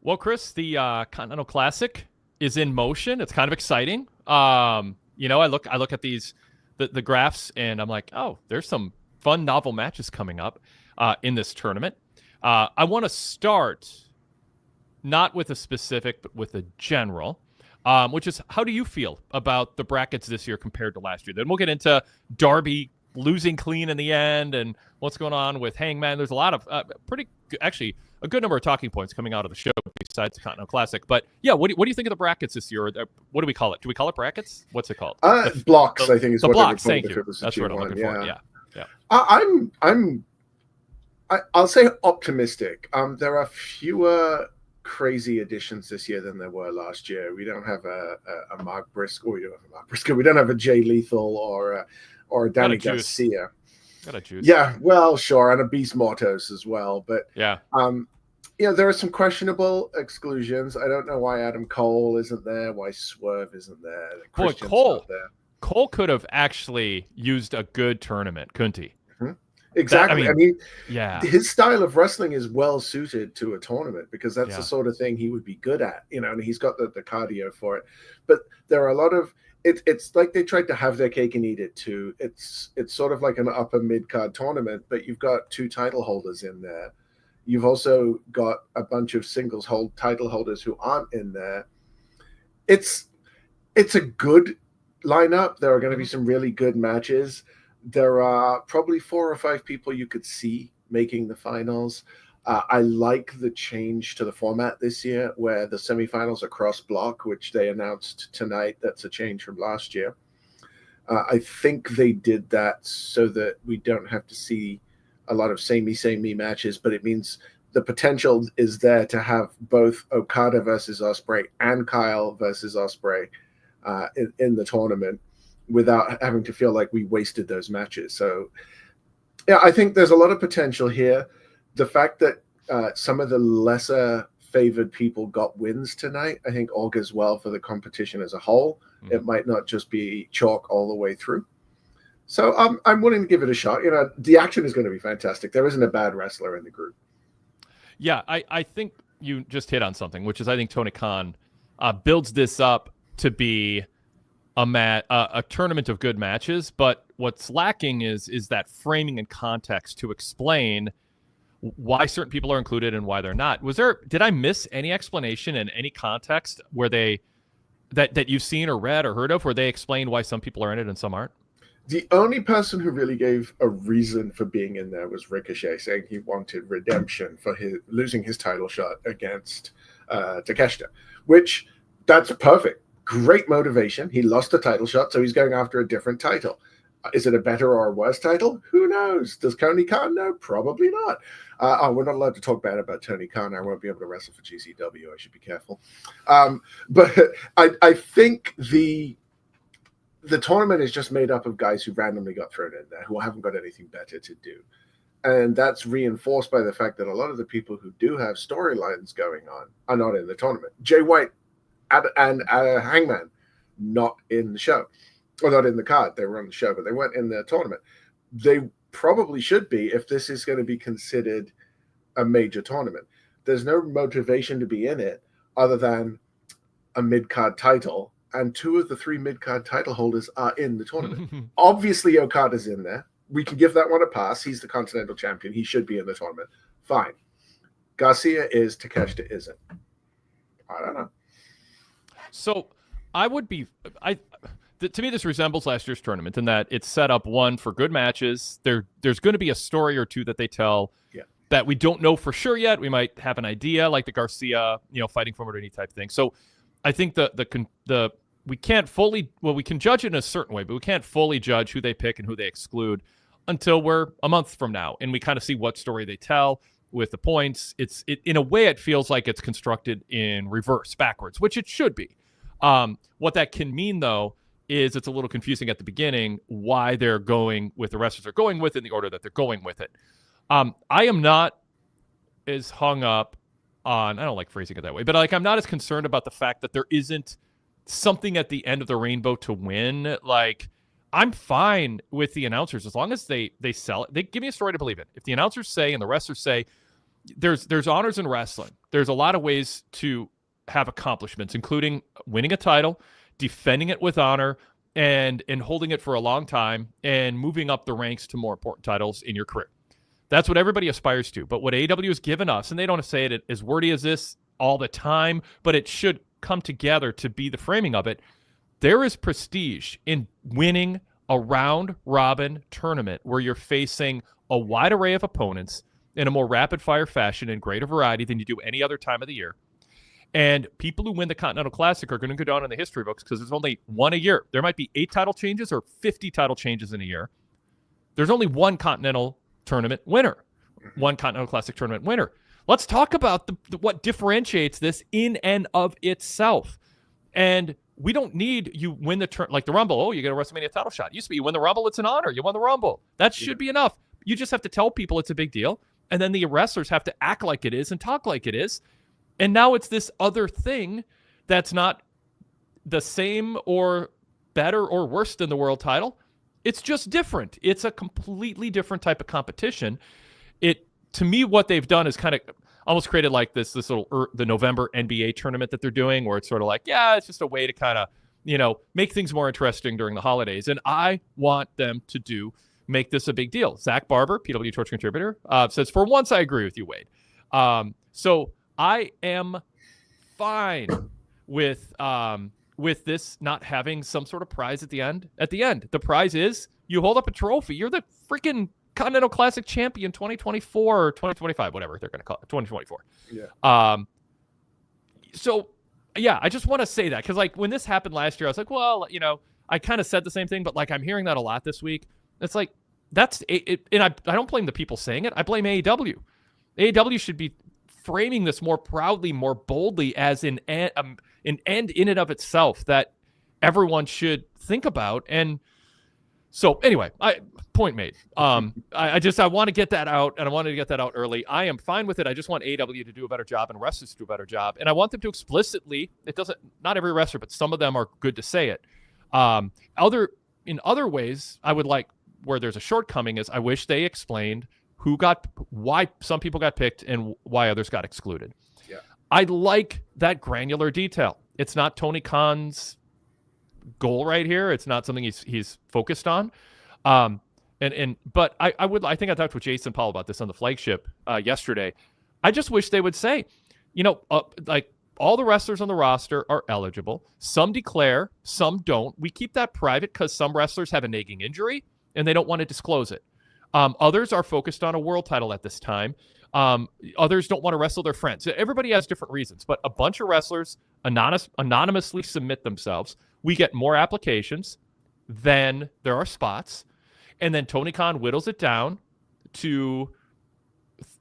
Well, Chris, the Continental Classic is in motion. It's kind of exciting. I look at the graphs, and I'm like, oh, there's some fun novel matches coming up in this tournament. I want to start not with a specific, but with a general, which is how do you feel about the brackets this year compared to last year? Then we'll get into Darby losing clean in the end and what's going on with Hangman. There's a lot of actually a good number of talking points coming out of the show besides the Continental Classic. But yeah, what do you think of the brackets this year? What do we call it? Do we call it brackets? What's it called? Blocks, I think is the what blocks. they would Thank call it you. if it was That's a what I'm G1. looking for. Yeah. I'll say optimistic. There are fewer crazy additions this year than there were last year. We don't have a Mark Briscoe. We don't have a Mark Briscoe. We don't have a Jay Lethal or a Danny Garcia. Got a juice. Yeah, well, sure, and a Beast Mortos as well. But yeah, there are some questionable exclusions. I don't know why Adam Cole isn't there, why Swerve isn't there. Boy, Cole could have actually used a good tournament, couldn't he? Mm-hmm. Exactly. Yeah. His style of wrestling is well suited to a tournament because that's the sort of thing he would be good at, and he's got the cardio for it. But there are a lot of it's like they tried to have their cake and eat it too. It's sort of like an upper mid-card tournament, but you've got 2 title holders in there. You've also got a bunch of singles title holders who aren't in there. It's a good lineup. There are going to be some really good matches. There are probably 4 or 5 people you could see making the finals. I like the change to the format this year where the semifinals are cross-block, which they announced tonight. That's a change from last year. I think they did that so that we don't have to see a lot of samey matches, but it means the potential is there to have both Okada versus Ospreay and Kyle versus Ospreay in the tournament without having to feel like we wasted those matches. So, yeah, I think there's a lot of potential here. The fact that some of the lesser favored people got wins tonight, I think augurs well for the competition as a whole. Mm-hmm. It might not just be chalk all the way through. So I'm willing to give it a shot. The action is going to be fantastic. There isn't a bad wrestler in the group. Yeah, I think you just hit on something, which is I think Tony Khan builds this up to be a tournament of good matches, but what's lacking is that framing and context to explain why certain people are included and why they're not. Did I miss any explanation in any context where that you've seen or read or heard of where they explained why some people are in it and some aren't? The only person who really gave a reason for being in there was Ricochet, saying he wanted redemption for losing his title shot against Takeshita, which that's perfect. Great motivation. He lost the title shot, so he's going after a different title. Is it a better or a worse title? Who knows? Does Tony Khan know? Probably not. We're not allowed to talk bad about Tony Khan. I won't be able to wrestle for GCW. I should be careful. But I think the tournament is just made up of guys who randomly got thrown in there, who haven't got anything better to do. And that's reinforced by the fact that a lot of the people who do have storylines going on are not in the tournament. Jay White and Hangman, not in the show. Well, not in the card. They were on the show, but they weren't in the tournament. They probably should be if this is going to be considered a major tournament. There's no motivation to be in it other than a mid-card title, and 2 of the 3 mid-card title holders are in the tournament. Obviously, Okada's in there. We can give that one a pass. He's the Continental Champion. He should be in the tournament. Fine. Garcia is, Takeshita isn't. I don't know. So I would be to me, this resembles last year's tournament in that it's set up, one, for good matches. There's going to be a story or two that they tell that we don't know for sure yet. We might have an idea, like the Garcia, fighting for modernity type thing. So I think we can't fully, we can judge it in a certain way, but we can't fully judge who they pick and who they exclude until we're a month from now, and we kind of see what story they tell with the points. In a way, it feels like it's constructed in reverse, backwards, which it should be. What that can mean, though, is it's a little confusing at the beginning why they're going with the wrestlers they're going with in the order that they're going with it. I am not as hung up on, I don't like phrasing it that way, but I'm not as concerned about the fact that there isn't something at the end of the rainbow to win. I'm fine with the announcers as long as they sell it. They give me a story to believe in. If the announcers say and the wrestlers say, there's honors in wrestling. There's a lot of ways to have accomplishments, including winning a title, defending it with honor, and holding it for a long time, and moving up the ranks to more important titles in your career. That's what everybody aspires to. But what AEW has given us, and they don't say it as wordy as this all the time, but it should come together to be the framing of it. There is prestige in winning a round-robin tournament where you're facing a wide array of opponents in a more rapid-fire fashion and greater variety than you do any other time of the year. And people who win the Continental Classic are going to go down in the history books because there's only one a year. There might be 8 title changes or 50 title changes in a year. There's only one Continental Tournament winner, one Continental Classic tournament winner. Let's talk about what differentiates this in and of itself. And we don't need you win the like the Rumble. Oh, you get a WrestleMania title shot. It used to be you win the Rumble, it's an honor. You won the Rumble. That should be enough. You just have to tell people it's a big deal. And then the wrestlers have to act like it is and talk like it is. And now it's this other thing that's not the same or better or worse than the world title. It's just different. It's a completely different type of competition. To me, what they've done is kind of almost created like this little the November NBA tournament that they're doing, where it's sort of like, yeah, it's just a way to kind of, make things more interesting during the holidays. And I want them to make this a big deal. Zach Barber, PWTorch contributor, says, for once, I agree with you, Wade. So I am fine with this not having some sort of prize at the end. At the end, the prize is you hold up a trophy. You're the freaking Continental Classic champion 2024 or 2025, whatever they're going to call it, 2024. Yeah. So, yeah, I just want to say that because, like, when this happened last year, I was like, well, I kind of said the same thing, but, like, I'm hearing that a lot this week. It's like, that's it, and I don't blame the people saying it. I blame AEW. AEW should be framing this more proudly, more boldly as an end in and of itself that everyone should think about. And so anyway, point made. I want to get that out, and I wanted to get that out early. I am fine with it. I just want AEW to do a better job and wrestlers to do a better job. And I want them to explicitly, not every wrestler, but some of them are good to say it. In other ways, I would like, where there's a shortcoming is I wish they explained why some people got picked and why others got excluded. Yeah. I like that granular detail. It's not Tony Khan's goal right here. It's not something he's focused on. But I think I talked with Jason Paul about this on the flagship yesterday. I just wish they would say, like all the wrestlers on the roster are eligible. Some declare, some don't. We keep that private because some wrestlers have a nagging injury and they don't want to disclose it. Others are focused on a world title at this time. Others don't want to wrestle their friends. Everybody has different reasons, but a bunch of wrestlers anonymously submit themselves. We get more applications than there are spots. And then Tony Khan whittles it down to,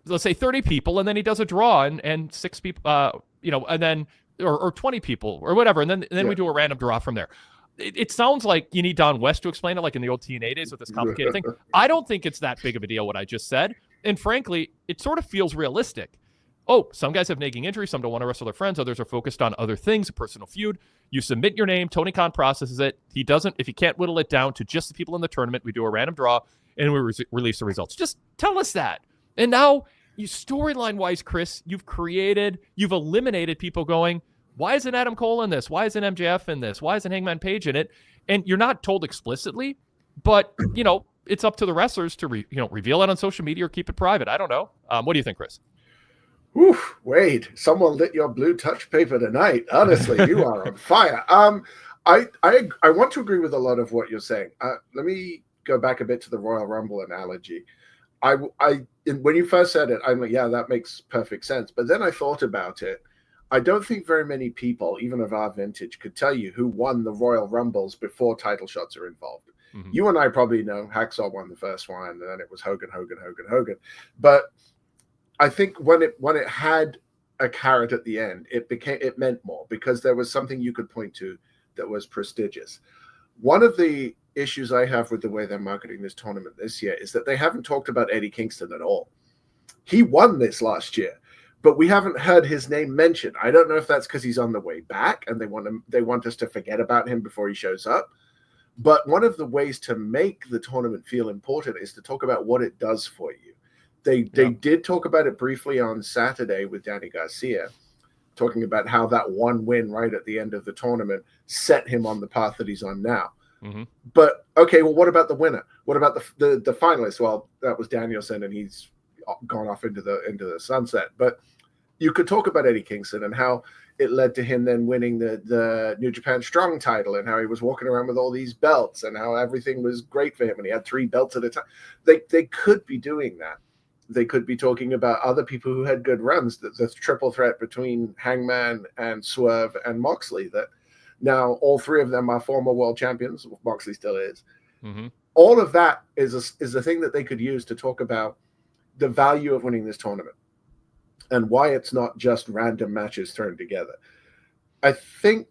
let's say, 30 people, and then he does a draw and 6 people, and then, or 20 people or whatever. And then we do a random draw from there. It sounds like you need Don West to explain it, like in the old TNA days with this complicated thing. I don't think it's that big of a deal, what I just said. And frankly, it sort of feels realistic. Oh, some guys have nagging injuries. Some don't want to wrestle their friends. Others are focused on other things, a personal feud. You submit your name. Tony Khan processes it. He doesn't, if he can't whittle it down to just the people in the tournament, we do a random draw and we release the results. Just tell us that. And now, storyline-wise, Chris, you've eliminated people going, why isn't Adam Cole in this? Why isn't MJF in this? Why isn't Hangman Page in it? And you're not told explicitly, but, it's up to the wrestlers to reveal it on social media or keep it private. I don't know. What do you think, Chris? Whew, Wade, someone lit your blue touch paper tonight. Honestly, you are on fire. I want to agree with a lot of what you're saying. Let me go back a bit to the Royal Rumble analogy. When you first said it, I'm like, yeah, that makes perfect sense. But then I thought about it. I don't think very many people, even of our vintage, could tell you who won the Royal Rumbles before title shots are involved. Mm-hmm. You and I probably know Hacksaw won the first one, and then it was Hogan. But I think when it had a carrot at the end, it meant more because there was something you could point to that was prestigious. One of the issues I have with the way they're marketing this tournament this year is that they haven't talked about Eddie Kingston at all. He won this last year, but we haven't heard his name mentioned. I don't know if that's because he's on the way back and they want us to forget about him before he shows up. But one of the ways to make the tournament feel important is to talk about what it does for you. They did talk about it briefly on Saturday with Danny Garcia, talking about how that one win right at the end of the tournament set him on the path that he's on now. Mm-hmm. But okay, well, what about the winner? What about the finalist? Well, that was Danielson, and he's gone off into the sunset. But you could talk about Eddie Kingston and how it led to him then winning the New Japan Strong title, and how he was walking around with all these belts, and how everything was great for him, and he had 3 belts at a time. They could be doing that. They could be talking about other people who had good runs, the triple threat between Hangman and Swerve and Moxley, that now all 3 of them are former world champions. Moxley still is. Mm-hmm. All of that is a thing that they could use to talk about the value of winning this tournament and why it's not just random matches thrown together. I think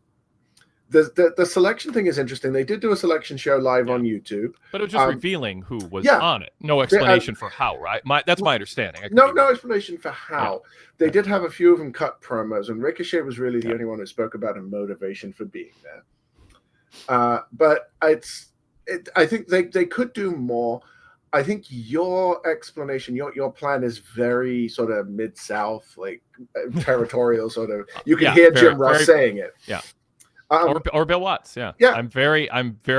the selection thing is interesting. They did do a selection show live on YouTube. But it was just revealing who was on it. No explanation for how, right? That's my understanding. No explanation for how. Yeah. They did have a few of them cut promos, and Ricochet was really the only one who spoke about a motivation for being there. But I think they could do more. I think your explanation, your plan is very sort of Mid-South, like territorial sort of. You can hear Jim Ross saying it. Yeah. Or Bill Watts, yeah. I'm very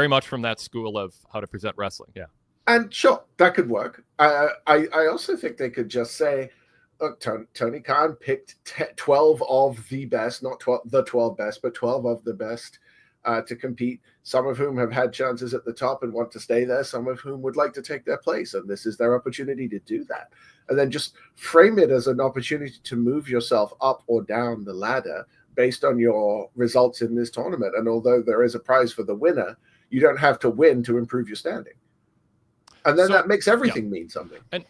much from that school of how to present wrestling, yeah. And sure, that could work. I also think they could just say, look, Tony Khan picked 12 of the best, not 12 best, but 12 of the best to compete, some of whom have had chances at the top and want to stay there, some of whom would like to take their place, and this is their opportunity to do that. And then just frame it as an opportunity to move yourself up or down the ladder based on your results in this tournament. And although there is a prize for the winner, you don't have to win to improve your standing. And then that makes everything mean something. And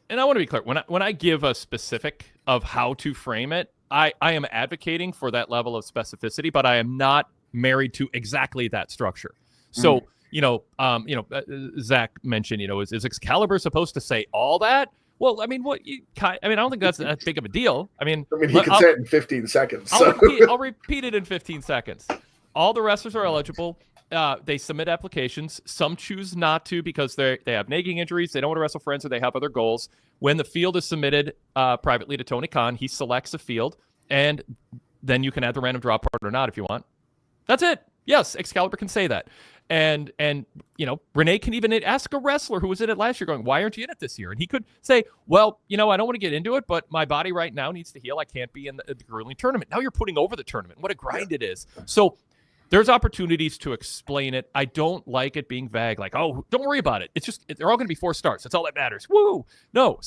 I want to be clear, when I give a specific of how to frame it, I am advocating for that level of specificity, but I am not married to exactly that structure. So, Zach mentioned, is Excalibur supposed to say all that? Well, I mean, I don't think that's that big of a deal. I mean, he can say it in 15 seconds. So. I'll repeat it in 15 seconds. All the wrestlers are eligible. They submit applications. Some choose not to because they have nagging injuries. They don't want to wrestle friends, or they have other goals. When the field is submitted privately to Tony Khan, he selects a field, and then you can add the random draw part or not if you want. That's it. Yes, Excalibur can say that. And Renee can even ask a wrestler who was in it last year going, why aren't you in it this year? And he could say, well, I don't want to get into it, but my body right now needs to heal. I can't be in the grueling tournament. Now you're putting over the tournament. What a grind it is. So there's opportunities to explain it. I don't like it being vague. Like, oh, don't worry about it. It's just, they're all going to be 4 stars. That's all that matters. Woo! No,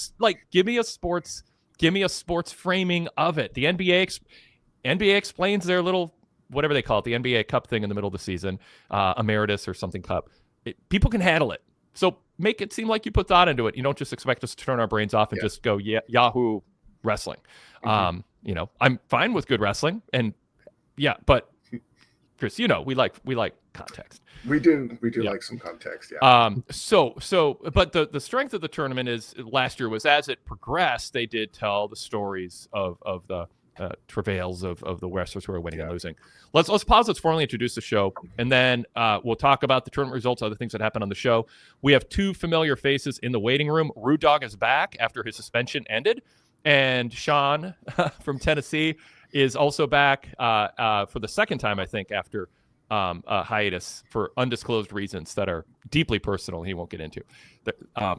give me a sports framing of it. The NBA explains their little, whatever they call it, the NBA Cup thing in the middle of the season, Emeritus or something Cup. People can handle it. So make it seem like you put thought into it. You don't just expect us to turn our brains off and just go, Yahoo wrestling. Mm-hmm. I'm fine with good wrestling, and but Chris, we like context. We do like some context, yeah. But the strength of the tournament is last year was as it progressed, they did tell the stories of the travails of the wrestlers who are winning and losing. Let's pause. Let's formally introduce the show, and then we'll talk about the tournament results, other things that happened on the show. We have 2 familiar faces in the waiting room. Rude Dog is back after his suspension ended, and Sean from Tennessee is also back for the second time, I think, after a hiatus for undisclosed reasons that are deeply personal. He won't get into.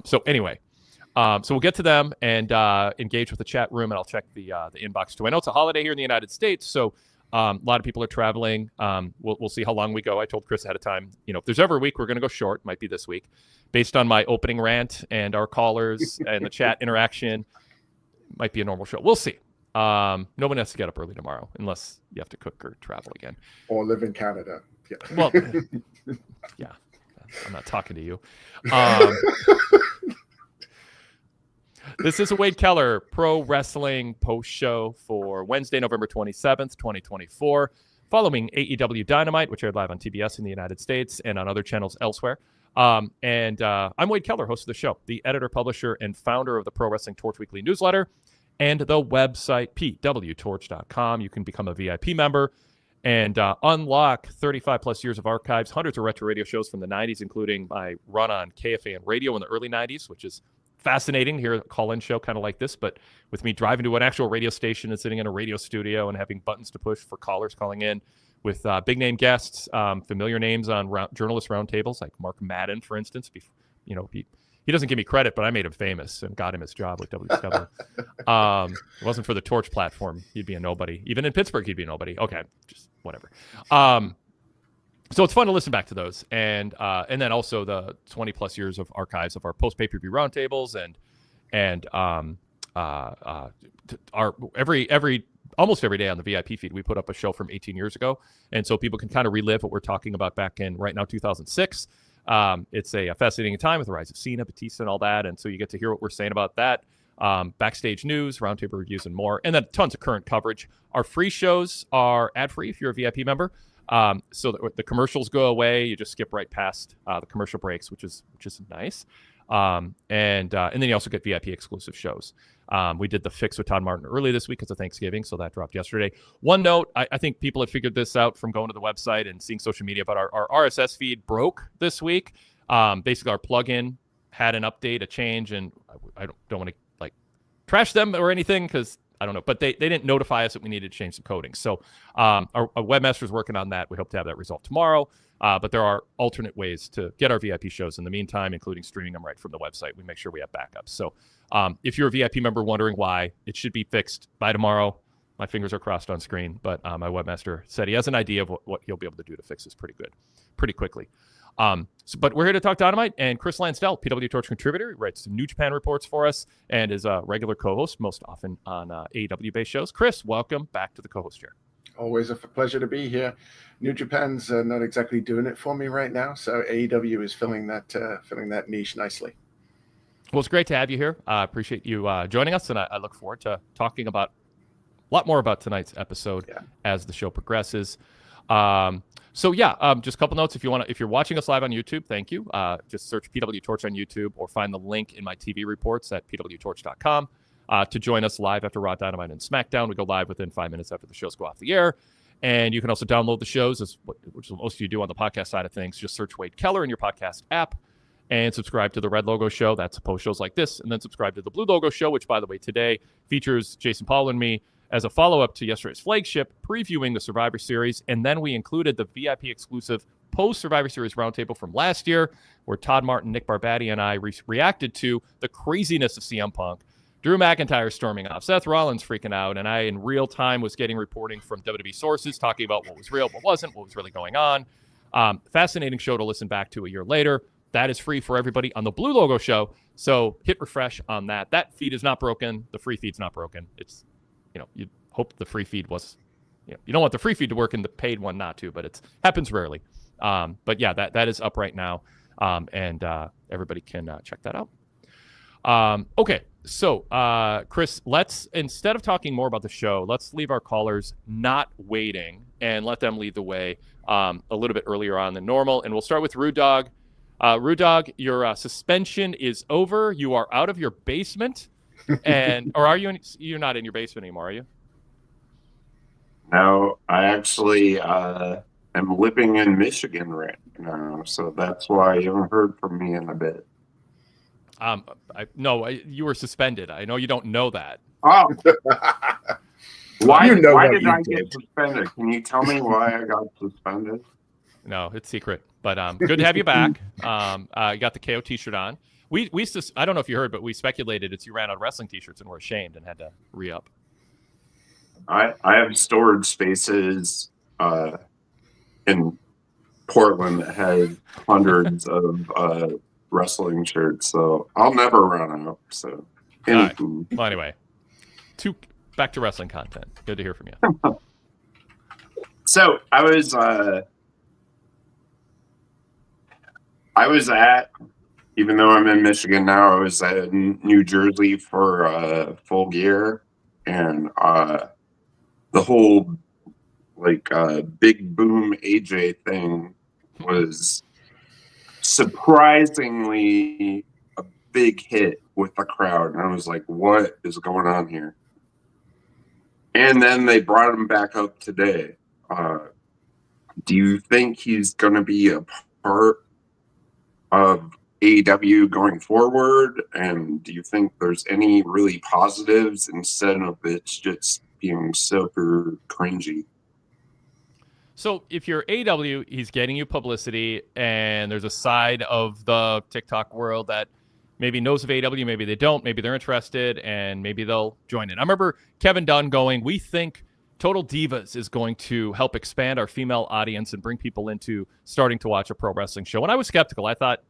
So we'll get to them and engage with the chat room, and I'll check the inbox too. I know it's a holiday here in the United States, so a lot of people are traveling. We'll see how long we go. I told Chris ahead of time, if there's ever a week we're going to go short, might be this week, based on my opening rant and our callers and the chat interaction. Might be a normal show. We'll see. Nobody has to get up early tomorrow unless you have to cook or travel again. Or live in Canada. Yeah. Well, yeah, I'm not talking to you. This is a Wade Keller Pro Wrestling post show for Wednesday, November 27th, 2024, following AEW Dynamite, which aired live on TBS in the United States and on other channels elsewhere. I'm Wade Keller, host of the show, the editor, publisher, and founder of the Pro Wrestling Torch Weekly newsletter and the website PWTorch.com. You can become a VIP member and unlock 35 plus years of archives, hundreds of retro radio shows from the 90s, including my run on KFAN radio in the early 90s, which is fascinating to hear a call-in show kind of like this, but with me driving to an actual radio station and sitting in a radio studio and having buttons to push for callers calling in with big-name guests, familiar names on journalist roundtables, like Mark Madden, for instance. He doesn't give me credit, but I made him famous and got him his job with WCW. It wasn't for the Torch platform, he'd be a nobody. Even in Pittsburgh, he'd be a nobody. Okay, just whatever. So it's fun to listen back to those, and then also the 20+ years of archives of our post pay-per-view roundtables, and our almost every day on the VIP feed we put up a show from 18 years ago, and so people can kind of relive what we're talking about back in right now 2006. It's a fascinating time with the rise of Cena, Batista, and all that, and so you get to hear what we're saying about that. Backstage news, roundtable reviews, and more, and then tons of current coverage. Our free shows are ad-free if you're a VIP member. So the commercials go away. You just skip right past the commercial breaks, which is nice. And then you also get VIP exclusive shows. We did the Fix with Todd Martin early this week because of Thanksgiving, so that dropped yesterday. One note, I think people had figured this out from going to the website and seeing social media, but our RSS feed broke this week. Basically, our plugin had an update, a change, and I don't want to trash them or anything because I don't know, but they didn't notify us that we needed to change some coding. So our webmaster is working on that. We hope to have that result tomorrow. But there are alternate ways to get our VIP shows in the meantime, including streaming them right from the website. We make sure we have backups. So if you're a VIP member wondering why, it should be fixed by tomorrow. My fingers are crossed on screen, but my webmaster said he has an idea of what he'll be able to do to fix this pretty quickly. But we're here to talk Dynamite, and Chris Lansdell, PWTorch contributor, he writes some New Japan reports for us and is a regular co-host most often on AEW-based shows. Chris, welcome back to the co-host chair. Always a pleasure to be here. New Japan's not exactly doing it for me right now, so AEW is filling that niche nicely. Well, it's great to have you here. I appreciate you joining us, and I look forward to talking a lot more about tonight's episode as the show progresses. Just a couple notes. If you're watching us live on YouTube, thank you. Just search PWTorch on YouTube or find the link in my TV reports at pwtorch.com to join us live after Raw, Dynamite, and SmackDown. We go live within 5 minutes after the shows go off the air. And you can also download the shows, which most of you do on the podcast side of things. Just search Wade Keller in your podcast app and subscribe to the Red Logo Show. That's post shows like this. And then subscribe to the Blue Logo Show, which, by the way, today features Jason Paul and me as a follow-up to yesterday's flagship, previewing the Survivor Series. And then we included the VIP exclusive post-Survivor Series roundtable from last year, where Todd Martin, Nick Barbatti, and I reacted to the craziness of CM Punk, Drew McIntyre storming off, Seth Rollins freaking out, and I, in real time, was getting reporting from WWE sources talking about what was real, what wasn't, what was really going on. Fascinating show to listen back to a year later. That is free for everybody on the Blue Logo Show, so hit refresh on that. That feed is not broken. The free feed's not broken. It's you hope the free feed was, you don't want the free feed to work and the paid one not to, but it happens rarely. But yeah, that is up right now, and everybody can check that out. Okay, so Chris, let's, instead of talking more about the show, let's leave our callers not waiting and let them lead the way a little bit earlier on than normal. And we'll start with Rude Dog. Rude Dog, your suspension is over. You are out of your basement. Or are you? You're not in your basement anymore, are you? No, I actually am living in Michigan right now, so that's why you haven't heard from me in a bit. You were suspended. I know you don't know that. Oh, why You know why what did you I did. get suspended? Can you tell me why I got suspended? No, it's secret. But good to have you back. You got the KO T-shirt on. We I don't know if you heard, but we speculated you ran out of wrestling T-shirts and were ashamed and had to re-up. I have storage spaces in Portland that has hundreds of wrestling shirts, so I'll never run out. So, Right. Well, anyway, back to wrestling content. Good to hear from you. So I was at, even though I'm in Michigan now, I was at New Jersey for Full Gear, and the whole Big Boom AJ thing was surprisingly a big hit with the crowd. And I was like, what is going on here? And then they brought him back up today. Do you think he's going to be a part of AEW going forward? And do you think there's any really positives instead of it just being super cringy? So if you're AEW, he's getting you publicity, and there's a side of the TikTok world that maybe knows of AEW, maybe they don't, maybe they're interested, and maybe they'll join in. I remember Kevin Dunn going, we think Total Divas is going to help expand our female audience and bring people into starting to watch a pro wrestling show. And I was skeptical. I thought,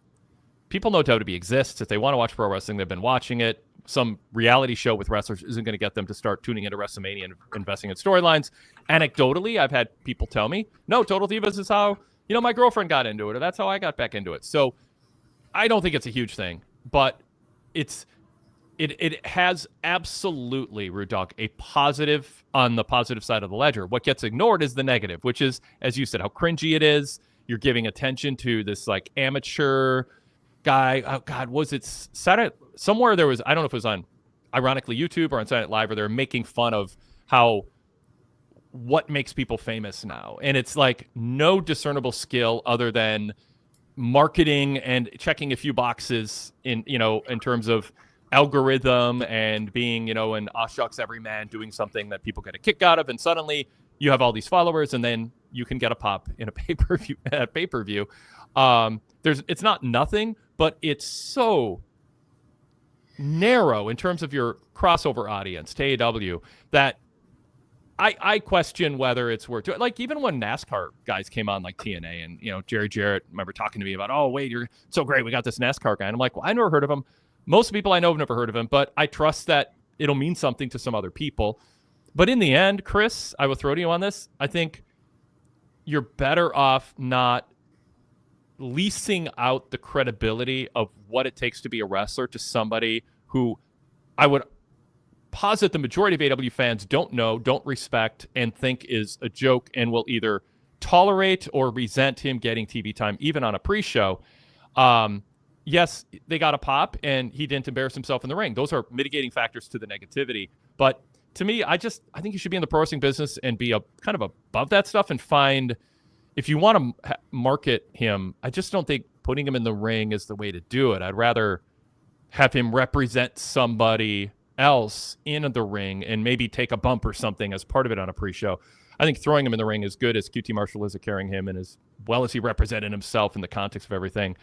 people know WWE exists. If they want to watch pro wrestling, they've been watching it. Some reality show with wrestlers isn't going to get them to start tuning into WrestleMania and investing in storylines. Anecdotally, I've had people tell me, no, Total Divas is how, my girlfriend got into it, or that's how I got back into it. So I don't think it's a huge thing, but it has absolutely, Rude Dog, a positive on the positive side of the ledger. What gets ignored is the negative, which is, as you said, how cringy it is. You're giving attention to this like amateur guy. Oh God, was it Saturday? Somewhere there was, I don't know if it was on, ironically, YouTube or on Saturday Night Live, where they're making fun of what makes people famous now. And it's like no discernible skill other than marketing and checking a few boxes in terms of algorithm and being, an aw shucks everyman doing something that people get a kick out of. And suddenly you have all these followers, and then you can get a pop in a pay-per-view. It's not nothing, but it's so narrow in terms of your crossover audience to AEW that I question whether it's worth it. Like even when NASCAR guys came on like TNA and, Jerry Jarrett, remember talking to me about, oh, Wade, you're so great. We got this NASCAR guy. And I'm like, well, I never heard of him. Most people I know have never heard of him, but I trust that it'll mean something to some other people. But in the end, Chris, I will throw to you on this. I think you're better off not leasing out the credibility of what it takes to be a wrestler to somebody who I would posit the majority of AEW fans don't know, don't respect, and think is a joke and will either tolerate or resent him getting TV time, even on a pre-show. Yes, they got a pop, and he didn't embarrass himself in the ring. Those are mitigating factors to the negativity. But to me, I think you should be in the pro wrestling business and be kind of above that stuff and find, if you want to market him, I just don't think putting him in the ring is the way to do it. I'd rather have him represent somebody else in the ring and maybe take a bump or something as part of it on a pre-show. I think throwing him in the ring, as good as QT Marshall is at carrying him and as well as he represented himself in the context of everything,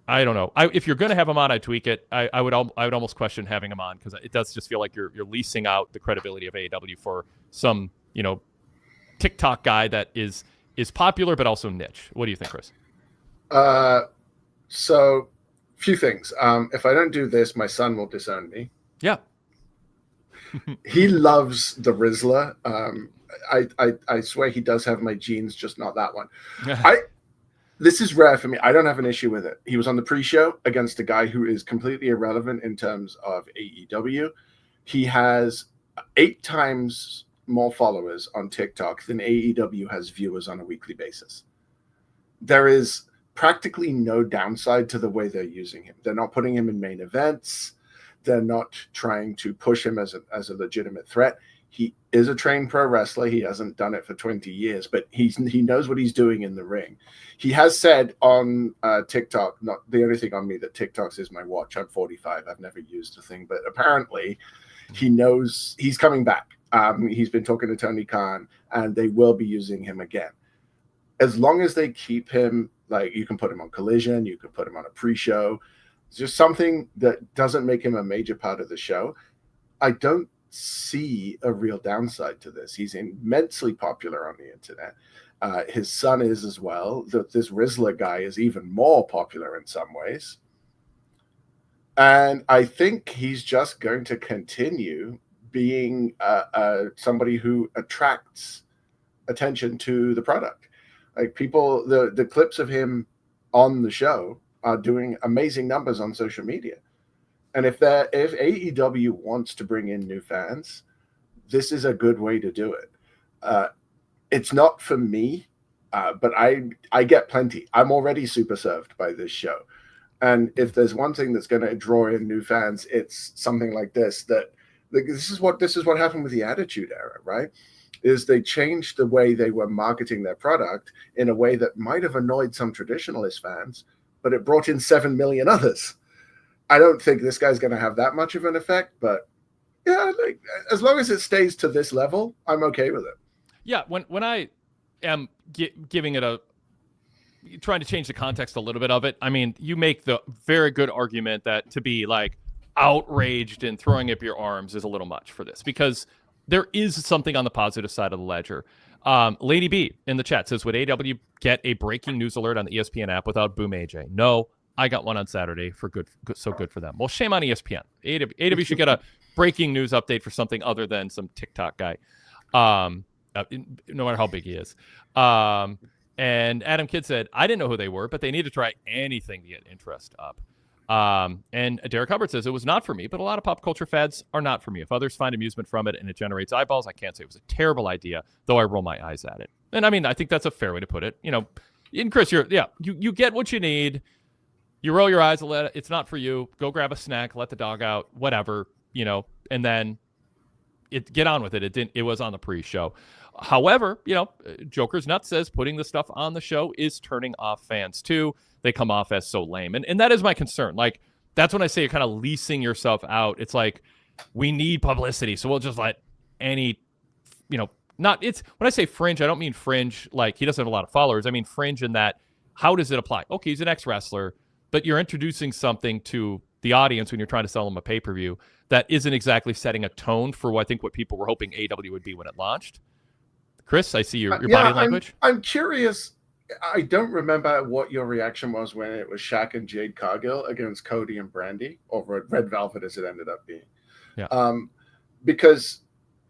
I don't know. If you're going to have him on, I'd tweak it. I would almost question having him on, because it does just feel like you're leasing out the credibility of AEW for some TikTok guy that is popular but also niche. What do you think, Chris? So few things. If I don't do this, my son will disown me. Yeah. He loves the Rizzler. I swear he does have my genes, just not that one. This is rare for me. I don't have an issue with it. He was on the pre-show against a guy who is completely irrelevant in terms of AEW. He has 8 times more followers on TikTok than AEW has viewers on a weekly basis. There is practically no downside to the way they're using him. They're not putting him in main events. They're not trying to push him as a legitimate threat. He is a trained pro wrestler. He hasn't done it for 20 years, but he knows what he's doing in the ring. He has said on TikTok, not the only thing on me that TikToks is my watch. I'm 45. I've never used a thing, but apparently he knows he's coming back. He's been talking to Tony Khan, and they will be using him again. As long as they keep him, like, you can put him on Collision, you can put him on a pre-show. It's just something that doesn't make him a major part of the show. I don't see a real downside to this. He's immensely popular on the internet. His son is as well. This Rizzler guy is even more popular in some ways. And I think he's just going to continue being somebody who attracts attention to the product. Like, people, the clips of him on the show are doing amazing numbers on social media. And if AEW wants to bring in new fans, this is a good way to do it. It's not for me, but I get plenty. I'm already super served by this show. And if there's one thing that's going to draw in new fans, it's something like this. This is what happened with the Attitude Era, right? Is they changed the way they were marketing their product in a way that might have annoyed some traditionalist fans, but it brought in 7 million others. I don't think this guy's going to have that much of an effect, but yeah, like, as long as it stays to this level, I'm okay with it. Yeah, when I am giving it trying to change the context a little bit of it, I mean, you make the very good argument that to be like outraged and throwing up your arms is a little much for this, because there is something on the positive side of the ledger. Lady B in the chat says, would AEW get a breaking news alert on the ESPN app without Boom AJ? No, I got one on Saturday for good for them. Well, shame on ESPN. AEW should get a breaking news update for something other than some TikTok guy, no matter how big he is. And Adam Kidd said, I didn't know who they were, but they need to try anything to get interest up. And Derek Hubbard says, it was not for me, but a lot of pop culture fads are not for me. If others find amusement from it and it generates eyeballs, I can't say it was a terrible idea, though I roll my eyes at it. And I mean, I think that's a fair way to put it. You know, and Chris, you get what you need. You roll your eyes, it's not for you. Go grab a snack, let the dog out, whatever, you know, and then get on with it. It was on the pre-show. However, you know, Joker's Nut says putting the stuff on the show is turning off fans too. They come off as so lame. And that is my concern. Like, that's when I say you're kind of leasing yourself out. It's like, we need publicity, so we'll just let any, you know, when I say fringe, I don't mean fringe like he doesn't have a lot of followers. I mean fringe in that, how does it apply? Okay, he's an ex-wrestler, but you're introducing something to the audience when you're trying to sell them a pay-per-view that isn't exactly setting a tone for what people were hoping AEW would be when it launched. Chris, I see your body language. I'm curious. I don't remember what your reaction was when it was Shaq and Jade Cargill against Cody and Brandy over Red Velvet, as it ended up being. Yeah. Because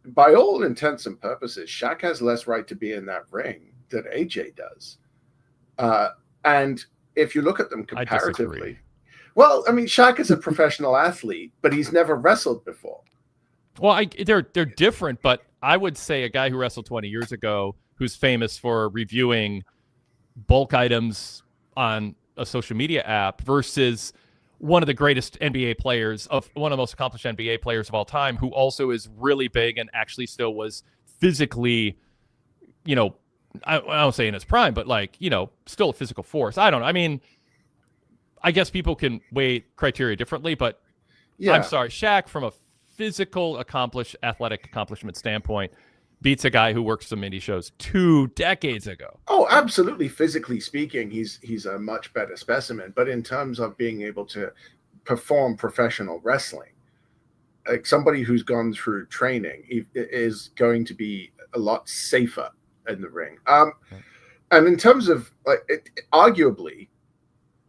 by all intents and purposes, Shaq has less right to be in that ring than AJ does. And if you look at them comparatively, well, I mean, Shaq is a professional athlete, but he's never wrestled before. Well, they're different, but I would say a guy who wrestled 20 years ago, who's famous for reviewing bulk items on a social media app, versus one of the greatest NBA players, one of the most accomplished NBA players of all time, who also is really big and actually still was physically, you know, I don't say in his prime, but like, you know, still a physical force. I don't know. I mean, I guess people can weigh criteria differently, but yeah. I'm sorry, Shaq, from a physical athletic accomplishment standpoint, beats a guy who worked some indie shows 2 decades ago. Oh, absolutely. Physically speaking, he's a much better specimen. But in terms of being able to perform professional wrestling, like somebody who's gone through training is going to be a lot safer in the ring. And in terms of arguably,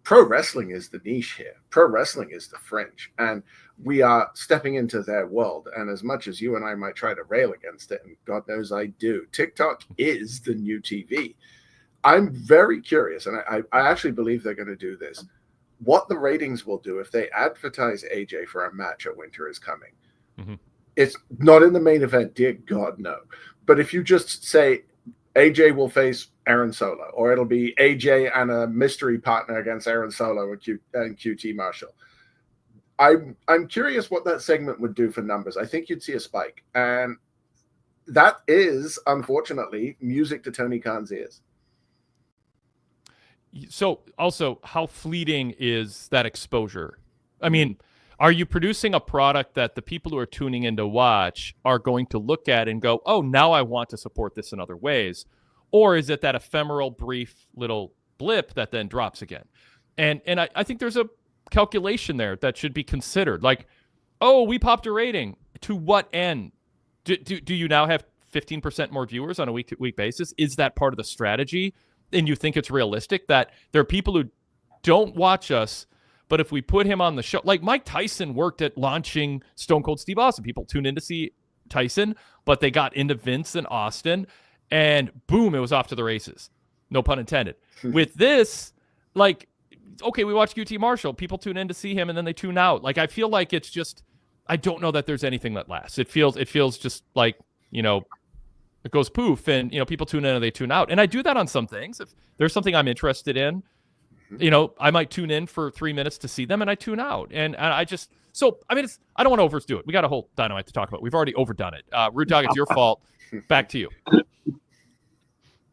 pro wrestling is the niche here. Pro wrestling is the fringe, and we are stepping into their world. And as much as you and I might try to rail against it, and God knows I do, TikTok is the new TV. I'm very curious, and I actually believe they're going to do this, what the ratings will do if they advertise AJ for a match at Winter is Coming. Mm-hmm. It's not in the main event, dear God, no. But if you just say AJ will face Aaron Solo, or it'll be AJ and a mystery partner against Aaron Solo and QT Marshall. I'm curious what that segment would do for numbers. I think you'd see a spike. And that is, unfortunately, music to Tony Khan's ears. So also, how fleeting is that exposure? I mean, are you producing a product that the people who are tuning in to watch are going to look at and go, oh, now I want to support this in other ways? Or is it that ephemeral, brief little blip that then drops again? And I think there's a calculation there that should be considered. Like, oh, we popped a rating. To what end? Do you now have 15% more viewers on a week-to-week basis? Is that part of the strategy? And you think it's realistic that there are people who don't watch us, but if we put him on the show, like Mike Tyson worked at launching Stone Cold Steve Austin. People tune in to see Tyson, but they got into Vince and Austin, and boom, it was off to the races. No pun intended. With this, like, okay, we watch QT Marshall. People tune in to see him, and then they tune out. Like, I feel like it's just, I don't know that there's anything that lasts. It feels just like, you know, it goes poof, and, you know, people tune in and they tune out. And I do that on some things. If there's something I'm interested in, you know, I might tune in for 3 minutes to see them, and I tune out. And I just, so, I mean, I don't want to overdo it. We got a whole Dynamite to talk about. We've already overdone it. Rude Dog, it's your fault. Back to you.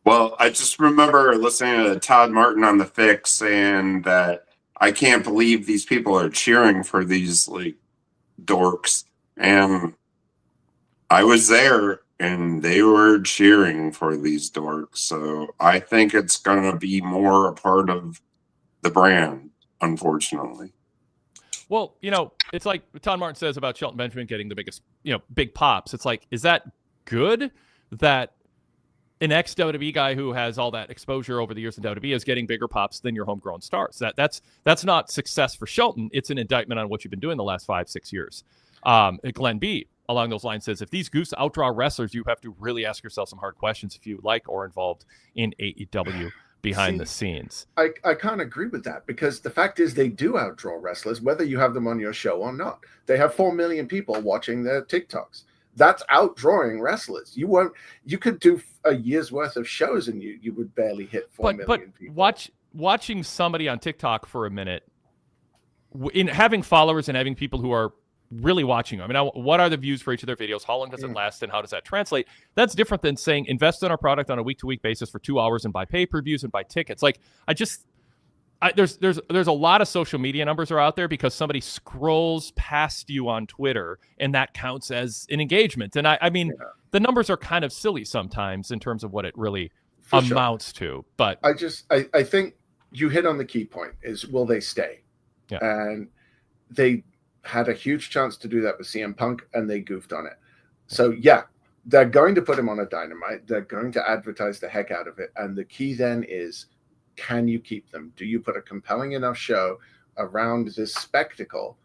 Well, I just remember listening to Todd Martin on The Fix saying that I can't believe these people are cheering for these like dorks. And I was there and they were cheering for these dorks. So I think it's going to be more a part of the brand, unfortunately. Well, it's like Todd Martin says about Shelton Benjamin getting the biggest, big pops. It's like, is that good that an ex-WWE guy who has all that exposure over the years in WWE is getting bigger pops than your homegrown stars? That's not success for Shelton. It's an indictment on what you've been doing the last 5-6 years. Glenn B along those lines says, if these goofs outdraw wrestlers, you have to really ask yourself some hard questions if you like or involved in AEW behind the scenes. I can't agree with that, because the fact is they do outdraw wrestlers, whether you have them on your show or not. They have 4 million people watching their TikToks. That's outdrawing wrestlers. You could do a year's worth of shows and you would barely hit 4 million people. Watching somebody on TikTok for a minute, in having followers and having people who are really watching them. I mean, what are the views for each of their videos? How long does it last, and how does that translate? That's different than saying invest in our product on a week-to-week basis for 2 hours and buy pay-per-views and buy tickets. Like, there's a lot of social media numbers are out there because somebody scrolls past you on Twitter, and that counts as an engagement. And I mean, the numbers are kind of silly sometimes in terms of what it really amounts to. But I think you hit on the key point: is will they stay? Yeah. And they had a huge chance to do that with CM Punk, and they goofed on it. So yeah, they're going to put him on a Dynamite. They're going to advertise the heck out of it. And the key then is, can you keep them? Do you put a compelling enough show around this spectacle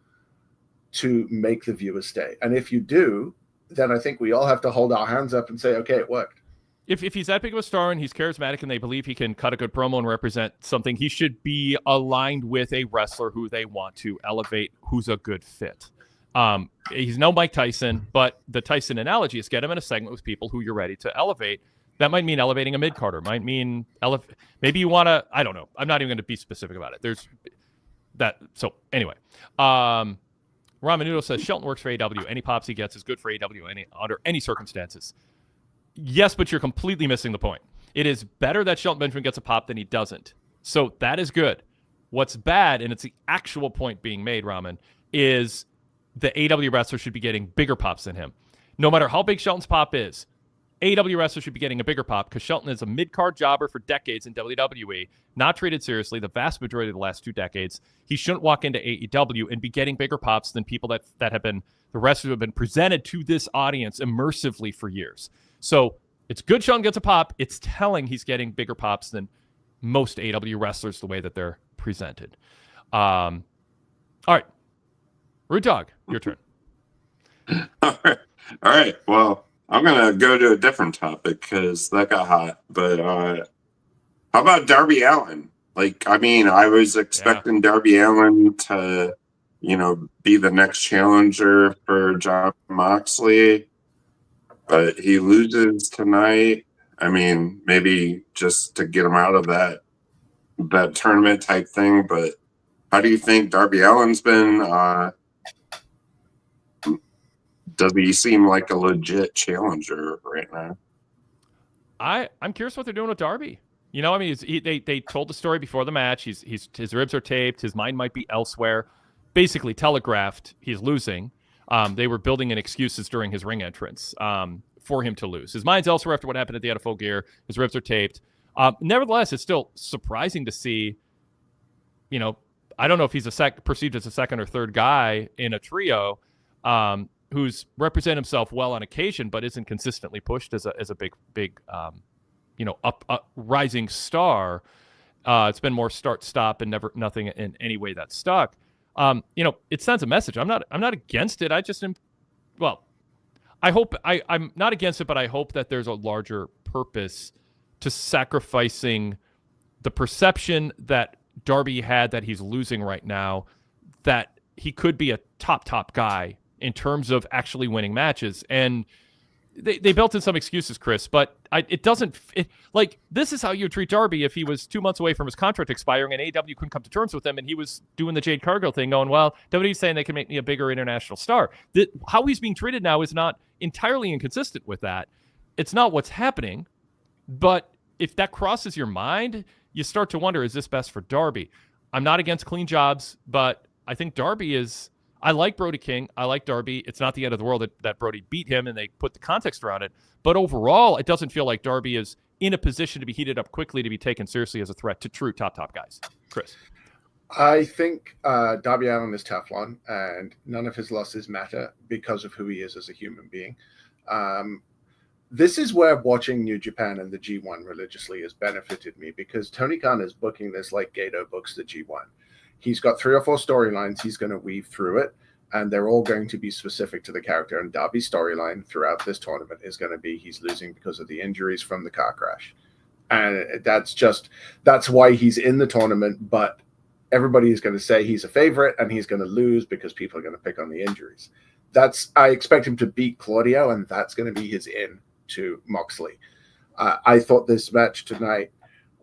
to make the viewer stay? And if you do, then I think we all have to hold our hands up and say, okay, it worked. If he's that big of a star and he's charismatic and they believe he can cut a good promo and represent something, he should be aligned with a wrestler who they want to elevate, who's a good fit. He's no Mike Tyson, but the Tyson analogy is get him in a segment with people who you're ready to elevate. That might mean elevating a mid-carder. Might mean maybe you want to, I don't know. I'm not even going to be specific about it. There's that. So anyway, Ron Menudo says Shelton works for AEW. Any pops he gets is good for AEW under any circumstances. Yes, but you're completely missing the point. It is better that Shelton Benjamin gets a pop than he doesn't. So that is good. What's bad, and it's the actual point being made, Ramen, is the AEW wrestler should be getting bigger pops than him. No matter how big Shelton's pop is, AEW wrestler should be getting a bigger pop because Shelton is a mid-card jobber for decades in WWE, not treated seriously the vast majority of the last 2 decades. He shouldn't walk into AEW and be getting bigger pops than people that have been, the wrestlers who have been presented to this audience immersively for years. So it's good Shelton gets a pop. It's telling he's getting bigger pops than most AEW wrestlers the way that they're presented. All right. Rude Dog, your turn. All right. Well, I'm going to go to a different topic because that got hot. But how about Darby Allin? I was expecting Darby Allin to, be the next challenger for Jon Moxley. But he loses tonight. I mean, maybe just to get him out of that tournament type thing. But how do you think Darby Allin's been? Does he seem like a legit challenger right now? I'm curious what they're doing with Darby. They told the story before the match. His ribs are taped. His mind might be elsewhere. Basically telegraphed he's losing. They were building in excuses during his ring entrance for him to lose. His mind's elsewhere after what happened at the end of Full Gear. His ribs are taped. Nevertheless, it's still surprising to see, I don't know if he's perceived as a second or third guy in a trio who's represented himself well on occasion, but isn't consistently pushed as a big up rising star. It's been more start-stop and nothing in any way that stuck. It sends a message. I'm not against it. I just am. Well, I hope I'm not against it, but I hope that there's a larger purpose to sacrificing the perception that Darby had that he's losing right now, that he could be a top guy in terms of actually winning matches. And they built in some excuses, Chris, but this is how you treat Darby if he was 2 months away from his contract expiring and AEW couldn't come to terms with him and he was doing the Jade Cargill thing going, well, WWE's saying they can make me a bigger international star. How he's being treated now is not entirely inconsistent with that. It's not what's happening, but if that crosses your mind, you start to wonder, is this best for Darby? I'm not against clean jobs, but I think Darby is. I like Brody King. I like Darby. It's not the end of the world that Brody beat him and they put the context around it. But overall, it doesn't feel like Darby is in a position to be heated up quickly to be taken seriously as a threat to true top guys. Chris. I think Darby Allin is Teflon, and none of his losses matter because of who he is as a human being. This is where watching New Japan and the G1 religiously has benefited me, because Tony Khan is booking this like Gato books the G1. He's got 3 or 4 storylines he's going to weave through it, and they're all going to be specific to the character. And Darby's storyline throughout this tournament is going to be he's losing because of the injuries from the car crash. And that's why he's in the tournament, but everybody is going to say he's a favorite and he's going to lose because people are going to pick on the injuries. I expect him to beat Claudio, and that's going to be his in to Moxley. I thought this match tonight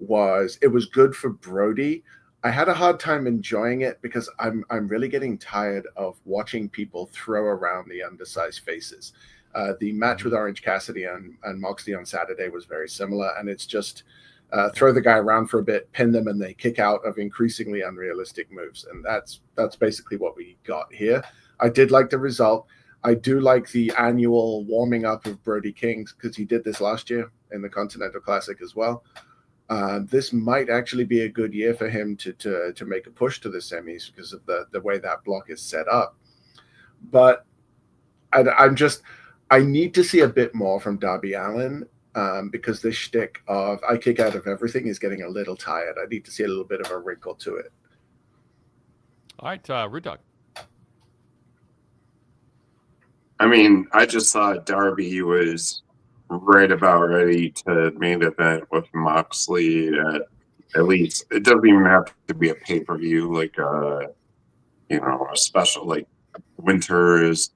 was good for Brody. I had a hard time enjoying it because I'm really getting tired of watching people throw around the undersized faces. The match with Orange Cassidy and Moxley on Saturday was very similar, and it's just throw the guy around for a bit, pin them, and they kick out of increasingly unrealistic moves. And that's basically what we got here. I did like the result. I do like the annual warming up of Brody King, because he did this last year in the Continental Classic as well. This might actually be a good year for him to make a push to the semis because of the way that block is set up. But I need to see a bit more from Darby Allin, because this shtick of I kick out of everything is getting a little tired. I need to see a little bit of a wrinkle to it. All right, Rude Dog. I mean, I just thought Darby was right about ready to main event with Moxley at least. It doesn't even have to be a pay-per-view, like a special, like Winter is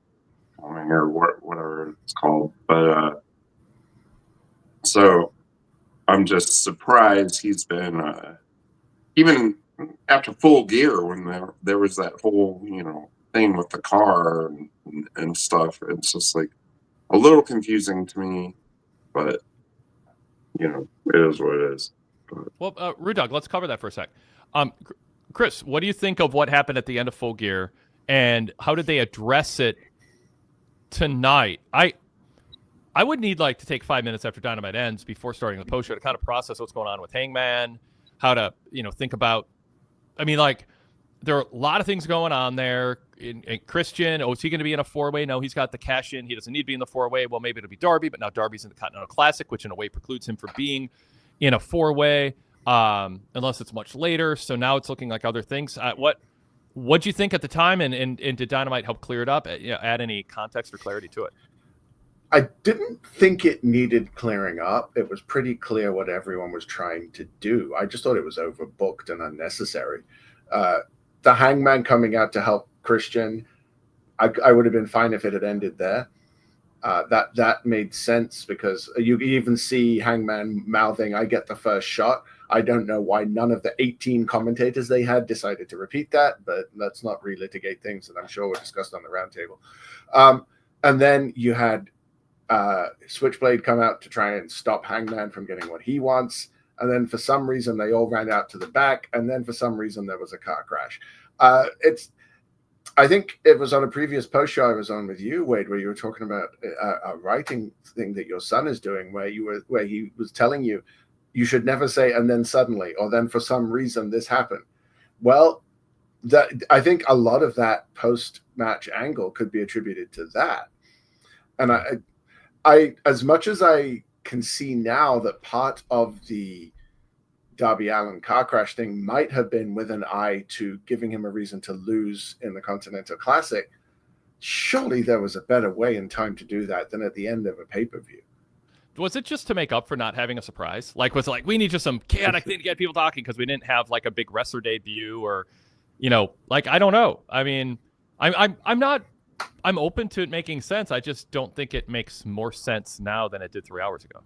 coming or whatever it's called. But so I'm just surprised he's been even after Full Gear, when there was that whole thing with the car and stuff. It's just like a little confusing to me, but it is what it is. But. Well, Rude Dog, let's cover that for a sec. Chris, what do you think of what happened at the end of Full Gear, and how did they address it tonight? I would need to take 5 minutes after Dynamite ends before starting the post show to kind of process what's going on with Hangman, how to think about. I mean, there are a lot of things going on there. In Christian, is he going to be in a 4-way? No, he's got the cash in. He doesn't need to be in the 4-way. Well, maybe it'll be Darby, but now Darby's in the Continental Classic, which in a way precludes him from being in a 4-way, unless it's much later. So now it's looking like other things. What'd you think at the time, and did Dynamite help clear it up? Add any context or clarity to it? I didn't think it needed clearing up. It was pretty clear what everyone was trying to do. I just thought it was overbooked and unnecessary. The Hangman coming out to help Christian, I would have been fine if it had ended there. That made sense, because you even see Hangman mouthing, "I get the first shot." I don't know why none of the 18 commentators they had decided to repeat that, but let's not relitigate things that I'm sure were discussed on the roundtable. And then you had Switchblade come out to try and stop Hangman from getting what he wants. And then for some reason, they all ran out to the back. And then for some reason, there was a car crash. I think it was on a previous post show I was on with you, Wade, where you were talking about a writing thing that your son is doing, where he was telling you should never say "and then suddenly" or "then for some reason this happened." Well, I think a lot of that post-match angle could be attributed to that. And I as much as I can see now that part of the Darby Allin car crash thing might have been with an eye to giving him a reason to lose in the Continental Classic, surely there was a better way in time to do that than at the end of a pay-per-view. Was it just to make up for not having a surprise? Was it we need just some chaotic thing to get people talking because we didn't have a big wrestler debut, or I don't know. I mean, I'm open to it making sense. I just don't think it makes more sense now than it did 3 hours ago.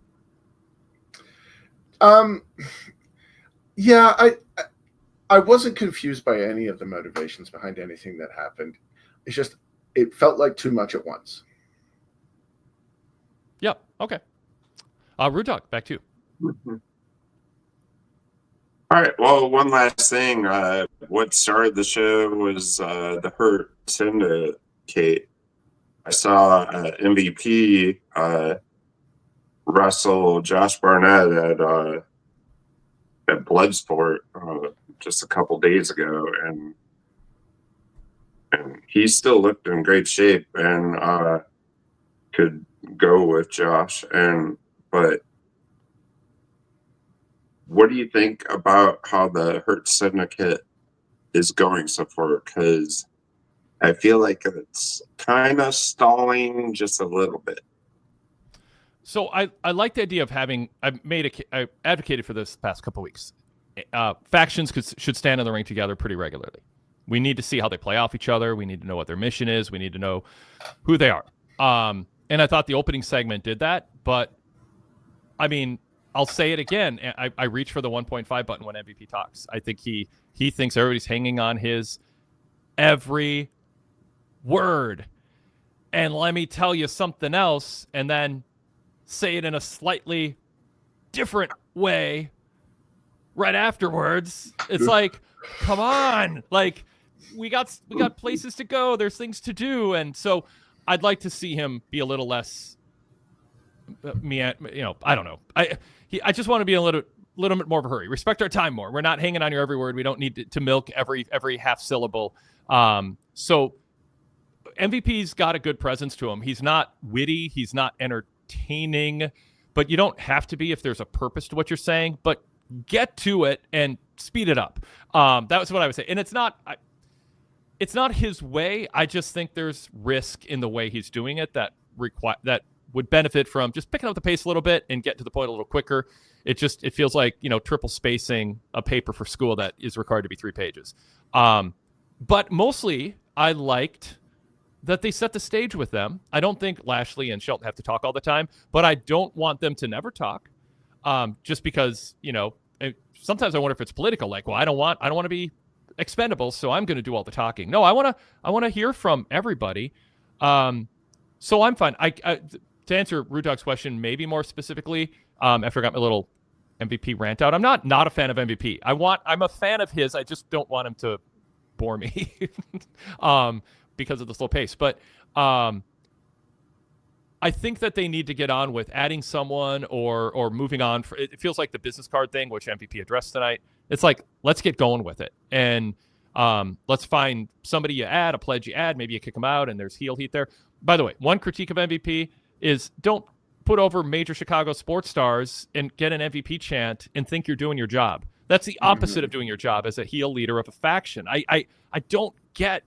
Yeah, I wasn't confused by any of the motivations behind anything that happened. It's just, it felt like too much at once. Yeah. Okay. Rude Dog, back to you. All right. Well, one last thing. What started the show was the Hurt Syndicate. I saw MVP wrestle Josh Barnett at Bloodsport just a couple days ago, and he still looked in great shape and could go with Josh. But what do you think about how the Hurt Syndicate is going so far? Because I feel like it's kind of stalling just a little bit. So I like the idea of having. I advocated for this the past couple of weeks. Factions should stand in the ring together pretty regularly. We need to see how they play off each other. We need to know what their mission is. We need to know who they are. And I thought the opening segment did that. But I mean, I'll say it again. I reach for the 1.5 button when MVP talks. I think he thinks everybody's hanging on his every word. And let me tell you something else, and then say it in a slightly different way right afterwards. It's like, come on, like we got places to go. There's things to do, and so I'd like to see him be a little less. I don't know. I just want to be a little bit more of a hurry. Respect our time more. We're not hanging on your every word. We don't need to milk every half syllable. So MVP's got a good presence to him. He's not witty. He's not entertaining, but you don't have to be if there's a purpose to what you're saying. But get to it and speed it up. That was what I would say. And it's not his way. I just think there's risk in the way he's doing it that would benefit from just picking up the pace a little bit and get to the point a little quicker. It feels like, triple spacing a paper for school that is required to be 3 pages. But mostly I liked that they set the stage with them. I don't think Lashley and Shelton have to talk all the time, but I don't want them to never talk. Just because, sometimes I wonder if it's political. Like, well, I don't want to be expendable, so I'm going to do all the talking. No, I want to hear from everybody. So I'm fine. To answer Rude Dog's question, maybe more specifically, after I got my little MVP rant out, I'm not a fan of MVP. I'm a fan of his. I just don't want him to bore me because of the slow pace. But I think that they need to get on with adding someone or moving on. It feels like the business card thing, which MVP addressed tonight. It's like, let's get going with it. And let's find somebody you add, a pledge you add, maybe you kick them out, and there's heel heat there. By the way, one critique of MVP is don't put over major Chicago sports stars and get an MVP chant and think you're doing your job. That's the opposite of doing your job as a heel leader of a faction. I don't get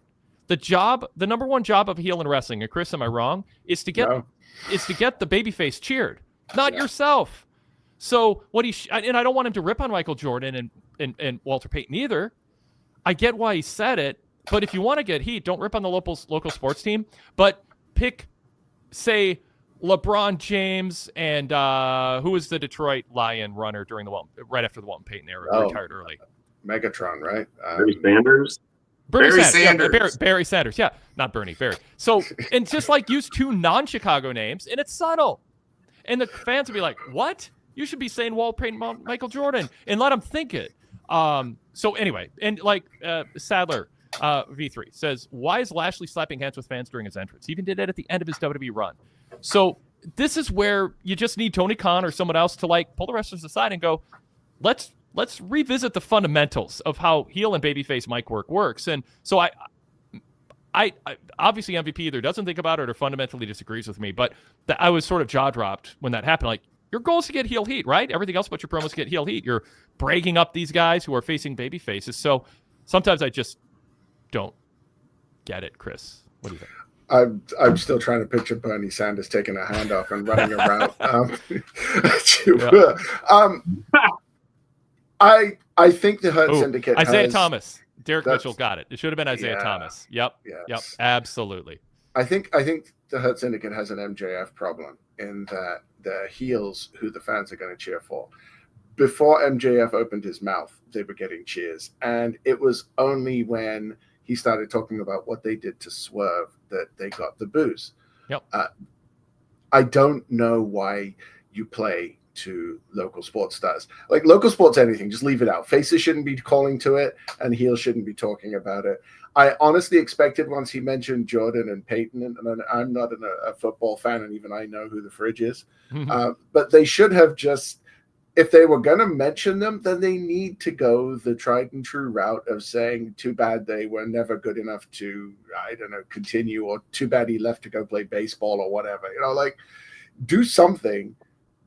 the job. The number one job of a heel in wrestling, and Chris, am I wrong, is to get the babyface cheered, not yourself. So what and I don't want him to rip on Michael Jordan and Walter Payton either. I get why he said it, but if you want to get heat, don't rip on the local sports team, but pick, say, LeBron James and who was the Detroit Lion runner during right after the Walton Payton era, retired early. Megatron, right? Bernie Sanders. Barry Sanders. Yeah, Barry Sanders. Yeah, not Bernie. Barry. So, and just like use 2 non-Chicago names, and it's subtle, and the fans will be like, "What? You should be saying Walt Payton, Michael Jordan," and let them think it. So anyway, and like Sadler. V3 says, why is Lashley slapping hands with fans during his entrance? He even did it at the end of his WWE run. So this is where you just need Tony Khan or someone else to like pull the wrestlers aside and go, let's revisit the fundamentals of how heel and babyface mic work works. And so I obviously MVP either doesn't think about it or fundamentally disagrees with me, but I was sort of jaw dropped when that happened. Like, your goal is to get heel heat, right? Everything else but your promos get heel heat. You're bragging up these guys who are facing babyfaces. So sometimes I just don't get it, Chris. What do you think? I'm still trying to picture Bernie Sanders taking a handoff and running around. I think the Hurt Syndicate Isaiah Thomas. Derek Mitchell got it. It should have been Isaiah Thomas. Yep. Absolutely. I think the Hurt Syndicate has an MJF problem in that the heels who the fans are going to cheer for. Before MJF opened his mouth, they were getting cheers. And it was only when he started talking about what they did to Swerve that they got the boos. Yep. I don't know why you play to local sports stars. Like local sports, anything, just leave it out. Faces shouldn't be calling to it, and heels shouldn't be talking about it. I honestly expected once he mentioned Jordan and Peyton, and I'm not a football fan, and even I know who the fridge is, but they should have just, if they were going to mention them, then they need to go the tried and true route of saying, too bad they were never good enough to, I don't know, continue, or too bad he left to go play baseball or whatever. Like do something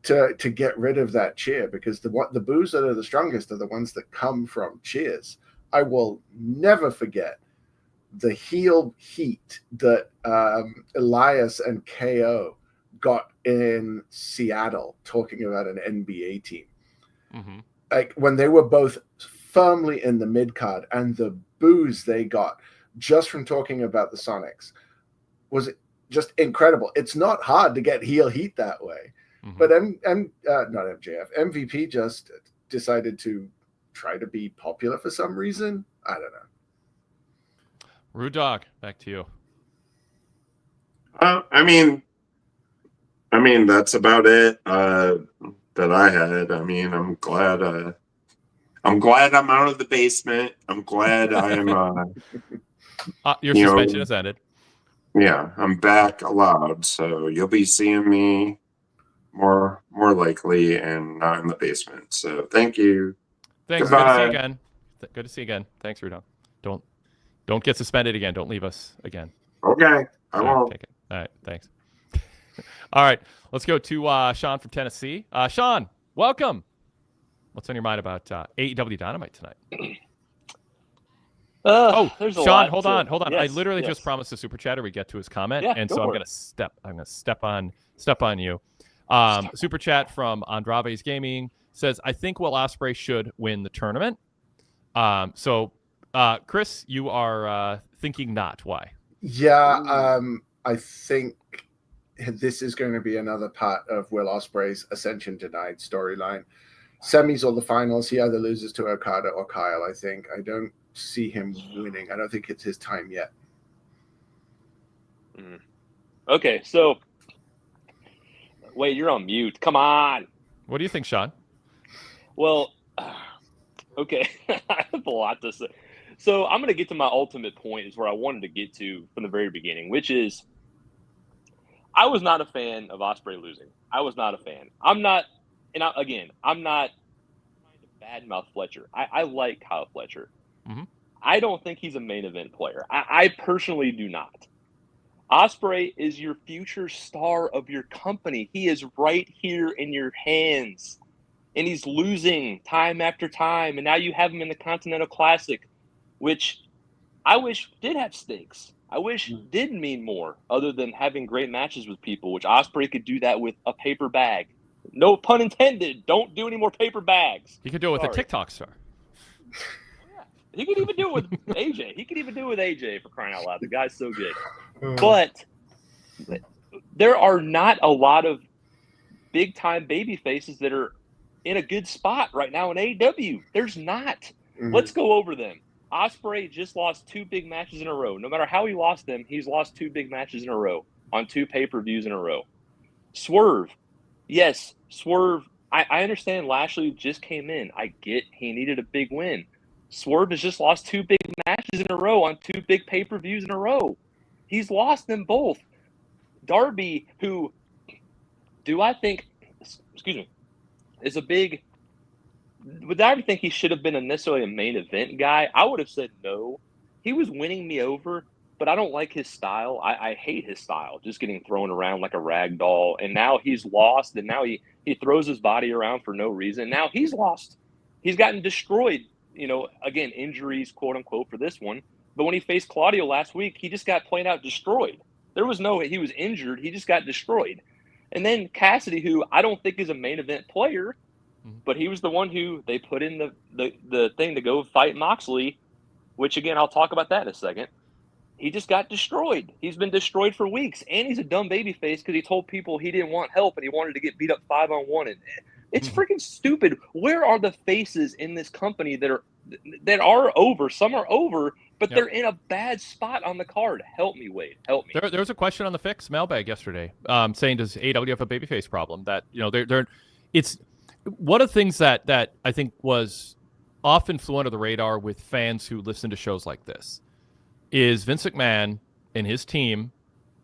to get rid of that cheer, because the boos that are the strongest are the ones that come from cheers. I will never forget the heel heat that Elias and KO got in Seattle talking about an NBA team. Like when they were both firmly in the mid card, and the boos they got just from talking about the Sonics was just incredible. It's not hard to get heel heat that way, but not MJF, MVP just decided to try to be popular for some reason. I don't know. Rude Dog, back to you. I mean, that's about it that I had. I mean, I'm glad I'm out of the basement. I'm glad I'm your suspension has ended. Yeah, I'm back allowed, so you'll be seeing me more likely and not in the basement. So thank you. Thanks. Goodbye. Good to see you again. Good to see you again. Thanks, Rude Dog. Don't get suspended again. Don't leave us again. Okay, I won't. Take it. All right, thanks. All right, let's go to Sean from Tennessee. Sean, welcome. What's on your mind about AEW Dynamite tonight? There's a Sean, lot hold on. Yes, I literally just promised the super chatter we get to his comment, and so I'm gonna step on you. Super chat from Andrave's Gaming says, I think Will Ospreay should win the tournament. So Chris, you are thinking not. Why? Yeah, I think this is going to be another part of Will Ospreay's Ascension Denied storyline. Semis or the finals, he either loses to Okada or Kyle, I think. I don't see him winning. I don't think it's his time yet. Okay, so wait, you're on mute. Come on. What do you think, Sean? Well, okay, I have a lot to say. So I'm going to get to my ultimate point, is where I wanted to get to from the very beginning, which is I was not a fan of Ospreay losing. I was not a fan. I'm not trying to badmouth Fletcher. I like Kyle Fletcher. I don't think he's a main event player. I personally do not. Ospreay is your future star of your company. He is right here in your hands, and he's losing time after time. And now you have him in the Continental Classic, which I wish did have stakes. I wish did mean more, other than having great matches with people, which Ospreay could do that with a paper bag. No pun intended. Don't do any more paper bags. He could do it with a TikTok star. Yeah. He could even do it with AJ. For crying out loud. The guy's so good. But there are not a lot of big-time baby faces that are in a good spot right now in AEW. There's not. Let's go over them. Ospreay just lost 2 big matches in a row. No matter how he lost them, he's lost 2 big matches in a row on 2 pay-per-views in a row. Swerve. Yes, Swerve. I understand Lashley just came in. I get he needed a big win. Swerve has just lost 2 big matches in a row on 2 big pay-per-views in a row. He's lost them both. Darby, who do I think, is a big – would I ever think he should have been necessarily a main event guy? I would have said no. He was winning me over, but I don't like his style. I hate his style, just getting thrown around like a rag doll. And now he's lost, and now he throws his body around for no reason. Now he's lost. He's gotten destroyed, again, injuries, quote unquote, for this one. But when he faced Claudio last week, he just got plain out destroyed. There was no – he was injured. He just got destroyed. And then Cassidy, who I don't think is a main event player, but he was the one who they put in the thing to go fight Moxley, which, again, I'll talk about that in a second. He just got destroyed. He's been destroyed for weeks, and he's a dumb babyface because he told people he didn't want help and he wanted to get beat up 5-on-1. And it's freaking stupid. Where are the faces in this company that are over? Some are over, but they're in a bad spot on the card. Help me, Wade. Help me. There was a question on the Fix mailbag yesterday saying, does AEW have a babyface problem? That, it's one of the things that I think was often flew under the radar with fans who listen to shows like this is Vince McMahon and his team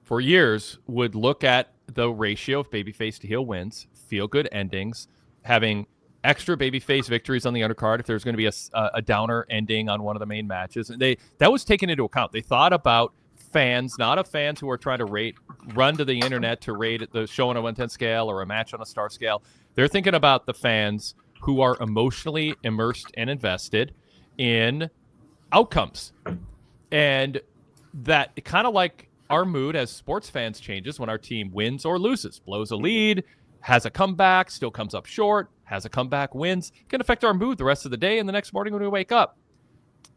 for years would look at the ratio of babyface to heel wins, feel good endings, having extra babyface victories on the undercard if there's going to be a downer ending on one of the main matches. And that was taken into account. They thought about fans, not of fans who are trying to run to the internet to rate the show on a 1/10 scale or a match on a star scale. They're thinking about the fans who are emotionally immersed and invested in outcomes. And that kind of like our mood as sports fans changes when our team wins or loses, blows a lead, has a comeback, still comes up short, has a comeback, wins. It can affect our mood the rest of the day and the next morning when we wake up.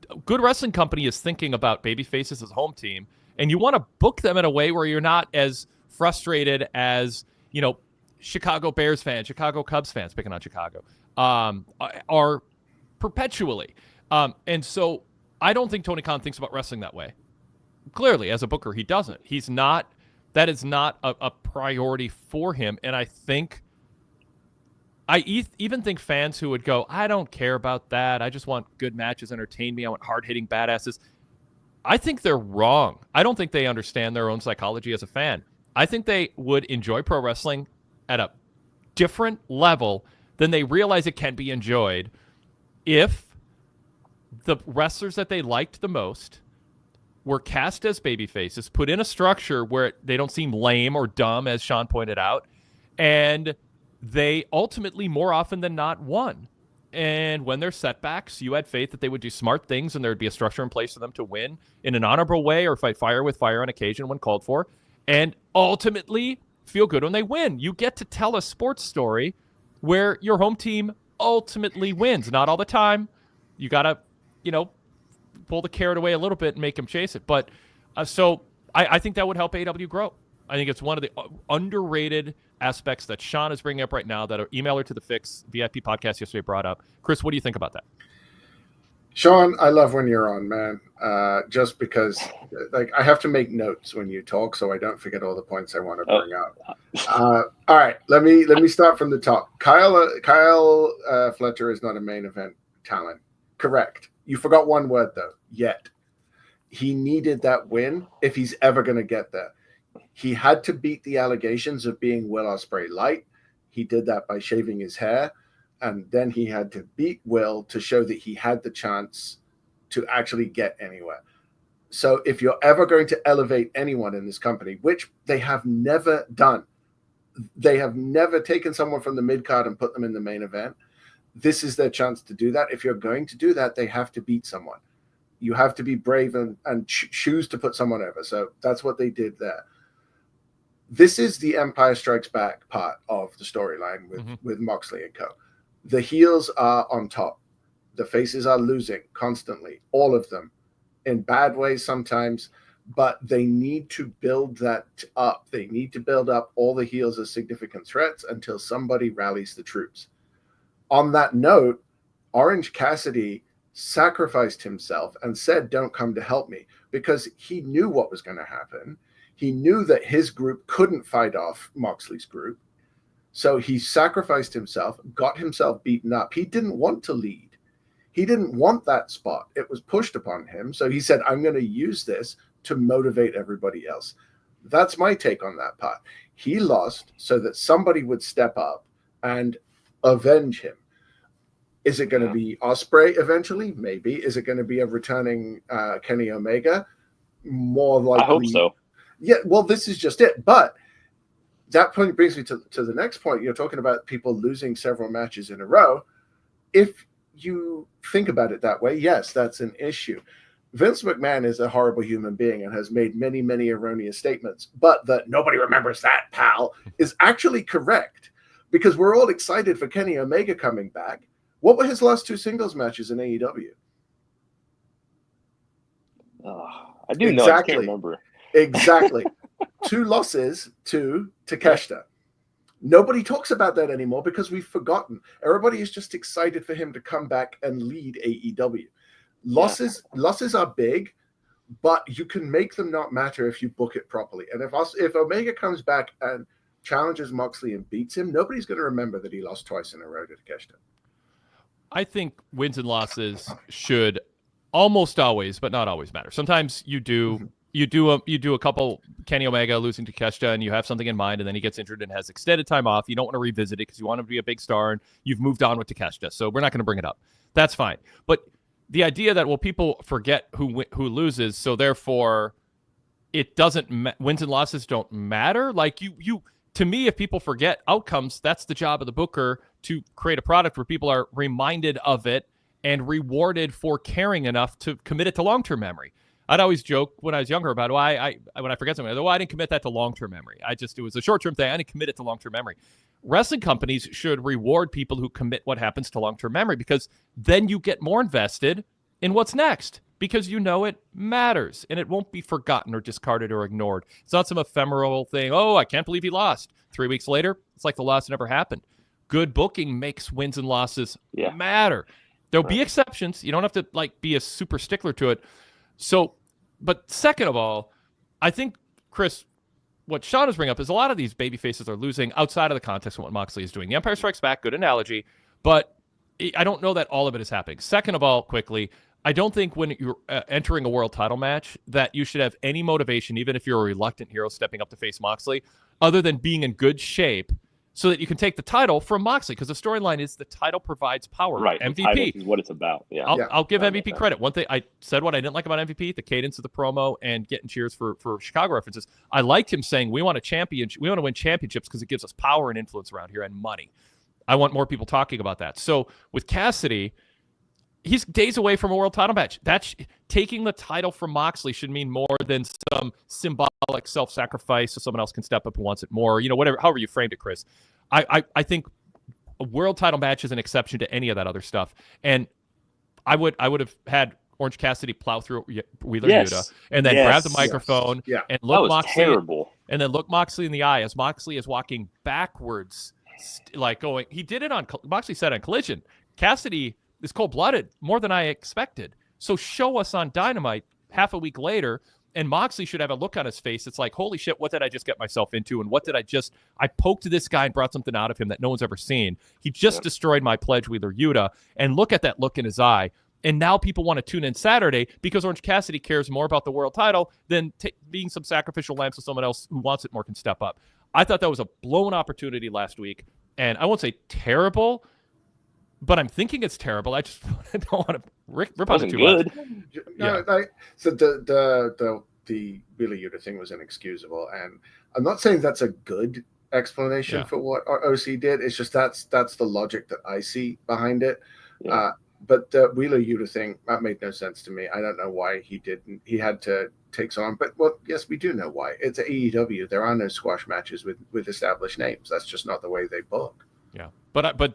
A good wrestling company is thinking about babyfaces as a home team, and you want to book them in a way where you're not as frustrated as, Chicago Bears fans, Chicago Cubs fans, picking on Chicago, are perpetually. And so I don't think Tony Khan thinks about wrestling that way. Clearly, as a booker, he doesn't. That is not a priority for him. And I even think fans who would go, I don't care about that. I just want good matches, entertain me. I want hard-hitting badasses. I think they're wrong. I don't think they understand their own psychology as a fan. I think they would enjoy pro wrestling at a different level than they realize it can be enjoyed if the wrestlers that they liked the most were cast as babyfaces, put in a structure where they don't seem lame or dumb, as Sean pointed out, and they ultimately, more often than not, won. And when there's setbacks, you had faith that they would do smart things and there would be a structure in place for them to win in an honorable way or fight fire with fire on occasion when called for, and ultimately feel good when they win. You get to tell a sports story where your home team ultimately wins. Not all the time. You got to, pull the carrot away a little bit and make them chase it. But so I think that would help AEW grow. I think it's one of the underrated aspects that Sean is bringing up right now that an emailer to the Fix VIP podcast yesterday brought up. Chris, what do you think about that? Sean, I love when you're on, man. Just because, I have to make notes when you talk, so I don't forget all the points I want to bring up. All right, let me start from the top. Kyle Fletcher is not a main event talent. Correct. You forgot one word though. Yet he needed that win if he's ever going to get there. He had to beat the allegations of being Will Ospreay light. He did that by shaving his hair. And then he had to beat Will to show that he had the chance to actually get anywhere. So if you're ever going to elevate anyone in this company, which they have never done, they have never taken someone from the mid-card and put them in the main event. This is their chance to do that. If you're going to do that, they have to beat someone. You have to be brave and choose to put someone over. So that's what they did there. This is the Empire Strikes Back part of the storyline with Moxley and co. The heels are on top. The faces are losing constantly, all of them, in bad ways sometimes, but they need to build that up. They need to build up all the heels as significant threats until somebody rallies the troops. On that note, Orange Cassidy sacrificed himself and said, don't come to help me, because he knew what was going to happen. He knew that his group couldn't fight off Moxley's group. So he sacrificed himself, got himself beaten up. He didn't want to lead. He didn't want that spot. It was pushed upon him. So he said, I'm going to use this to motivate everybody else. That's my take on that part. He lost so that somebody would step up and avenge him. Is it going to be Ospreay eventually? Maybe. Is it going to be a returning Kenny Omega? More likely. I hope so. Yeah, well, this is just it. But that point brings me to the next point. You're talking about people losing several matches in a row. If you think about it that way, yes, that's an issue. Vince McMahon is a horrible human being and has made many, many erroneous statements. But that nobody remembers that, pal, is actually correct, because we're all excited for Kenny Omega coming back. What were his last two singles matches in AEW? I do know. I can't remember. Exactly. 2 losses to Takeshita. Nobody talks about that anymore because we've forgotten. Everybody is just excited for him to come back and lead AEW. Losses are big, but you can make them not matter if you book it properly. And if Omega comes back and challenges Moxley and beats him, nobody's going to remember that he lost twice in a row to Takeshita. I think wins and losses should almost always, but not always, matter. Sometimes you do a couple Kenny Omega losing to Takeshita, and you have something in mind, and then he gets injured and has extended time off. You don't want to revisit it because you want him to be a big star, and you've moved on with Takeshita, so we're not going to bring it up. That's fine. But the idea that, well, people forget who loses, so therefore it doesn't wins and losses don't matter. Like you to me, if people forget outcomes, that's the job of the booker to create a product where people are reminded of it and rewarded for caring enough to commit it to long-term memory. I'd always joke when I was younger about why when I forget something, I didn't commit that to long-term memory. It was a short-term thing. I didn't commit it to long-term memory. Wrestling companies should reward people who commit what happens to long-term memory, because then you get more invested in what's next, because you know it matters and it won't be forgotten or discarded or ignored. It's not some ephemeral thing. Oh, I can't believe he lost. 3 weeks later, it's like the loss never happened. Good booking makes wins and losses matter. There'll be exceptions. You don't have to be a super stickler to it. So, but second of all, I think, Chris, what Sean is bringing up is a lot of these baby faces are losing outside of the context of what Moxley is doing. The Empire Strikes Back, good analogy, but I don't know that all of it is happening. Second of all, quickly, I don't think when you're entering a world title match that you should have any motivation, even if you're a reluctant hero stepping up to face Moxley, other than being in good shape so that you can take the title from Moxley, because the storyline is the title provides power. Right. MVP is what it's about. Yeah. I'll give MVP credit. One thing I said, what I didn't like about MVP, the cadence of the promo and getting cheers for Chicago references. I liked him saying, we want to win championships because it gives us power and influence around here and money. I want more people talking about that. So with Cassidy, he's days away from a world title match. Taking the title from Moxley should mean more than some symbolic self-sacrifice so someone else can step up and wants it more. Whatever, however you framed it, Chris. I think a world title match is an exception to any of that other stuff. And I would have had Orange Cassidy plow through Wheeler Yuta and then grab the microphone and look Moxley terrible. And then look Moxley in the eye as Moxley is walking backwards, going. He did it on Moxley said on Collision. Cassidy is cold-blooded, more than I expected. So show us on Dynamite half a week later, and Moxley should have a look on his face. It's like, holy shit, what did I just get myself into? And I poked this guy and brought something out of him that no one's ever seen. He just destroyed my pledge, Wheeler Yuta. And look at that look in his eye. And now people want to tune in Saturday because Orange Cassidy cares more about the world title than being some sacrificial lamb so someone else who wants it more can step up. I thought that was a blown opportunity last week. And I won't say terrible, but I'm thinking it's terrible. I just don't want to rip on it too much. So the Wheeler Yuta thing was inexcusable, and I'm not saying that's a good explanation for what our OC did. It's just that's the logic that I see behind it. But the Wheeler Yuta thing, that made no sense to me. I don't know why he didn't. He had to take someone, but yes, we do know why. It's AEW. There are no squash matches with established names. That's just not the way they book. Yeah, that would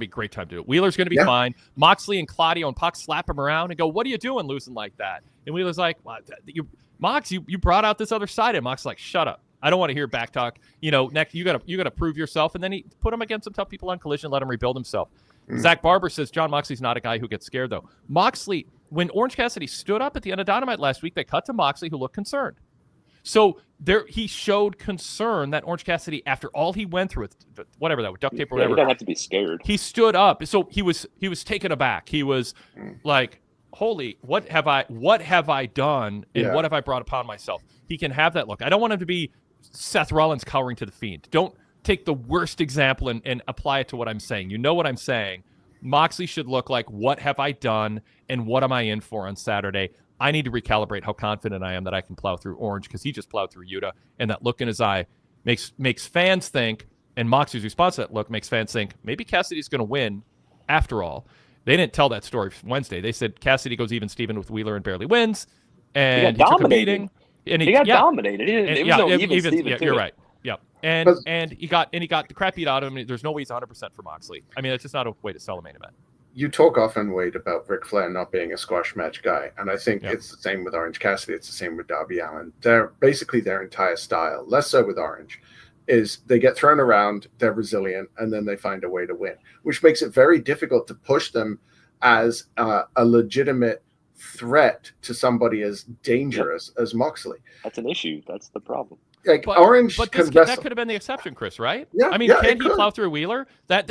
be a great time to do it. Wheeler's going to be fine. Moxley and Claudio and Pac slap him around and go, "What are you doing, losing like that?" And Wheeler's like, "Mox, you brought out this other side." And Mox's like, "Shut up! I don't want to hear back talk. Next you gotta prove yourself." And then he put him against some tough people on Collision, let him rebuild himself. Zach Barber says John Moxley's not a guy who gets scared though. Moxley, when Orange Cassidy stood up at the end of Dynamite last week, they cut to Moxley, who looked concerned. So he showed concern that Orange Cassidy, after all he went through with whatever that, with duct tape or whatever, he doesn't have to be scared. He stood up. So he was taken aback. He was like, "Holy, what have I done? And what have I brought upon myself?" He can have that look. I don't want him to be Seth Rollins cowering to the Fiend. Don't take the worst example and apply it to what I'm saying. You know what I'm saying. Moxley should look like, what have I done and what am I in for on Saturday? I need to recalibrate how confident I am that I can plow through Orange, because he just plowed through Yuta, and that look in his eye makes fans think, and Moxley's response to that look makes fans think, maybe Cassidy's going to win after all. They didn't tell that story Wednesday. They said Cassidy goes even Steven with Wheeler and barely wins, and he took a beating. And he got dominated. You're right. Yeah, and he got the crap beat out of him. There's no way he's 100% for Moxley. I mean, it's just not a way to sell a main event. You talk often, Wade, about Ric Flair not being a squash match guy, and I think it's the same with Orange Cassidy. It's the same with Darby Allin. They're basically their entire style, less so with Orange, is they get thrown around, they're resilient, and then they find a way to win, which makes it very difficult to push them as a legitimate threat to somebody as dangerous as Moxley. That's an issue. That's the problem. like Orange but can that wrestle. could have been the exception, Chris, right? Yeah, I mean, yeah, can he plow through Wheeler? That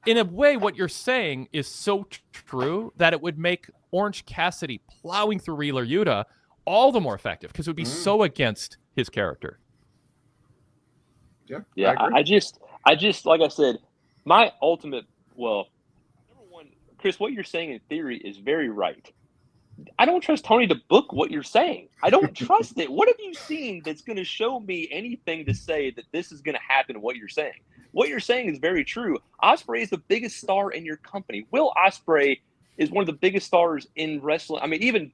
in a way, what you're saying is so true that it would make Orange Cassidy plowing through Wheeler Yuta all the more effective because it would be so against his character. Yeah, I just like I said, my ultimate number one, Chris, what you're saying in theory is very right. I don't trust Tony to book what you're saying. I don't trust it. What have you seen that's going to show me anything to say that this is going to happen? What you're saying. What you're saying is very true. Ospreay is the biggest star in your company. Will Ospreay is one of the biggest stars in wrestling. I mean, even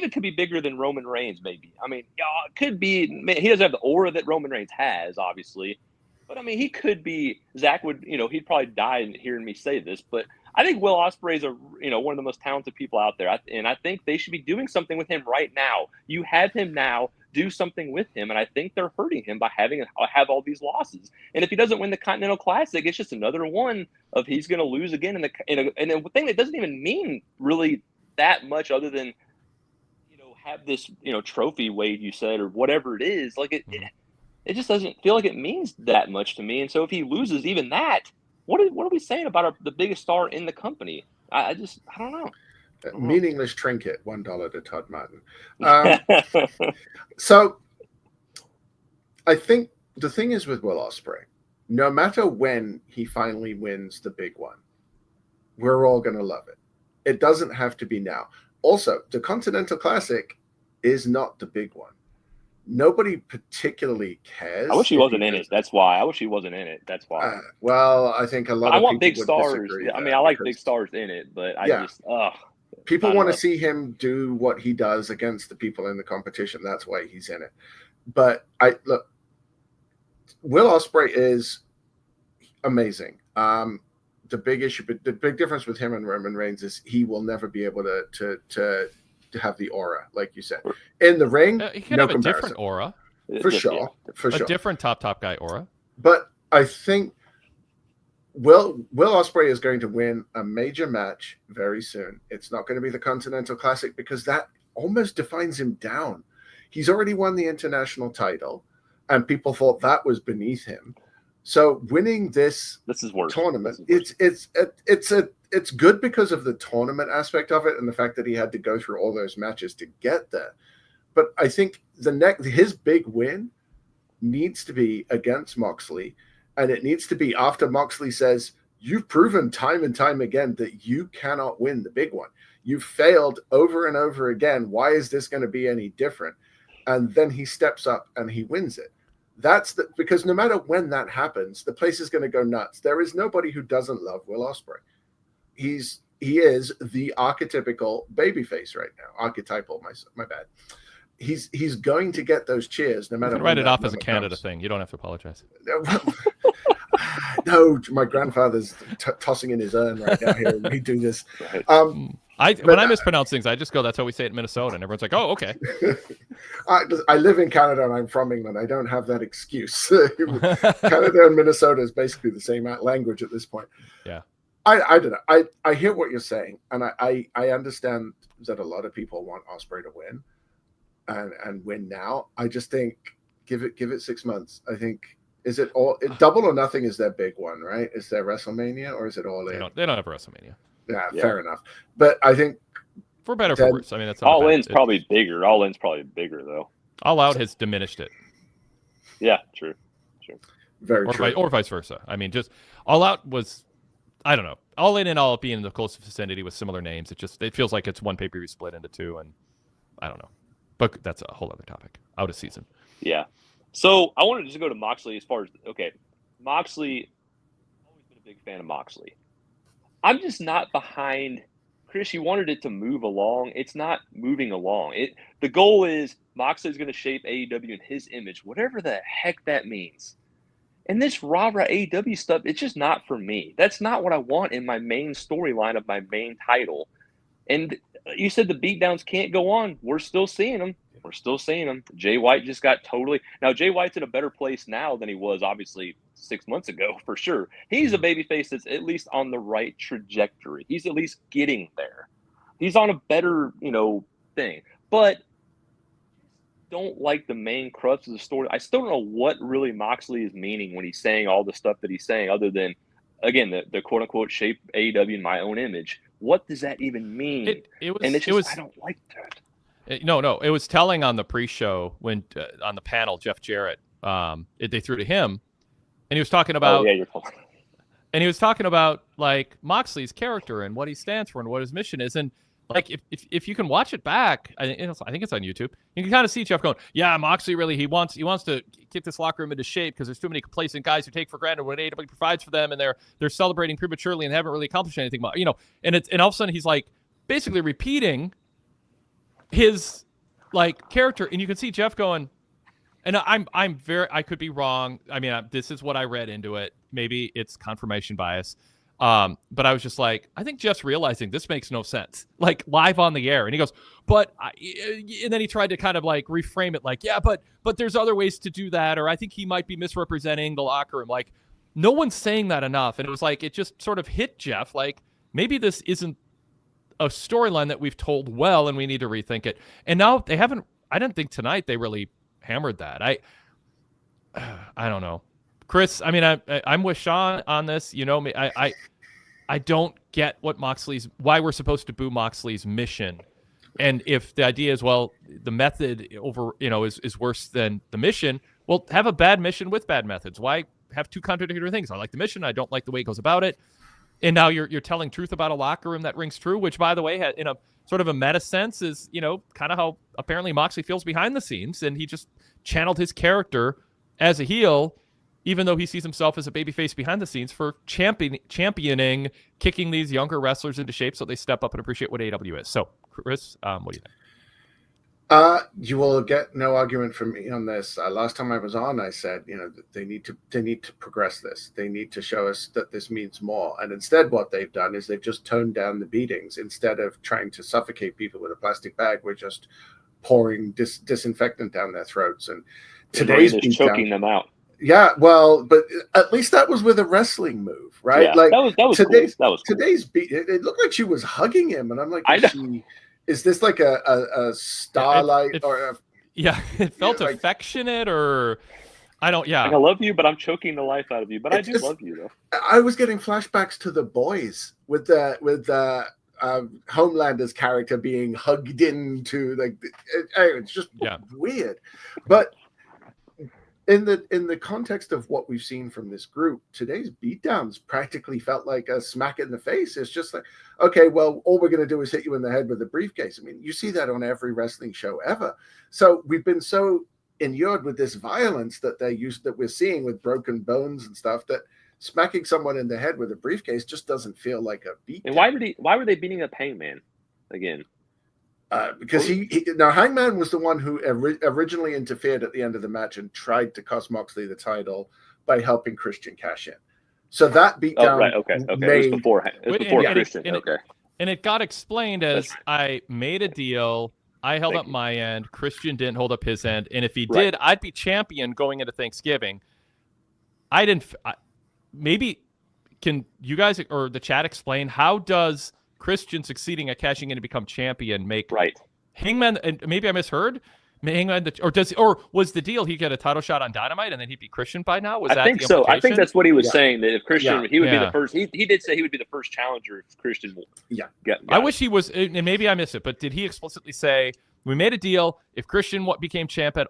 could be bigger than Roman Reigns, maybe. I mean, it could be. Man, he doesn't have the aura that Roman Reigns has, obviously. But I mean, he could be. Zach would, he'd probably die hearing me say this, but I think Will Ospreay is one of the most talented people out there, and I think they should be doing something with him right now. You have him now. Do something with him, and I think they're hurting him by have all these losses. And if he doesn't win the Continental Classic, it's just another one of he's going to lose again in a thing that doesn't even mean really that much, other than have this trophy, Wade, you said, or whatever it is. Like it just doesn't feel like it means that much to me. And so if he loses even that, what are we saying about the biggest star in the company? I don't know. Meaningless trinket, $1 to Todd Martin. So I think the thing is with Will Ospreay, no matter when he finally wins the big one, we're all going to love it. It doesn't have to be now. Also, the Continental Classic is not the big one. Nobody particularly cares. I wish he wasn't in it. That's why. I wish he wasn't in it. That's why. Well, I think a lot of people want big stars. I mean, I like big stars in it, but people want to see him do what he does against the people in the competition. That's why he's in it. But Will Ospreay is amazing. The big difference with him and Roman Reigns is he will never be able to have the aura, like you said. In the ring, he can have a different aura. For sure. A different top guy aura. But I think Will Ospreay is going to win a major match very soon. It's not going to be the Continental Classic because that almost defines him down. He's already won the international title, and people thought that was beneath him. So winning this is worse. Tournament, it's good because of the tournament aspect of it and the fact that he had to go through all those matches to get there. But I think his big win needs to be against Moxley, and it needs to be after Moxley says, "You've proven time and time again that you cannot win the big one. You've failed over and over again. Why is this going to be any different?" And then he steps up and he wins it. Because no matter when that happens, the place is going to go nuts. There is nobody who doesn't love Will Ospreay. He is the archetypical babyface right now. Archetypal, my bad. He's going to get those cheers no matter. You can write it off as a Canada thing. You don't have to apologize. No, my grandfather's tossing in his urn right now here. We do this. When I mispronounce things, I just go, "That's how we say it in Minnesota," and everyone's like, "Oh, okay." I live in Canada and I'm from England. I don't have that excuse. Canada and Minnesota is basically the same language at this point. Yeah. I don't know. I hear what you're saying, and I understand that a lot of people want Ospreay to win and win now. I just think give it 6 months. I think Double or Nothing is their big one, right? Is there WrestleMania or is it All In? They don't have WrestleMania. Yeah, fair enough. But I think for better or for worse. I mean, that's All In's probably bigger. All In's probably bigger though. All Out has diminished it. Yeah, true. Very true. Or vice versa. I mean, just All Out was, I don't know, All In and All Out being in the close vicinity with similar names. It feels like it's one pay-per-view split into two, and I don't know. But that's a whole other topic. Out of season. Yeah. So I wanted to just go to Moxley as far as Moxley. I've always been a big fan of Moxley. I'm just not behind. Chris, you wanted it to move along. It's not moving along. The goal is Moxley's going to shape AEW in his image, whatever the heck that means. And this rah-rah AEW stuff, it's just not for me. That's not what I want in my main storyline of my main title. And you said the beatdowns can't go on. We're still seeing them. Jay White just got totally. Now, Jay White's in a better place now than he was, obviously, 6 months ago, for sure. He's a babyface that's at least on the right trajectory. He's at least getting there. He's on a better, thing. But don't like the main crux of the story. I still don't know what really Moxley is meaning when he's saying all the stuff that he's saying, other than, again, the quote unquote shape AEW in my own image. What does that even mean? I don't like that. No, it was telling on the pre-show when on the panel, Jeff Jarrett, they threw to him, and he was talking about. You're talking. And he was talking about like Moxley's character and what he stands for and what his mission is. And like if you can watch it back, I think it's on YouTube. You can kind of see Jeff going, "Yeah, Moxley really he wants to get this locker room into shape because there's too many complacent guys who take for granted what AEW provides for them, and they're celebrating prematurely and haven't really accomplished anything." And all of a sudden he's like basically repeating his like character, and you can see Jeff going. And I could be wrong. I mean, this is what I read into it. Maybe it's confirmation bias. But I was just like, I think Jeff's realizing this makes no sense, like live on the air. And he goes, and then he tried to kind of like reframe it like, yeah, but there's other ways to do that. Or I think he might be misrepresenting the locker room. Like no one's saying that enough. And it was like, it just sort of hit Jeff. Like maybe this isn't a storyline that we've told well, and we need to rethink it. And now I didn't think tonight they really hammered that. I don't know, Chris. I mean, I'm with Sean on this. You know me. I don't get why we're supposed to boo Moxley's mission, and if the idea is the method is worse than the mission. Well, have a bad mission with bad methods. Why have two contradictory things? I like the mission. I don't like the way it goes about it. And now you're telling truth about a locker room that rings true, which, by the way, in a sort of a meta sense is, kind of how apparently Moxley feels behind the scenes. And he just channeled his character as a heel, even though he sees himself as a babyface behind the scenes for championing, kicking these younger wrestlers into shape so they step up and appreciate what AEW is. So, Chris, what do you think? You will get no argument from me on this. Last time I was on, I said, they need to progress this. They need to show us that this means more. And instead, what they've done is they've just toned down the beatings. Instead of trying to suffocate people with a plastic bag, we're just pouring disinfectant down their throats. And today's just choking them out. Yeah, well, but at least that was with a wrestling move, right? Yeah, like that was today's cool. today's beat. It looked like she was hugging him, and I'm like, is this like a starlight it felt affectionate or I don't Like, I love you, but I'm choking the life out of you. But I do love you though. I was getting flashbacks to The Boys with Homelander's character being hugged into it's just weird. But in the context of what we've seen from this group, today's beatdowns practically felt like a smack in the face. It's just like, okay, well, all we're going to do is hit you in the head with a briefcase. I mean, you see that on every wrestling show ever. So we've been so inured with this violence that we're seeing with broken bones and stuff, that smacking someone in the head with a briefcase just doesn't feel like a beat. And why were they beating up Hangman again? Because Hangman was the one who originally interfered at the end of the match and tried to cost Moxley the title by helping Christian cash in. So that beat down. Right. Okay. It was before Christian. And it got explained as I made a deal. I held up my end. Christian didn't hold up his end. And if he did, I'd be champion going into Thanksgiving. I didn't. Maybe can you guys or the chat explain how does Christian succeeding at cashing in to become champion make Hangman? And maybe I misheard. Hangman, or was the deal he get a title shot on Dynamite and then he'd be Christian by now? I think so. I think that's what he was saying. That if Christian, he would be the first. He did say he would be the first challenger if Christian. I wish he was, and maybe I missed it. But did he explicitly say we made a deal? If Christian became champ at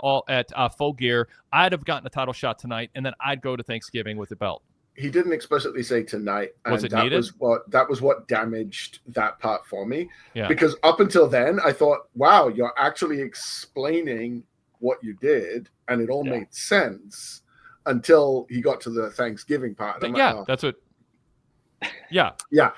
Full Gear, I'd have gotten a title shot tonight, and then I'd go to Thanksgiving with the belt. He didn't explicitly say tonight, and was it needed? That was what damaged that part for me. Yeah. Because up until then, I thought, wow, you're actually explaining what you did, and it all made sense until he got to the Thanksgiving part. That's what. Yeah,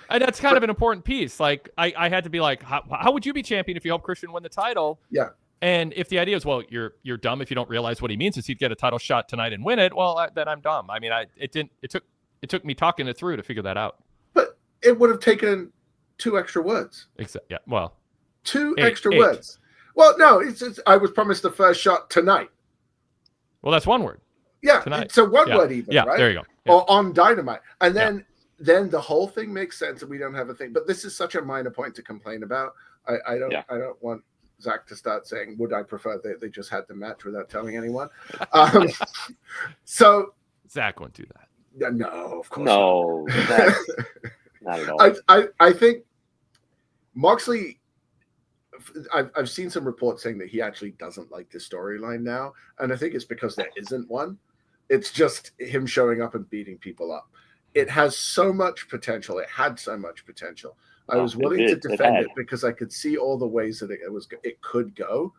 and that's kind of an important piece. Like I had to be like, how would you be champion if you help Christian win the title? Yeah. And if the idea is, well, you're dumb if you don't realize what he means is he'd get a title shot tonight and win it. Well, then I'm dumb. I mean, it took me talking it through to figure that out. But it would have taken 2 extra words. Yeah. Well, 2 extra words. Well, no, it's I was promised the first shot tonight. Well, that's 1 word. Yeah. Tonight. So 1 word even, right? There you go. Yeah. Or on Dynamite. And then the whole thing makes sense and we don't have a thing. But this is such a minor point to complain about. I don't want Zach to start saying, would I prefer that they just had the match without telling anyone? So Zach won't do that. no, of course No, not. not at all. I think Moxley, I've seen some reports saying that he actually doesn't like this storyline now. And I think it's because there isn't one. It's just him showing up and beating people up. It has so much potential. It had so much potential. I was willing to defend it because I could see all the ways that it could go,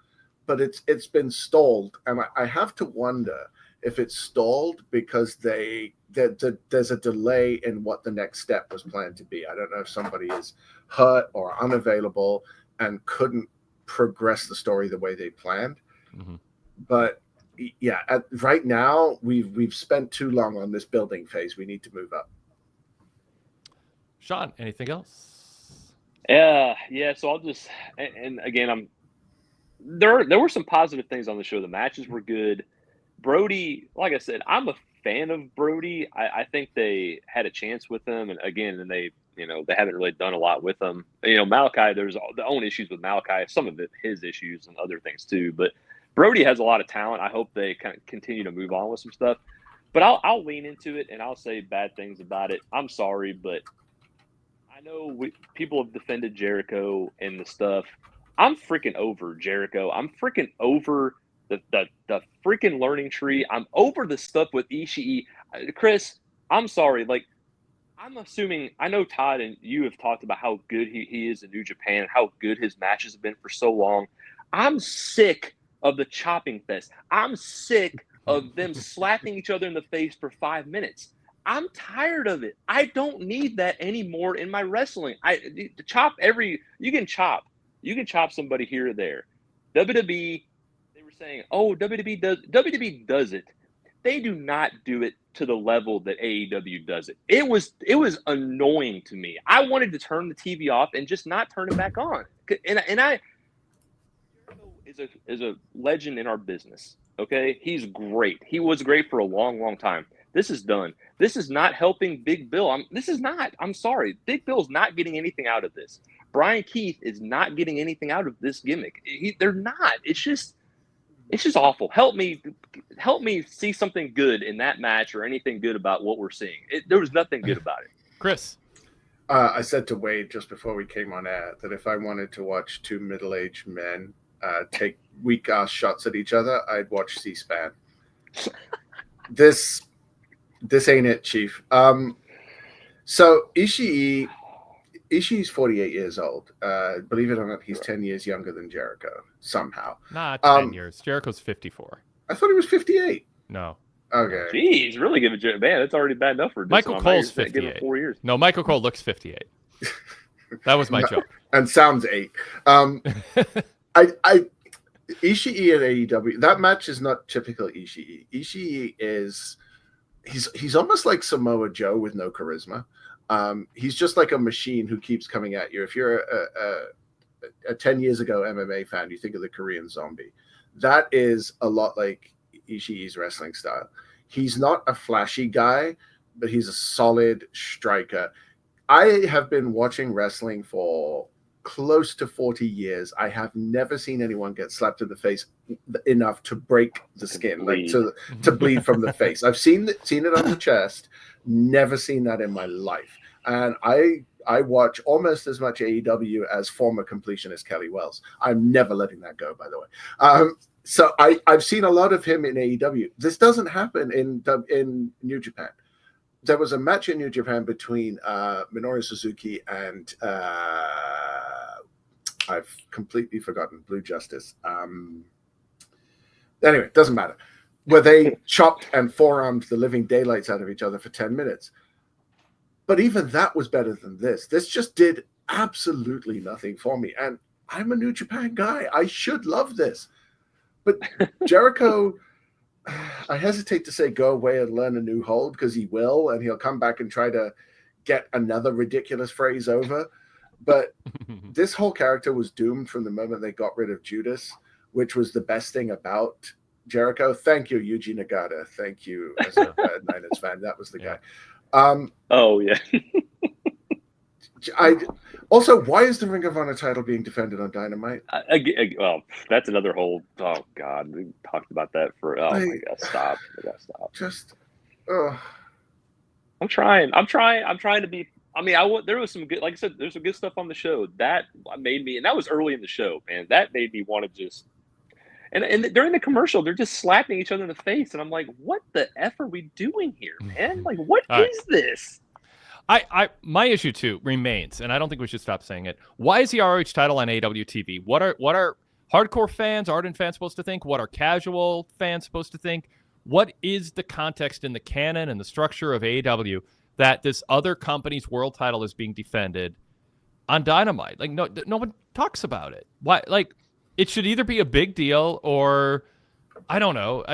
but it's been stalled. And I have to wonder if it's stalled because there's a delay in what the next step was planned to be. I don't know if somebody is hurt or unavailable and couldn't progress the story the way they planned. Mm-hmm. But yeah, right now we've spent too long on this building phase. We need to move up. Sean, anything else? Yeah. So I'll just and again, there were some positive things on the show. The matches were good. Brody, like I said, I'm a fan of Brody. I think they had a chance with him, and again, they haven't really done a lot with him. Malachi, there's the own issues with Malachi. Some of it his issues and other things too, but Brody has a lot of talent. I hope they kind of continue to move on with some stuff. But I'll lean into it and I'll say bad things about it. I'm sorry, but I know people have defended Jericho and the stuff. I'm freaking over Jericho. I'm freaking over the freaking learning tree. I'm over the stuff with Ishii. Chris, I'm sorry. Like, I'm assuming, I know Todd and you have talked about how good he is in New Japan, how good his matches have been for so long. I'm sick of the chopping fest. I'm sick of them slapping each other in the face for 5 minutes. I'm tired of it. I don't need that anymore in my wrestling. You can chop somebody here or there. WWE, they were saying, WWE does it. They do not do it to the level that AEW does it. It was annoying to me. I wanted to turn the TV off and just not turn it back on. Is a legend in our business. Okay, he's great. He was great for a long, long time. This is done. This is not helping Big Bill. I'm sorry. Big Bill's not getting anything out of this. Brian Keith is not getting anything out of this gimmick. They're not. It's just awful. Help me see something good in that match or anything good about what we're seeing. There was nothing good about it. Chris. I said to Wade just before we came on air that if I wanted to watch two middle-aged men take weak-ass shots at each other, I'd watch C-SPAN. This ain't it, Chief. So Ishii's 48 years old. Believe it or not, he's 10 years younger than Jericho, somehow. Not 10 years. Jericho's 54. I thought he was 58. No. Okay. Jeez, really giving Jericho. Man, that's already bad enough for Michael Cole's 58. 4 years. No, Michael Cole looks 58. That was my joke. And sounds 8. Ishii and AEW, that match is not typical Ishii. Ishii is he's almost like Samoa Joe with no charisma. He's just like a machine who keeps coming at you. If you're a 10 years ago MMA fan, you think of the Korean Zombie. That is a lot like Ishii's wrestling style. He's not a flashy guy, but he's a solid striker. I have been watching wrestling for close to 40 years. I have never seen anyone get slapped in the face enough to break the skin, like to bleed from the face. I've seen it on the chest, never seen that in my life. And I watch almost as much AEW as former completionist Kelly Wells. I'm never letting that go, by the way. So I've seen a lot of him in AEW. This doesn't happen in New Japan. There was a match in New Japan between Minoru Suzuki and I've completely forgotten Blue Justice. Anyway, it doesn't matter. Where they chopped and forearmed the living daylights out of each other for 10 minutes. But even that was better than this. This just did absolutely nothing for me. And I'm a New Japan guy. I should love this. But Jericho, I hesitate to say go away and learn a new hold because he will, and he'll come back and try to get another ridiculous phrase over. But this whole character was doomed from the moment they got rid of Judas, which was the best thing about Jericho. Thank you, Yuji Nagata. Thank you, as a Niners fan. That was the guy. Oh, yeah. Also, why is the Ring of Honor title being defended on Dynamite? Well, that's another whole. Oh God, we talked about that for. Oh my God, stop! Just. I'm trying to be. I mean, there was some good, like I said, there's some good stuff on the show that made me, and that was early in the show, man. That made me want to just. And during the commercial, they're just slapping each other in the face, and I'm like, "What the f are we doing here, man? Like, what is this?" My issue too remains, and I don't think we should stop saying it. Why is the ROH title on AEW TV? What are hardcore fans, ardent fans supposed to think? What are casual fans supposed to think? What is the context in the canon and the structure of AEW that this other company's world title is being defended on Dynamite? Like, no one talks about it. Why? Like, it should either be a big deal or I don't know.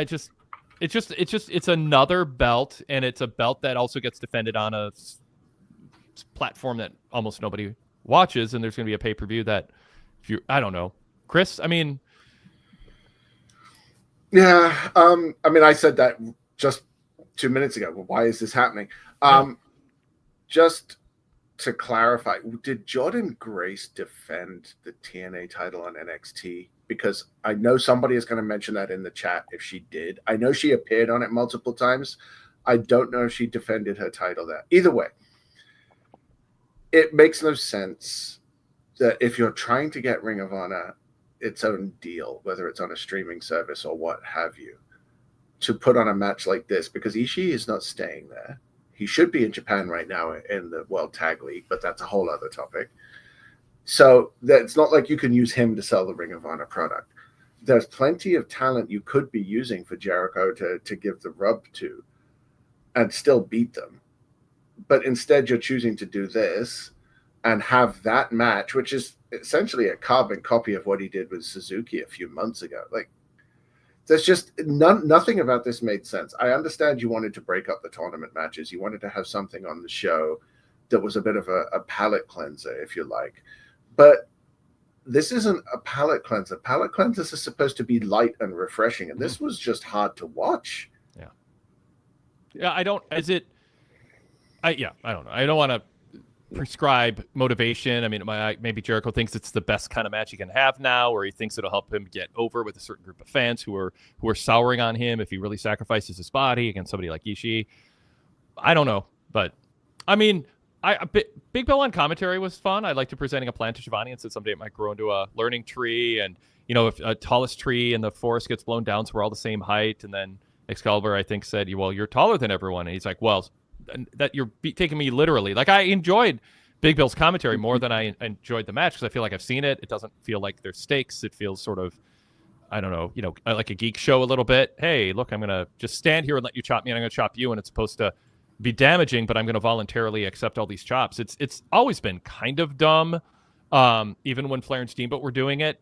It's another belt, and it's a belt that also gets defended on a platform that almost nobody watches, and there's going to be a pay-per-view that I don't know. Chris, I mean, yeah, I mean, I said that just 2 minutes ago. Well, why is this happening? Just to clarify, did Jordan Grace defend the TNA title on NXT? Because I know somebody is going to mention that in the chat if she did. I know she appeared on it multiple times. I don't know if she defended her title there. Either way, it makes no sense that if you're trying to get Ring of Honor its own deal, whether it's on a streaming service or what have you, to put on a match like this, because Ishii is not staying there. He should be in Japan right now in the World Tag League, but that's a whole other topic. So it's not like you can use him to sell the Ring of Honor product. There's plenty of talent you could be using for Jericho to give the rub to and still beat them. But instead you're choosing to do this and have that match, which is essentially a carbon copy of what he did with Suzuki a few months ago. Like, there's just nothing about this made sense. I understand you wanted to break up the tournament matches. You wanted to have something on the show that was a bit of a palate cleanser, if you like. But this isn't a palate cleanser. Palate cleansers are supposed to be light and refreshing, and this was just hard to watch. Yeah, I don't know. I don't want to prescribe motivation. I mean, maybe Jericho thinks it's the best kind of match he can have now, or he thinks it'll help him get over with a certain group of fans who are souring on him if he really sacrifices his body against somebody like Ishii. I don't know, but I mean, Big Bill on commentary was fun. I liked presenting a plan to Shivani and said someday it might grow into a learning tree, and if a tallest tree in the forest gets blown down, so we're all the same height. And then Excalibur, I think, said, "Well, you're taller than everyone," and he's like, "Well, that you're taking me literally." Like, I enjoyed Big Bill's commentary more than I enjoyed the match because I feel like I've seen it. It doesn't feel like there's stakes. It feels sort of, I don't know, like a geek show a little bit. Hey, look, I'm going to just stand here and let you chop me, and I'm going to chop you, and it's supposed to be damaging, but I'm going to voluntarily accept all these chops. It's always been kind of dumb. Even when Flair and Steamboat were doing it,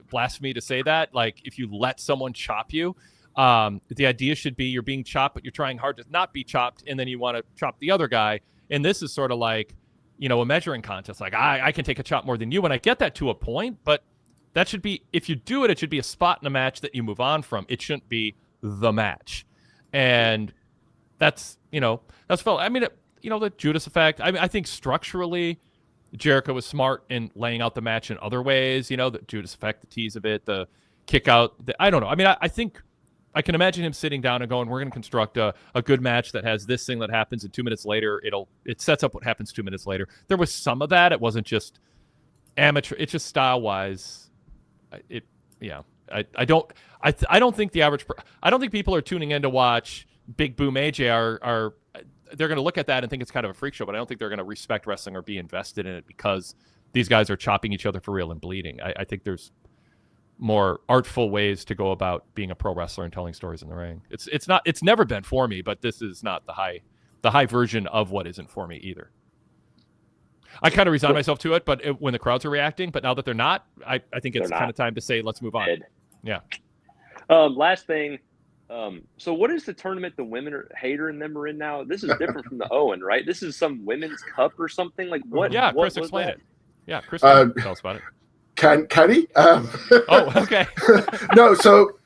blasphemy to say that. Like, if you let someone chop you, the idea should be you're being chopped, but you're trying hard to not be chopped, and then you want to chop the other guy. And this is sort of like, a measuring contest. Like, I can take a chop more than you, and I get that to a point, but that should be, if you do it, it should be a spot in a match that you move on from. It shouldn't be the match. And that's felt. I mean, the Judas effect. I think structurally, Jericho was smart in laying out the match in other ways. The Judas effect, the tease of it, the kick out. I don't know. I mean, I think I can imagine him sitting down and going, "We're going to construct a good match that has this thing that happens, and 2 minutes later, it sets up what happens 2 minutes later." There was some of that. It wasn't just amateur. It's just style wise. I don't think the average. I don't think people are tuning in to watch Big Boom AJ are they're going to look at that and think it's kind of a freak show, but I don't think they're going to respect wrestling or be invested in it because these guys are chopping each other for real and bleeding. I think there's more artful ways to go about being a pro wrestler and telling stories in the ring. It's never been for me, but this is not the high version of what isn't for me either. I kind of resign myself to it, but when the crowds are reacting, but now that they're not, I think it's kind of time to say, let's move on. Yeah. Last thing. So what is the tournament the women Hater and them are in now? This is different from the Owen, right? This is some women's cup or something. Like what? Yeah, what Chris, explain it. Yeah, Chris, tell us about it. Can he? Oh, okay. No, so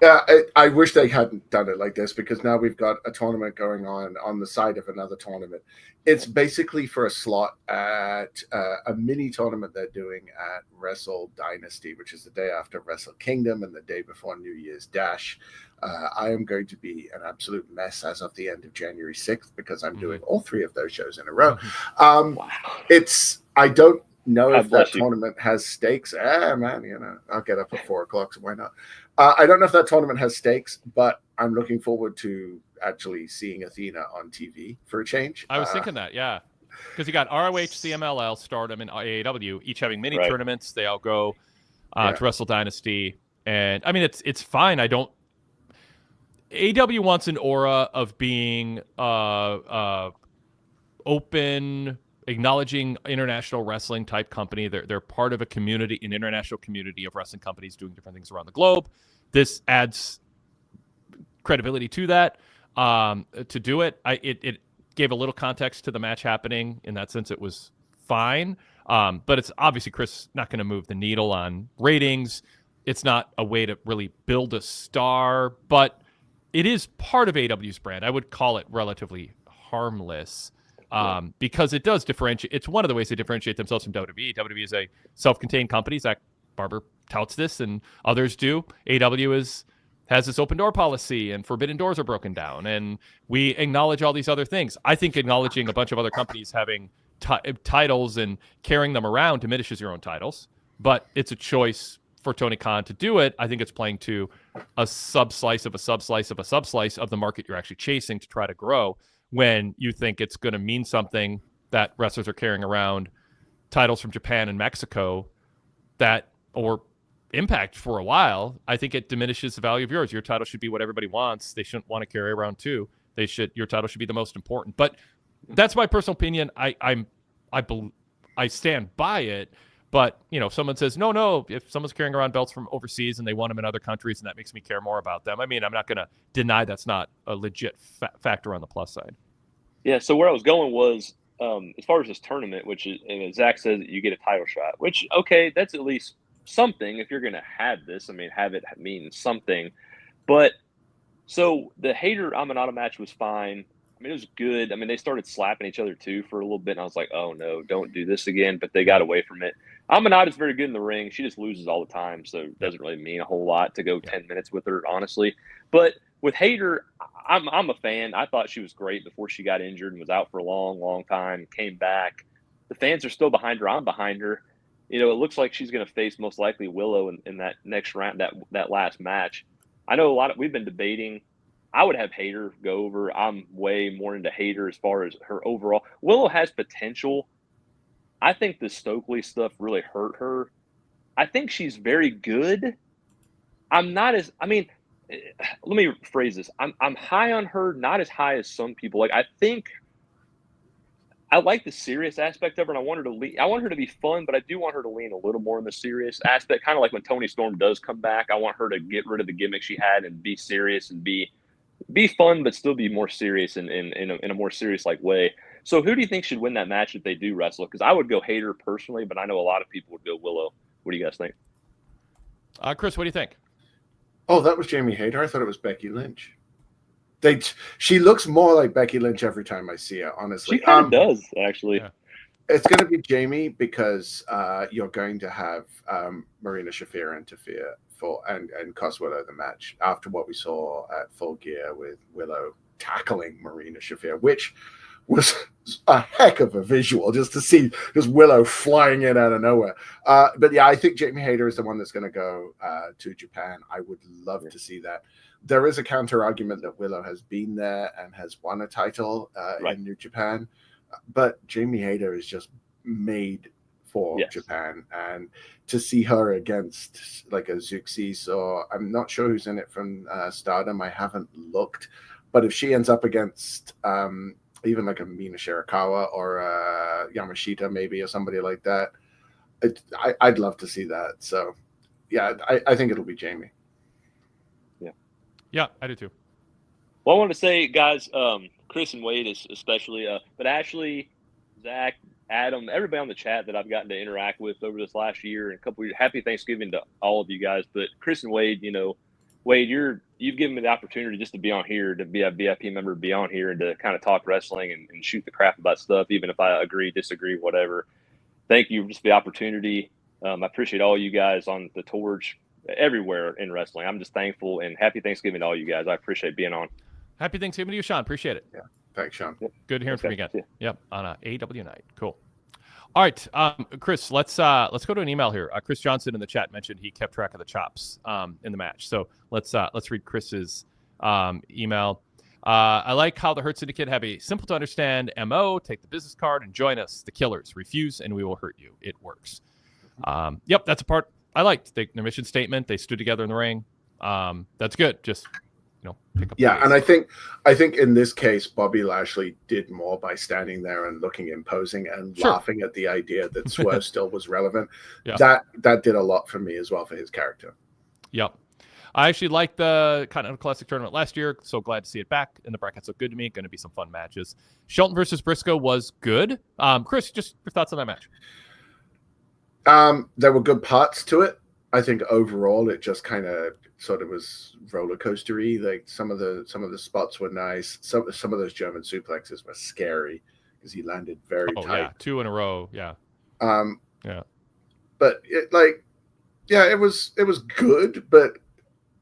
Yeah, I wish they hadn't done it like this, because now we've got a tournament going on the side of another tournament. It's basically for a slot at a mini tournament they're doing at Wrestle Dynasty, which is the day after Wrestle Kingdom and the day before New Year's Dash. I am going to be an absolute mess as of the end of January 6th, because I'm doing all 3 of those shows in a row. Wow. I don't know God if that bless you. tournament has stakes. Man, I'll get up at 4 o'clock, so why not? I don't know if that tournament has stakes, but I'm looking forward to actually seeing Athena on TV for a change. I was thinking that, yeah. Because you got ROH, CMLL, Stardom, and AEW, each having mini tournaments. They all go to Wrestle Dynasty. And, I mean, it's fine. AEW wants an aura of being open, acknowledging international wrestling type company. They're part of a community, an international community of wrestling companies doing different things around the globe. This adds credibility to that. To do it, it gave a little context to the match happening. In that sense, it was fine. But it's obviously, Chris, not going to move the needle on ratings. It's not a way to really build a star, but it is part of AEW's brand. I would call it relatively harmless. Because it does differentiate. It's one of the ways they differentiate themselves from WWE. WWE is a self-contained company. Zach Barber touts this, and others do. AEW has this open door policy, and forbidden doors are broken down, and we acknowledge all these other things. I think acknowledging a bunch of other companies having titles and carrying them around diminishes your own titles, but it's a choice for Tony Khan to do it. I think it's playing to a subslice of a subslice of a subslice of the market you're actually chasing to try to grow. When you think it's going to mean something that wrestlers are carrying around titles from Japan and Mexico or Impact for a while, I think it diminishes the value of yours. Your title should be what everybody wants. They shouldn't want to carry around two. Your title should be the most important. But that's my personal opinion. I stand by it. But, if someone says, no, if someone's carrying around belts from overseas and they want them in other countries and that makes me care more about them, I mean, I'm not going to deny that's not a legit factor on the plus side. Yeah, so where I was going was, as far as this tournament, which is, Zach says that you get a title shot, which, okay, that's at least something if you're going to have this. I mean, have it mean something. But, so the Hater Amanada match was fine. I mean, it was good. I mean, they started slapping each other, too, for a little bit, and I was like, oh, no, don't do this again. But they got away from it. Amanada is very good in the ring. She just loses all the time, so it doesn't really mean a whole lot to go 10 minutes with her, honestly. But with Hater, I'm a fan. I thought she was great before she got injured and was out for a long, long time, came back. The fans are still behind her. I'm behind her. It looks like she's going to face most likely Willow in that next round, that last match. I know we've been debating. I would have Hater go over. I'm way more into Hater as far as her overall. Willow has potential. I think the Stokely stuff really hurt her. I think she's very good. Let me rephrase this. I'm high on her, not as high as some people. Like, I think I like the serious aspect of her, and I want her to be fun, but I do want her to lean a little more in the serious aspect, kind of like when Toni Storm does come back. I want her to get rid of the gimmick she had and be serious and be fun, but still be more serious in a more serious like way. So who do you think should win that match if they do wrestle? Because I would go Hater personally, but I know a lot of people would go Willow. What do you guys think? Chris, what do you think? Oh, that was Jamie Hayter. I thought it was Becky Lynch. She looks more like Becky Lynch every time I see her, honestly. She kind of does, actually. Yeah. It's going to be Jamie because you're going to have Marina Shafir interfere and cost Willow the match after what we saw at Full Gear with Willow tackling Marina Shafir, which was a heck of a visual just to see just Willow flying in out of nowhere. But yeah, I think Jamie Hayter is the one that's going to go to Japan. I would love to see that. There is a counter argument that Willow has been there and has won a title in New Japan, but Jamie Hayter is just made for Japan, and to see her against like a Zeuxis, or I'm not sure who's in it from Stardom. I haven't looked, but if she ends up against even like a Mina Shirakawa or Yamashita maybe, or somebody like that, I'd love to see that. So yeah, I think it'll be Jamie. Yeah, I do too. Well, I wanted to say, guys, Chris and Wade especially, but Ashley, Zach, Adam, everybody on the chat that I've gotten to interact with over this last year and a couple of years. Happy Thanksgiving to all of you guys. But Chris and Wade, Wade, you've given me the opportunity just to be on here, to be a VIP member, be on here, and to kind of talk wrestling and shoot the crap about stuff, even if I agree, disagree, whatever. Thank you just for the opportunity. I appreciate all you guys on the Torch, everywhere in wrestling. I'm just thankful, and happy Thanksgiving to all you guys. I appreciate being on. Happy Thanksgiving to you, Sean. Appreciate it. Yeah. Thanks, Sean. Good hearing from you again. Yep, on a AEW night. Cool. All right, Chris, let's go to an email here. Chris Johnson in the chat mentioned he kept track of the chops in the match. So let's read Chris's email. I like how the Hurt Syndicate have a simple to understand MO. Take the business card and join us. The Killers refuse, and we will hurt you. It works. Yep, that's a part I liked. Their mission statement. They stood together in the ring. That's good. Just pick up. Yeah, and I think in this case, Bobby Lashley did more by standing there and looking imposing and laughing at the idea that Swerve still was relevant. Yeah. That did a lot for me as well for his character. Yep. I actually liked the Continental Classic tournament last year. So glad to see it back. And the brackets look good to me. Going to be some fun matches. Shelton versus Briscoe was good. Chris, just your thoughts on that match? There were good parts to it. I think overall it just kind of sort of was roller coastery. Like some of the spots were nice. Some of those German suplexes were scary because he landed very tight. Yeah, 2 in a row. Yeah. But it was good, but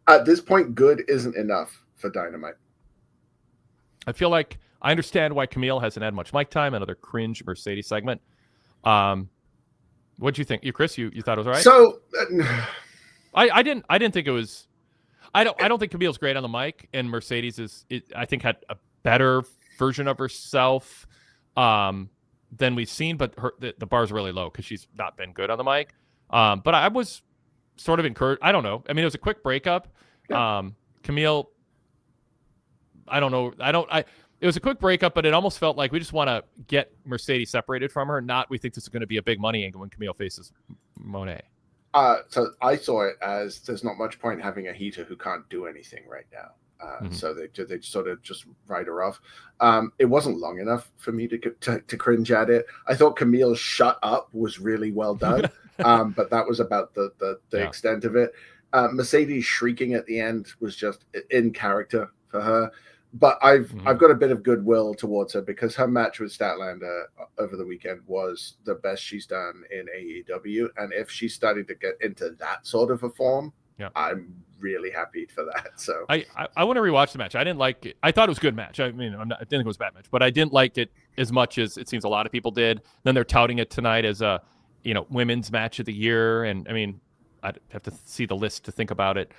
at this point, good isn't enough for Dynamite. I feel like I understand why Camille hasn't had much mic time. Another cringe Mercedes segment. What'd you think? Chris, you thought it was all right? So I didn't think it was. I don't think Camille's great on the mic, and Mercedes I think had a better version of herself than we've seen, but the bar's really low because she's not been good on the mic. But I was sort of encouraged. I don't know. I mean, it was a quick breakup. Yeah. Camille, I don't know. It was a quick breakup, but it almost felt like we just want to get Mercedes separated from her. Not we think this is going to be a big money angle when Camille faces Monet. So I saw it as there's not much point having a heater who can't do anything right now. So they sort of just write her off. It wasn't long enough for me to cringe at it. I thought Camille's shut up was really well done, but that was about the extent of it. Mercedes shrieking at the end was just in character for her. But I've got a bit of goodwill towards her because her match with Statlander over the weekend was the best she's done in AEW. And if she's starting to get into that sort of a form, I'm really happy for that. So I want to rewatch the match. I didn't like it. I thought it was a good match. I mean, I didn't think it was a bad match, but I didn't like it as much as it seems a lot of people did. Then they're touting it tonight as a women's match of the year. And I mean, I'd have to see the list to think about it.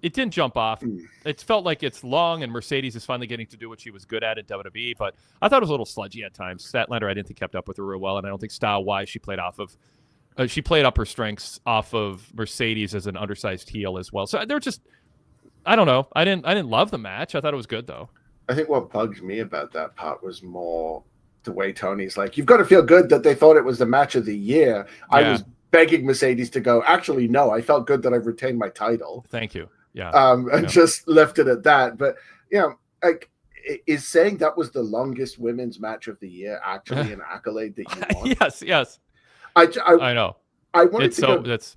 It didn't jump off. It felt like it's long, and Mercedes is finally getting to do what she was good at WWE. But I thought it was a little sludgy at times. Statlander, I didn't think kept up with her real well, and I don't think style-wise she played up her strengths off of Mercedes as an undersized heel as well. So they're just, I don't know. I didn't love the match. I thought it was good though. I think what bugged me about that part was more the way Tony's like, you've got to feel good that they thought it was the match of the year. Yeah. I was begging Mercedes to go, actually, no, I felt good that I retained my title. Thank you. Yeah. And just left it at that. But, is saying that was the longest women's match of the year actually an accolade that you want? Yes. I know. I wanted it's to so go, it's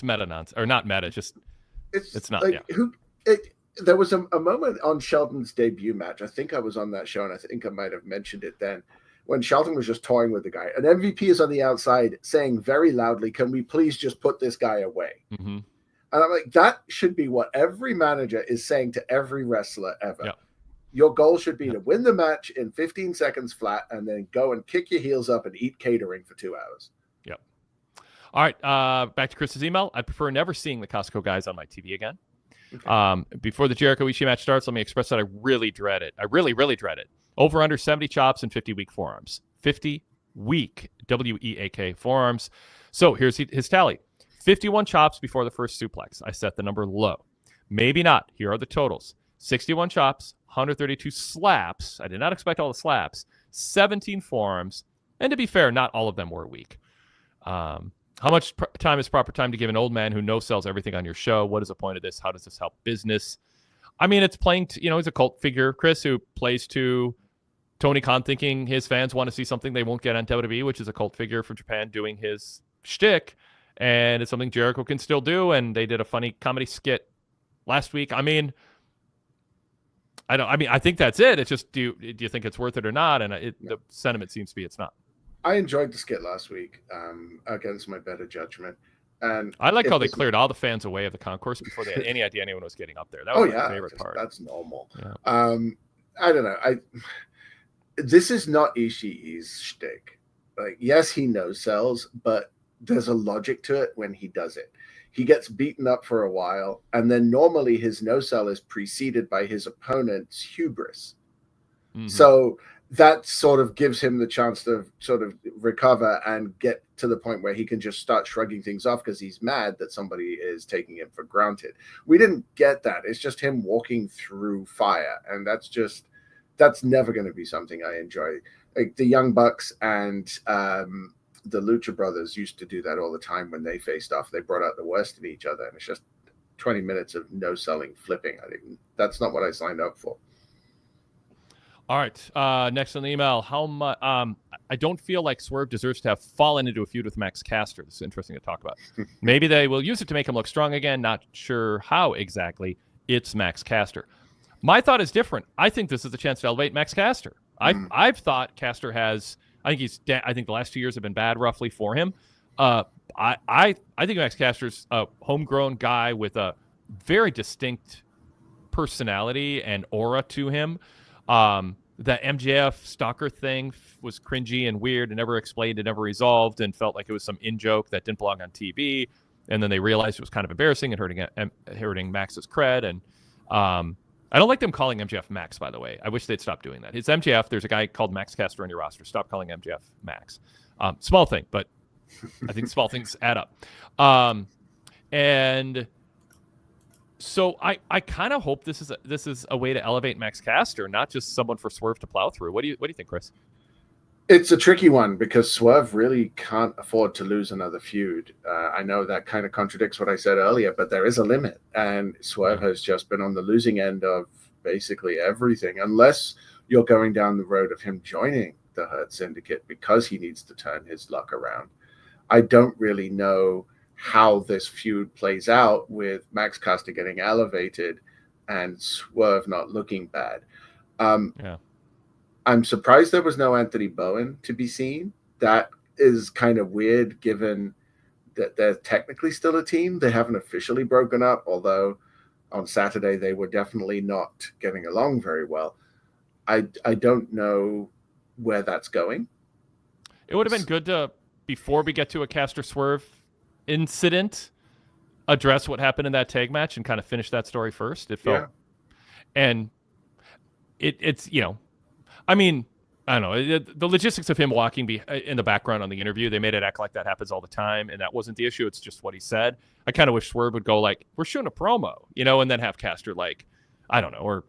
meta nonsense, or not meta. Just it's not. Like, there was a moment on Shelton's debut match. I think I was on that show, and I think I might have mentioned it then, when Shelton was just toying with the guy. An MVP is on the outside saying very loudly, "Can we please just put this guy away?" Mm-hmm. And I'm like, that should be what every manager is saying to every wrestler ever. Yeah. Your goal should be to win the match in 15 seconds flat and then go and kick your heels up and eat catering for 2 hours. Yep. All right. Back to Chris's email. I prefer never seeing the Costco guys on my TV again. Okay. Before the Jericho Ishii match starts, let me express that I really dread it. I really, really dread it. Over under 70 chops and 50 weak forearms. 50 weak, WEAK forearms. So here's his tally. 51 chops before the first suplex. I set the number low. Maybe not. Here are the totals. 61 chops, 132 slaps. I did not expect all the slaps. 17 forearms. And to be fair, not all of them were weak. How much time is proper time to give an old man who no-sells everything on your show? What is the point of this? How does this help business? I mean, it's playing to, he's a cult figure, Chris, who plays to Tony Khan thinking his fans want to see something they won't get on WWE, which is a cult figure from Japan doing his shtick. and it's something Jericho can still do. And they did a funny comedy skit last week. I mean, I think that's it. It's just, do you think it's worth it or not? And the sentiment seems to be it's not. I enjoyed the skit last week against my better judgment. And I like how they cleared all the fans away of the concourse before they had any idea anyone was getting up there. That was my favorite part. That's normal. Yeah. I don't know. This is not Ishii's shtick. Like, yes, he no-sells, but there's a logic to it when he does it. He gets beaten up for a while, and then normally his no-sell is preceded by his opponent's hubris. Mm-hmm. So that sort of gives him the chance to sort of recover and get to the point where he can just start shrugging things off because he's mad that somebody is taking him for granted. We didn't get that. It's just him walking through fire, and that's never going to be something I enjoy. Like the Young Bucks and the Lucha Brothers used to do that all the time when they faced off. They brought out the worst in each other, and it's just 20 minutes of no-selling flipping. I think that's not what I signed up for. All right. Next on the email, how much? I don't feel like Swerve deserves to have fallen into a feud with Max Caster. This is interesting to talk about. Maybe they will use it to make him look strong again. Not sure how exactly. It's Max Caster. My thought is different. I think this is a chance to elevate Max Caster. I've thought Caster has. I think the last 2 years have been bad, roughly, for him. I think Max Caster's a homegrown guy with a very distinct personality and aura to him. That MJF stalker thing was cringy and weird and never explained and never resolved, and felt like it was some in-joke that didn't belong on TV. And then they realized it was kind of embarrassing and hurting Max's cred. And I don't like them calling MJF Max, by the way. I wish they'd stop doing that. It's MJF. There's a guy called Max Caster on your roster. Stop calling MJF Max. Small thing, but I think small things add up. And so I kind of hope this is a way to elevate Max Caster, not just someone for Swerve to plow through. What do you think, Chris? It's a tricky one because Swerve really can't afford to lose another feud. I know that kind of contradicts what I said earlier, but there is a limit, and Swerve has just been on the losing end of basically everything, unless you're going down the road of him joining the Hurt Syndicate because he needs to turn his luck around. I don't really know how this feud plays out with Max Caster getting elevated and Swerve not looking bad. I'm surprised there was no Anthony Bowen to be seen. That is kind of weird given that they're technically still a team. They haven't officially broken up, although on Saturday they were definitely not getting along very well. I don't know where that's going. It would have been good to, before we get to a Caster Swerve incident, address what happened in that tag match and kind of finish that story first. It felt, and it's I mean, I don't know. The logistics of him walking in the background on the interview, they made it act like that happens all the time, and that wasn't the issue. It's just what he said. I kind of wish Swerve would go like, we're shooting a promo, and then have Caster like, I don't know. Or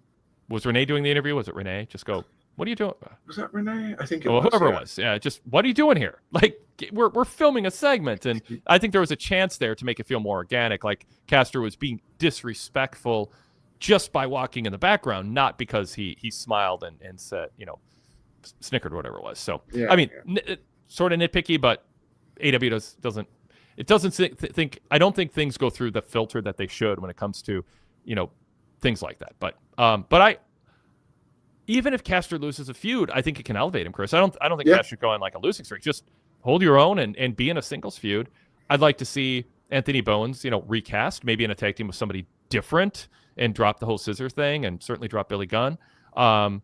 was Renee doing the interview? Was it Renee? Just go, what are you doing? Was that Renee? I think it was. Whoever it was. Yeah, just, what are you doing here? Like, we're filming a segment, and I think there was a chance there to make it feel more organic. Like, Caster was being disrespectful just by walking in the background, not because he smiled and said, snickered or whatever it was. So, I mean, sort of nitpicky, but AEW doesn't think, I don't think things go through the filter that they should when it comes to, things like that. But even if Caster loses a feud, I think it can elevate him, Chris. I don't think Caster should go on like a losing streak. Just hold your own and be in a singles feud. I'd like to see Anthony Bowens, recast, maybe in a tag team with somebody different, and drop the whole scissor thing, and certainly drop Billy Gunn on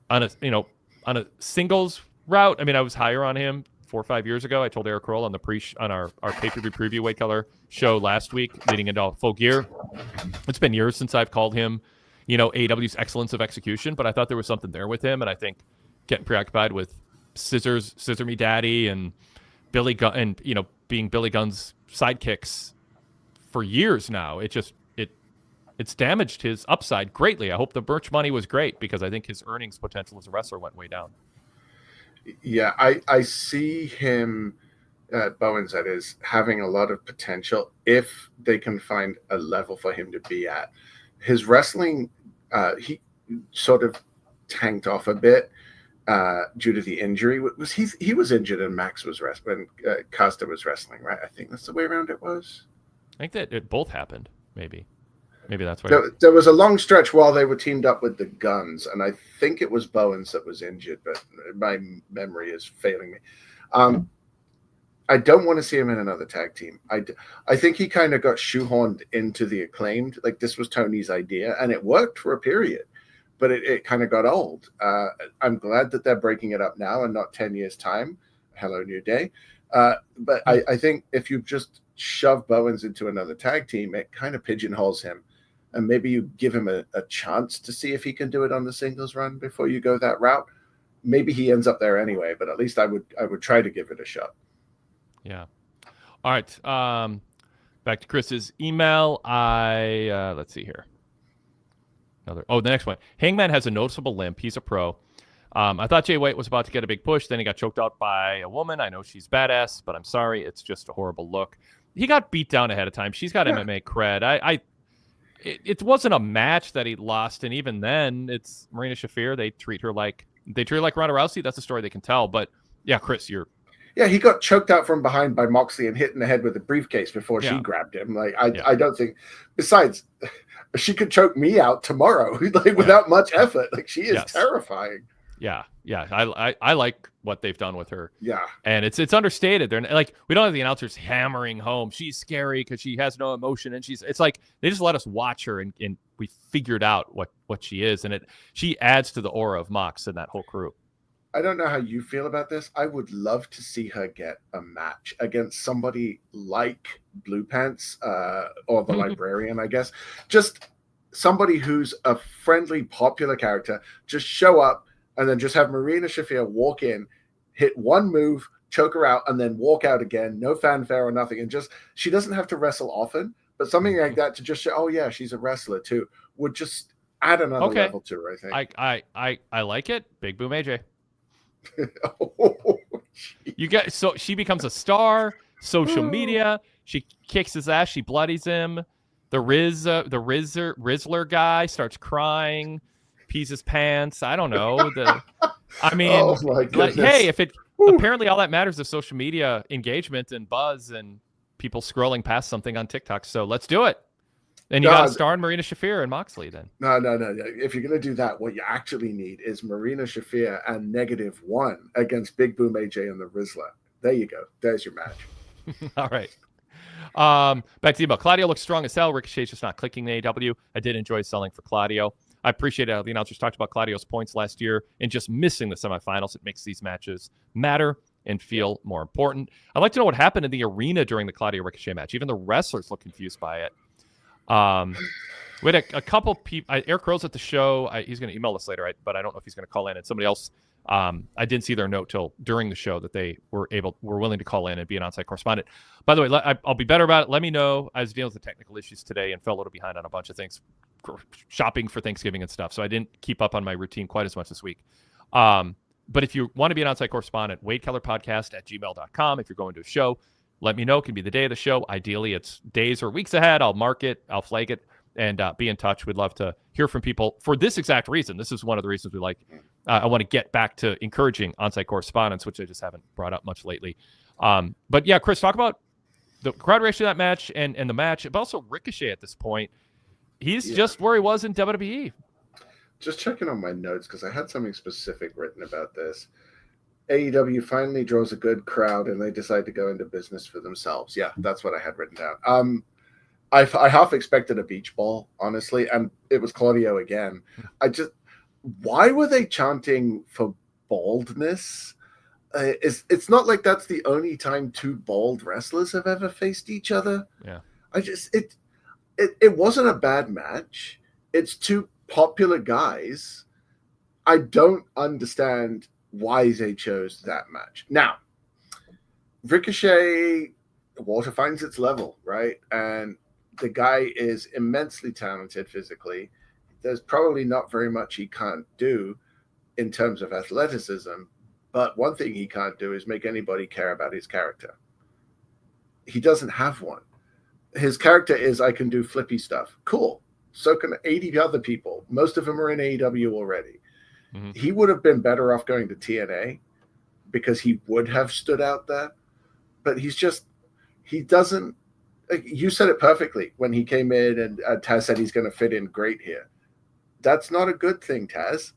a singles route. I mean, I was higher on him 4 or 5 years ago. I told Eric Kroll on our pay-per-view preview Wade Keller show last week, leading into Full Gear. It's been years since I've called him, AEW's excellence of execution, but I thought there was something there with him, and I think getting preoccupied with Scissor Me Daddy and Billy Gunn, and being Billy Gunn's sidekicks for years now, it's damaged his upside greatly. I hope the merch money was great, because I think his earnings potential as a wrestler went way down. Yeah, I see him, Bowens, that is, having a lot of potential if they can find a level for him to be at. His wrestling, he sort of tanked off a bit due to the injury. Was he was injured and Max was wrestling when Costa was wrestling, right? I think that's the way around it was. I think that it both happened. Maybe that's why. There was a long stretch while they were teamed up with the Guns, and I think it was Bowens that was injured, but my memory is failing me. I don't want to see him in another tag team. I think he kind of got shoehorned into the Acclaimed. Like, this was Tony's idea, and it worked for a period, but it kind of got old. I'm glad that they're breaking it up now and not 10 years' time. Hello, New Day. But I think if you just shove Bowens into another tag team, it kind of pigeonholes him. And maybe you give him a chance to see if he can do it on the singles run before you go that route. Maybe he ends up there anyway, but at least I would try to give it a shot. Yeah. All right. Back to Chris's email. Let's see here. The next one. Hangman has a noticeable limp. He's a pro. I thought Jay White was about to get a big push. Then he got choked out by a woman. I know she's badass, but I'm sorry. It's just a horrible look. He got beat down ahead of time. She's got MMA cred. It wasn't a match that he lost, and even then, it's Marina Shafir. They treat her like Ronda Rousey. That's a story they can tell. But yeah, Chris, yeah, he got choked out from behind by Moxley and hit in the head with a briefcase before she grabbed him. Like, I don't think. Besides, she could choke me out tomorrow, without much effort. Like, she is terrifying. Yeah. I like what they've done with her. Yeah, and it's understated. They're like, we don't have the announcers hammering home she's scary because she has no emotion, and it's like they just let us watch her and we figured out what she is, and she adds to the aura of Mox and that whole crew. I don't know how you feel about this. I would love to see her get a match against somebody like Blue Pants or the Librarian, I guess. Just somebody who's a friendly, popular character. Just show up and then just have Marina Shafir walk in, hit one move, choke her out, and then walk out again. No fanfare or nothing. And she doesn't have to wrestle often, but something like that to just show, oh yeah, she's a wrestler too, would just add another level to her, I think. I like it. Big Boom AJ. So she becomes a star. Social media. She kicks his ass. She bloodies him. The Rizzler guy starts crying, pees his pants. I don't know. Hey, apparently all that matters is social media engagement and buzz and people scrolling past something on TikTok. So let's do it. And you got to star in Marina Shafir and Moxley then. No. If you're going to do that, what you actually need is Marina Shafir and -1 against Big Boom AJ and the Rizzler. There you go. There's your match. All right. Back to the email. Claudio looks strong as hell. Ricochet's just not clicking in AEW. I did enjoy selling for Claudio. I appreciate how the announcers talked about Claudio's points last year and just missing the semifinals. It makes these matches matter and feel more important. I'd like to know what happened in the arena during the Claudio Ricochet match. Even the wrestlers look confused by it. We had a couple people. Eric Rose at the show. He's going to email us later, but I don't know if he's going to call in. And somebody else, I didn't see their note till during the show that they were willing to call in and be an on-site correspondent. By the way, I'll be better about it. Let me know. I was dealing with the technical issues today and fell a little behind on a bunch of things, shopping for Thanksgiving and stuff. So I didn't keep up on my routine quite as much this week. But if you want to be an on-site correspondent, wadekellerpodcast@gmail.com. If you're going to a show, let me know. It can be the day of the show. Ideally, it's days or weeks ahead. I'll mark it. I'll flag it and be in touch. We'd love to hear from people for this exact reason. This is one of the reasons we like. I want to get back to encouraging on-site correspondence, which I just haven't brought up much lately. But yeah, Chris, talk about the crowd reaction to that match and the match, but also Ricochet at this point. He's just where he was in WWE. Just checking on my notes because I had something specific written about this. AEW finally draws a good crowd and they decide to go into business for themselves. Yeah, that's what I had written down. I half expected a beach ball, honestly, and it was Claudio again. Why were they chanting for baldness? It's not like that's the only time two bald wrestlers have ever faced each other. Yeah, it wasn't a bad match. It's two popular guys. I don't understand why they chose that match. Now, Ricochet, water finds its level, right? And the guy is immensely talented physically. There's probably not very much he can't do in terms of athleticism, but one thing he can't do is make anybody care about his character. He doesn't have one. His character is, I can do flippy stuff. Cool. So can 80 other people. Most of them are in AEW already. He would have been better off going to TNA because he would have stood out there. But he doesn't. Like, you said it perfectly when he came in and Taz said he's going to fit in great here. That's not a good thing, Taz.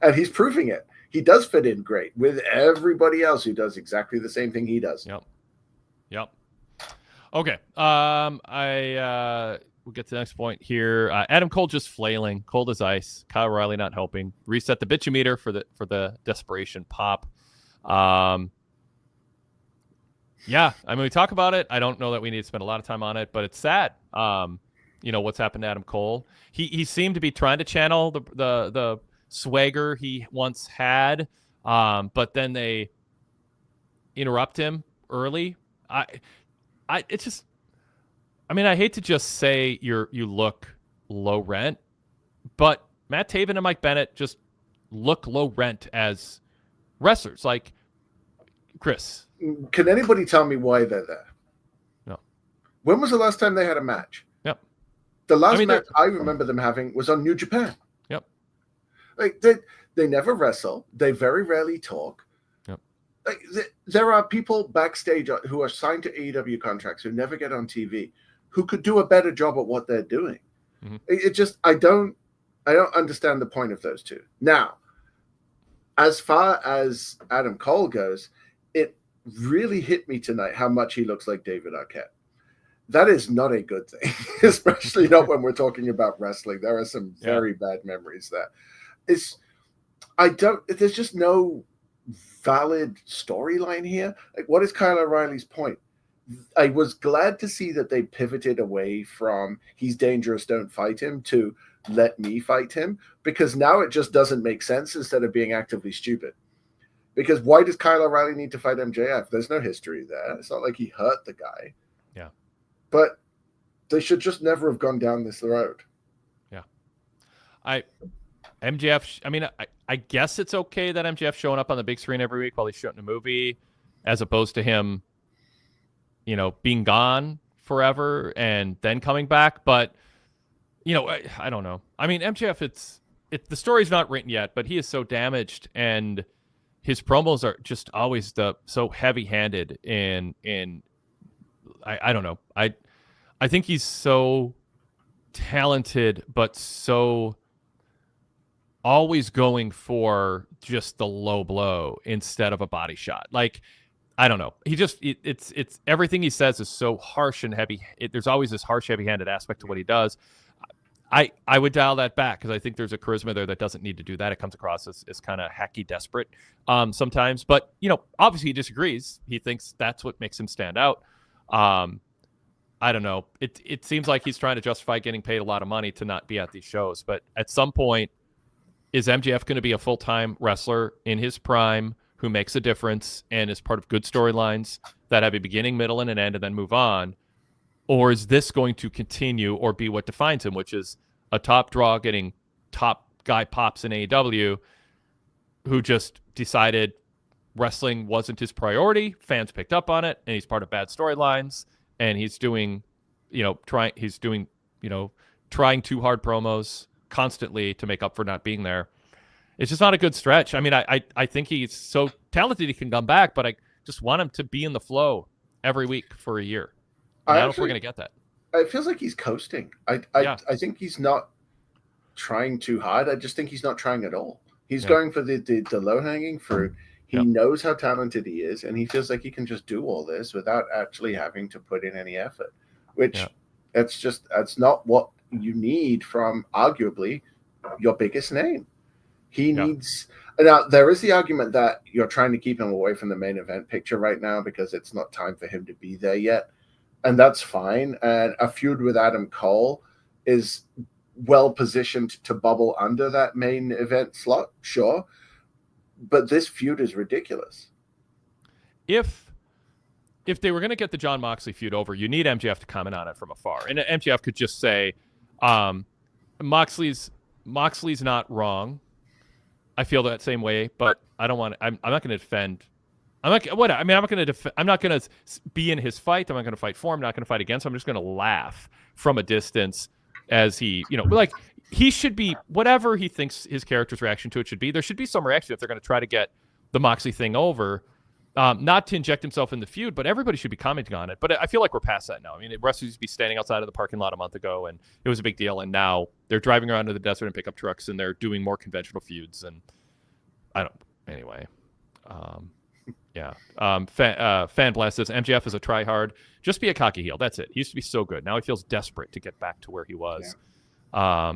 And he's proving it. He does fit in great with everybody else who does exactly the same thing he does. Yep. Okay. We'll get to the next point here. Adam Cole just flailing, cold as ice. Kyle O'Reilly not helping. Reset the bitchometer for the desperation pop. Yeah, I mean, we talk about it. I don't know that we need to spend a lot of time on it, but it's sad. What's happened to Adam Cole. He seemed to be trying to channel the swagger he once had, but then they interrupt him early. I hate to just say you look low rent, but Matt Taven and Mike Bennett just look low rent as wrestlers. Like, Chris, can anybody tell me why they're there? No. When was the last time they had a match? Yep. The last match I remember them having was on New Japan. Yep. Like they never wrestle. They very rarely talk. Yep. Like there are people backstage who are signed to AEW contracts who never get on TV, who could do a better job at what they're doing. It just I don't understand the point of those two. Now, as far as Adam Cole goes, it really hit me tonight how much he looks like David Arquette. That is not a good thing, especially not when we're talking about wrestling. There are some very bad memories there. There's just no valid storyline here. Like, what is Kyle O'Reilly's point? I was glad to see that they pivoted away from he's dangerous, don't fight him, to let me fight him, because now it just doesn't make sense instead of being actively stupid. Because why does Kyle O'Reilly need to fight MJF? There's no history there. It's not like he hurt the guy. Yeah. But they should just never have gone down this road. Yeah. I guess it's okay that MJF's showing up on the big screen every week while he's shooting a movie, as opposed to him, being gone forever and then coming back. But, I don't know. I mean, MJF, the story's not written yet, but he is so damaged, and his promos are just always so heavy-handed in I don't know. I think he's so talented, but so always going for just the low blow instead of a body shot. Like, I don't know. He just it's everything he says is so harsh and heavy. There's always this harsh, heavy-handed aspect to what he does. I would dial that back because I think there's a charisma there that doesn't need to do that. It comes across as kind of hacky, desperate sometimes. But, obviously he disagrees. He thinks that's what makes him stand out. I don't know. It seems like he's trying to justify getting paid a lot of money to not be at these shows. But at some point, is MJF going to be a full-time wrestler in his prime who makes a difference and is part of good storylines that have a beginning, middle, and an end and then move on? Or is this going to continue or be what defines him, which is a top draw getting top guy pops in AEW who just decided wrestling wasn't his priority, fans picked up on it, and he's part of bad storylines, and he's doing, trying too hard promos constantly to make up for not being there. It's just not a good stretch. I mean, I think he's so talented he can come back, but I just want him to be in the flow every week for a year. I don't know if we're going to get that. It feels like he's coasting. I think he's not trying too hard. I just think he's not trying at all. He's going for the low-hanging fruit. He knows how talented he is, and he feels like he can just do all this without actually having to put in any effort, which that's not what you need from arguably your biggest name. He needs... Now, there is the argument that you're trying to keep him away from the main event picture right now because it's not time for him to be there yet. And that's fine. And a feud with Adam Cole is well positioned to bubble under that main event slot, sure. But this feud is ridiculous. If they were going to get the Jon Moxley feud over, you need MJF to comment on it from afar. And MJF could just say, Moxley's not wrong. I feel that same way, but I don't want. I'm not going to defend. I'm not going to be in his fight. I'm not going to fight for him. I'm not going to fight against him. I'm just going to laugh from a distance as he, like he should be, whatever he thinks his character's reaction to it should be, there should be some reaction if they're going to try to get the Moxley thing over. Not to inject himself in the feud, but everybody should be commenting on it. But I feel like we're past that now. I mean, wrestlers used to be standing outside of the parking lot a month ago, and it was a big deal. And now they're driving around to the desert in pickup trucks, and they're doing more conventional feuds. And anyway. Fan Blast says, MJF is a try-hard. Just be a cocky heel. That's it. He used to be so good. Now he feels desperate to get back to where he was. Yeah.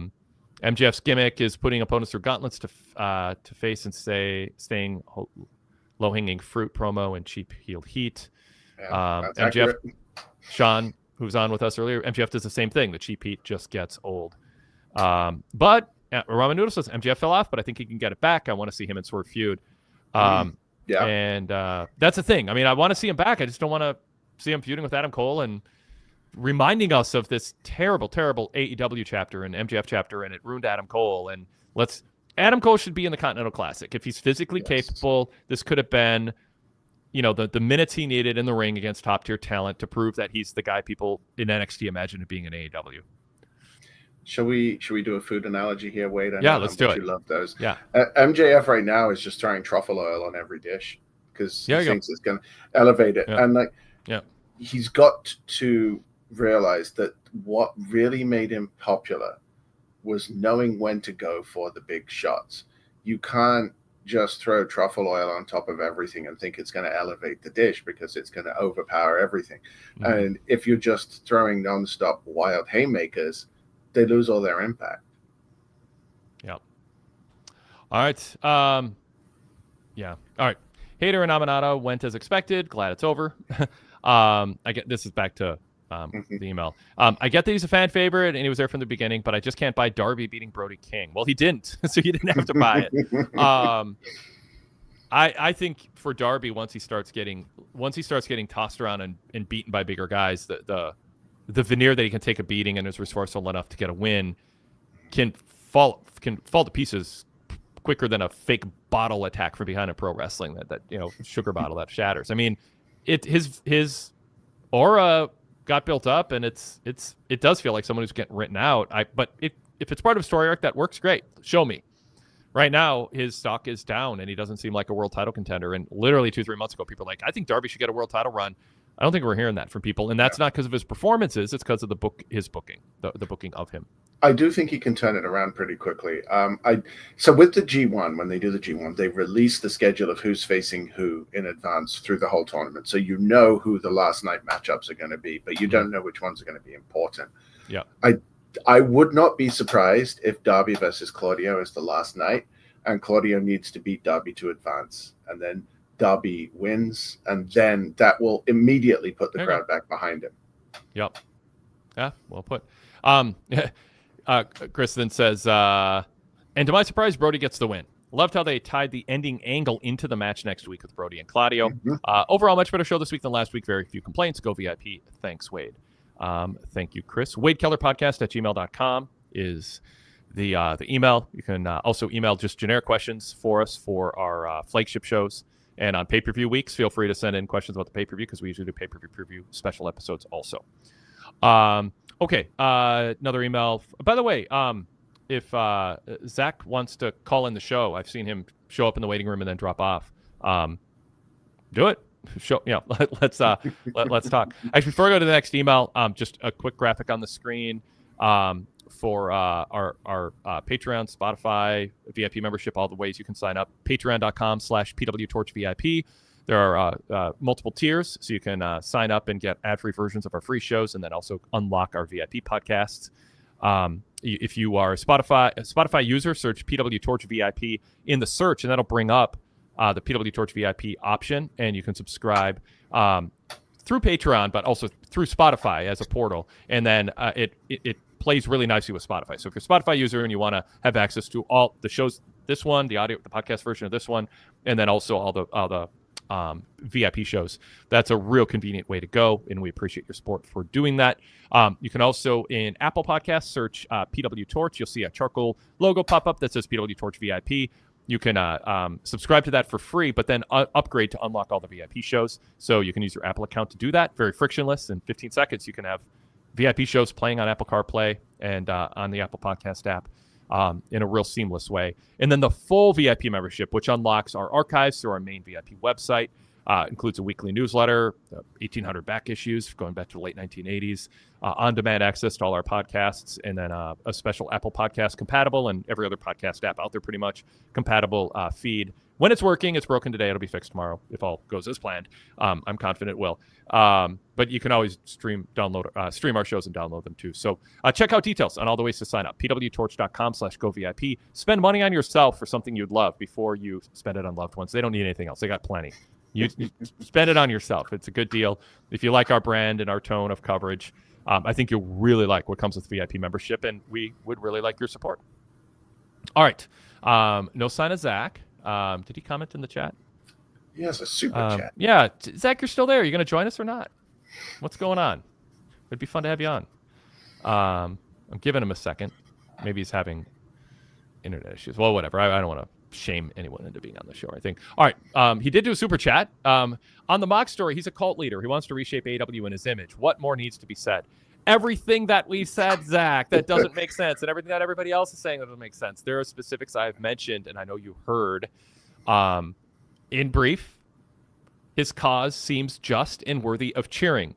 MJF's gimmick is putting opponents through gauntlets to face and staying low-hanging fruit promo and cheap heel heat. Yeah, MJF, Sean, who was on with us earlier, MJF does the same thing. The cheap heat just gets old. But Ramen Noodle says MJF fell off, but I think he can get it back. I want to see him in Swerve feud. And that's the thing. I mean, I want to see him back. I just don't want to see him feuding with Adam Cole and reminding us of this terrible, terrible AEW chapter and MJF chapter, and it ruined Adam Cole. And Adam Cole should be in the Continental Classic. If he's physically capable, this could have been, the minutes he needed in the ring against top-tier talent to prove that he's the guy people in NXT imagine being in AEW. Should we do a food analogy here, Wade? Let's do it. You love those. Yeah. MJF right now is just throwing truffle oil on every dish because he thinks it's going to elevate it. Yeah. And he's got to realize that what really made him popular was knowing when to go for the big shots. You can't just throw truffle oil on top of everything and think it's going to elevate the dish because it's going to overpower everything. Mm-hmm. And if you're just throwing nonstop wild haymakers, they lose all their impact. Yeah. All right. All right. Hater and Amanado went as expected. Glad it's over. This is back to the email. I get that he's a fan favorite and he was there from the beginning, but I just can't buy Darby beating Brody King. Well, he didn't, so you didn't have to buy it. I think for Darby, once he starts getting tossed around and beaten by bigger guys, the veneer that he can take a beating and is resourceful enough to get a win can fall to pieces quicker than a fake bottle attack from behind a pro wrestling that sugar bottle that shatters. I mean, his aura got built up, and it does feel like someone who's getting written out. But if it's part of a story arc that works, great. Show me. Right now, his stock is down, and he doesn't seem like a world title contender. And literally 2-3 months ago, people were like, I think Darby should get a world title run. I don't think we're hearing that from people, and that's not because of his performances. It's because of his booking, the booking of him. I do think he can turn it around pretty quickly. So with the G1, when they do the G1, they release the schedule of who's facing who in advance through the whole tournament. So you know who the last night matchups are going to be, but you don't know which ones are going to be important. Yeah. I would not be surprised if Darby versus Claudio is the last night, and Claudio needs to beat Darby to advance, and then Darby wins, and then that will immediately put the crowd back behind him. Yep. Yeah, well put. Chris then says, and to my surprise, Brody gets the win. Loved how they tied the ending angle into the match next week with Brody and Claudio. Mm-hmm. Overall, much better show this week than last week. Very few complaints. Go VIP. Thanks, Wade. Thank you, Chris. Wade Keller Podcast at gmail.com is the email. You can also email just generic questions for us for our flagship shows. And on pay-per-view weeks, feel free to send in questions about the pay-per-view because we usually do pay-per-view preview special episodes also. Okay, another email. By the way, if Zach wants to call in the show, I've seen him show up in the waiting room and then drop off. Do it. Let's talk. Actually, before I go to the next email, just a quick graphic on the screen for our Patreon, Spotify, VIP membership, all the ways you can sign up. Patreon.com/PWTorchVIP. There are multiple tiers, so you can sign up and get ad-free versions of our free shows and then also unlock our VIP podcasts. If you are a Spotify user, search PWTorch VIP in the search, and that'll bring up the PWTorch VIP option, and you can subscribe through Patreon, but also through Spotify as a portal. And then it plays really nicely with Spotify. So if you're a Spotify user and you want to have access to all the shows, this one, the audio, the podcast version of this one, and then also all the VIP shows, that's a real convenient way to go, and we appreciate your support for doing that. You can also, in Apple Podcasts, search PWTorch. You'll see a charcoal logo pop up that says PWTorch VIP. You can subscribe to that for free, but then upgrade to unlock all the VIP shows. So you can use your Apple account to do that. Very frictionless. In 15 seconds, you can have VIP shows playing on Apple CarPlay and on the Apple Podcast app in a real seamless way. And then the full VIP membership, which unlocks our archives through our main VIP website, includes a weekly newsletter, 1,800 back issues going back to the late 1980s, on-demand access to all our podcasts, and then a special Apple Podcast compatible and every other podcast app out there pretty much compatible feed. When it's working, it's broken today. It'll be fixed tomorrow if all goes as planned. I'm confident it will. But you can always stream our shows and download them too. So check out details on all the ways to sign up. PWTorch.com/GoVIP. Spend money on yourself for something you'd love before you spend it on loved ones. They don't need anything else. They got plenty. You spend it on yourself. It's a good deal. If you like our brand and our tone of coverage, I think you'll really like what comes with VIP membership, and we would really like your support. All right. No sign of Zach. Did he comment in the chat? Yes, a super chat. Yeah. Zach, you're still there. Are you going to join us or not? What's going on? It'd be fun to have you on. I'm giving him a second. Maybe he's having internet issues. Well, whatever. I don't want to shame anyone into being on the show, I think. All right. He did do a super chat. On the mock story, he's a cult leader. He wants to reshape AEW in his image. What more needs to be said? Everything that we've said, Zach, that doesn't make sense, and everything that everybody else is saying that doesn't make sense. There are specifics I've mentioned, and I know you heard. In brief, his cause seems just and worthy of cheering.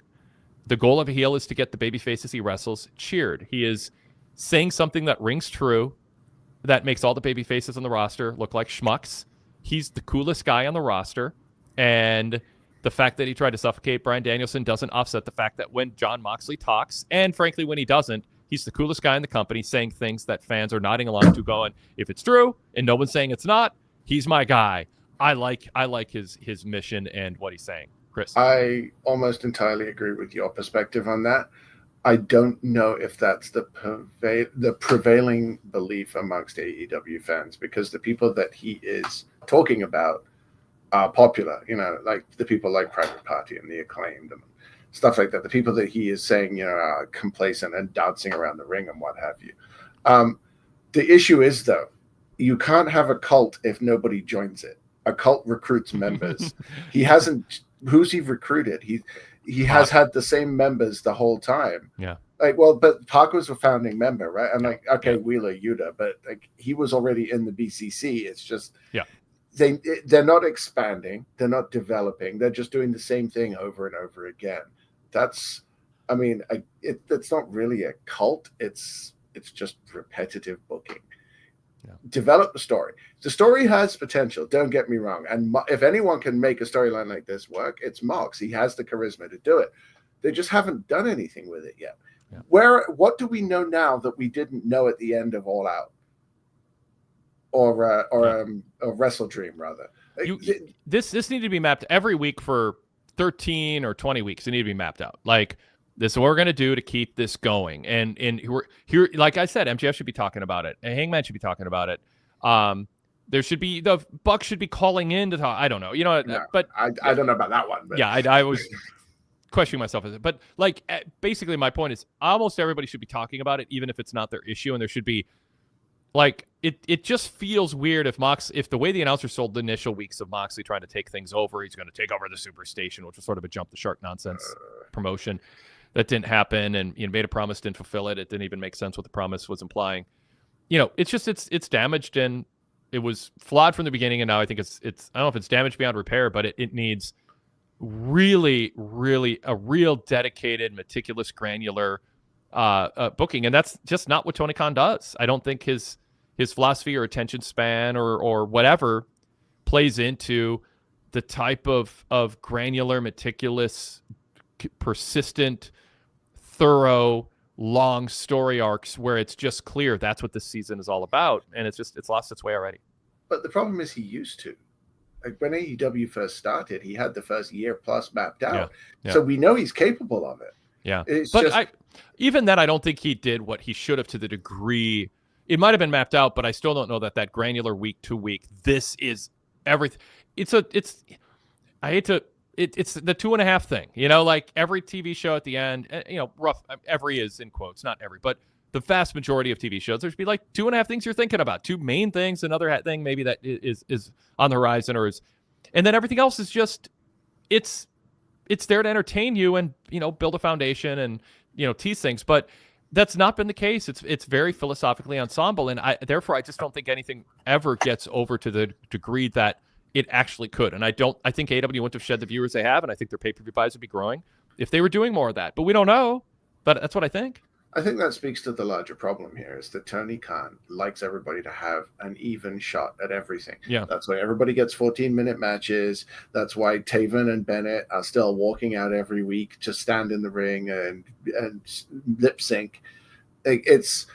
The goal of a heel is to get the babyfaces he wrestles cheered. He is saying something that rings true, that makes all the babyfaces on the roster look like schmucks. He's the coolest guy on the roster, and the fact that he tried to suffocate Bryan Danielson doesn't offset the fact that when Jon Moxley talks, and frankly when he doesn't, he's the coolest guy in the company, saying things that fans are nodding along to, going, if it's true and no one's saying it's not, he's my guy. I like his mission and what he's saying. Chris? I almost entirely agree with your perspective on that. I don't know if that's the prevailing belief amongst AEW fans, because the people that he is talking about are popular, like the people like Private Party and the Acclaimed and stuff like that. The people that he is saying, are complacent and dancing around the ring and what have you. The issue is, though, you can't have a cult if nobody joins it. A cult recruits members. Who's he recruited? He has had the same members the whole time. Yeah. But Park was a founding member, right? And Wheeler Yuta, but he was already in the BCC. It's just, they're not expanding, they're not developing, they're just doing the same thing over and over again. It's not really a cult. It's just repetitive booking. Yeah. Develop the story. The story has potential, don't get me wrong. And if anyone can make a storyline like this work, it's Mox. He has the charisma to do it. They just haven't done anything with it yet. Yeah. What do we know now that we didn't know at the end of All Out? Or Wrestle Dream, rather. This needed to be mapped every week for 13 or 20 weeks. It needed to be mapped out. Like, this is what we're going to do to keep this going. And we're here, like I said, MJF should be talking about it. And Hangman should be talking about it. The Bucks should be calling in to talk. I don't know. But I don't know about that one. But. Yeah, I was questioning myself as it. But basically my point is almost everybody should be talking about it, even if it's not their issue. And there should be it just feels weird if the way the announcer sold the initial weeks of Moxley trying to take things over, he's going to take over the Superstation, which was sort of a jump the shark nonsense promotion. That didn't happen, and made a promise, didn't fulfill it. It didn't even make sense what the promise was implying. It's just it's damaged, and it was flawed from the beginning. And now I think it's I don't know if it's damaged beyond repair, but it needs really, really a real dedicated, meticulous, granular booking, and that's just not what Tony Khan does. I don't think his philosophy or attention span or whatever plays into the type of granular, meticulous, persistent, thorough, long story arcs where it's just clear that's what this season is all about, and it's lost its way already. But the problem is he used to. When AEW first started, he had the first year plus mapped out. Yeah. So we know he's capable of it. Yeah. Even then, I don't think he did what he should have to the degree. It might have been mapped out, but I still don't know that granular week to week. This is everything. It's the 2.5 thing, like every TV show at the end, rough, every is in quotes, not every, but the vast majority of TV shows, there's be like 2.5 things you're thinking about, 2 main things, another thing maybe that is on the horizon and then everything else is just, it's there to entertain you and, build a foundation and tease things, but that's not been the case. It's very philosophically ensemble, and therefore I just don't think anything ever gets over to the degree that it actually could. And I think AEW wouldn't have shed the viewers they have, and I think their pay-per-view buys would be growing if they were doing more of that. But we don't know. But that's what I think. I think that speaks to the larger problem here is that Tony Khan likes everybody to have an even shot at everything. Yeah. That's why everybody gets 14-minute matches. That's why Taven and Bennett are still walking out every week to stand in the ring and lip sync. It's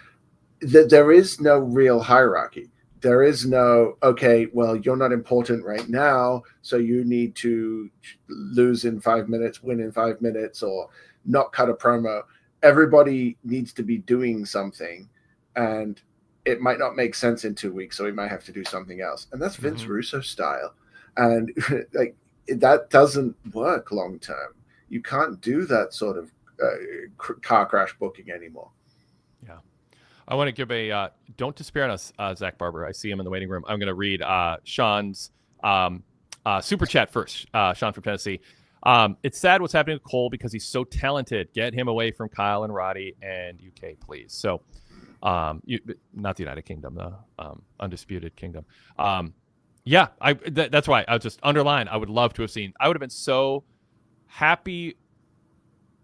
that there is no real hierarchy. There is no, okay, well, you're not important right now, so you need to lose in 5 minutes, win in 5 minutes, or not cut a promo. Everybody needs to be doing something, and it might not make sense in 2 weeks, so we might have to do something else. And that's Vince Russo style. And like that doesn't work long term. You can't do that sort of car crash booking anymore. Yeah. I want to give don't despair on us, Zach Barber. I see him in the waiting room. I'm going to read Sean's super chat first. Sean from Tennessee. It's sad what's happening to Cole because he's so talented. Get him away from Kyle and Roddy and UK, please. So, not the United Kingdom, the Undisputed Kingdom. That's why I'll just underline. I would love to have seen. I would have been so happy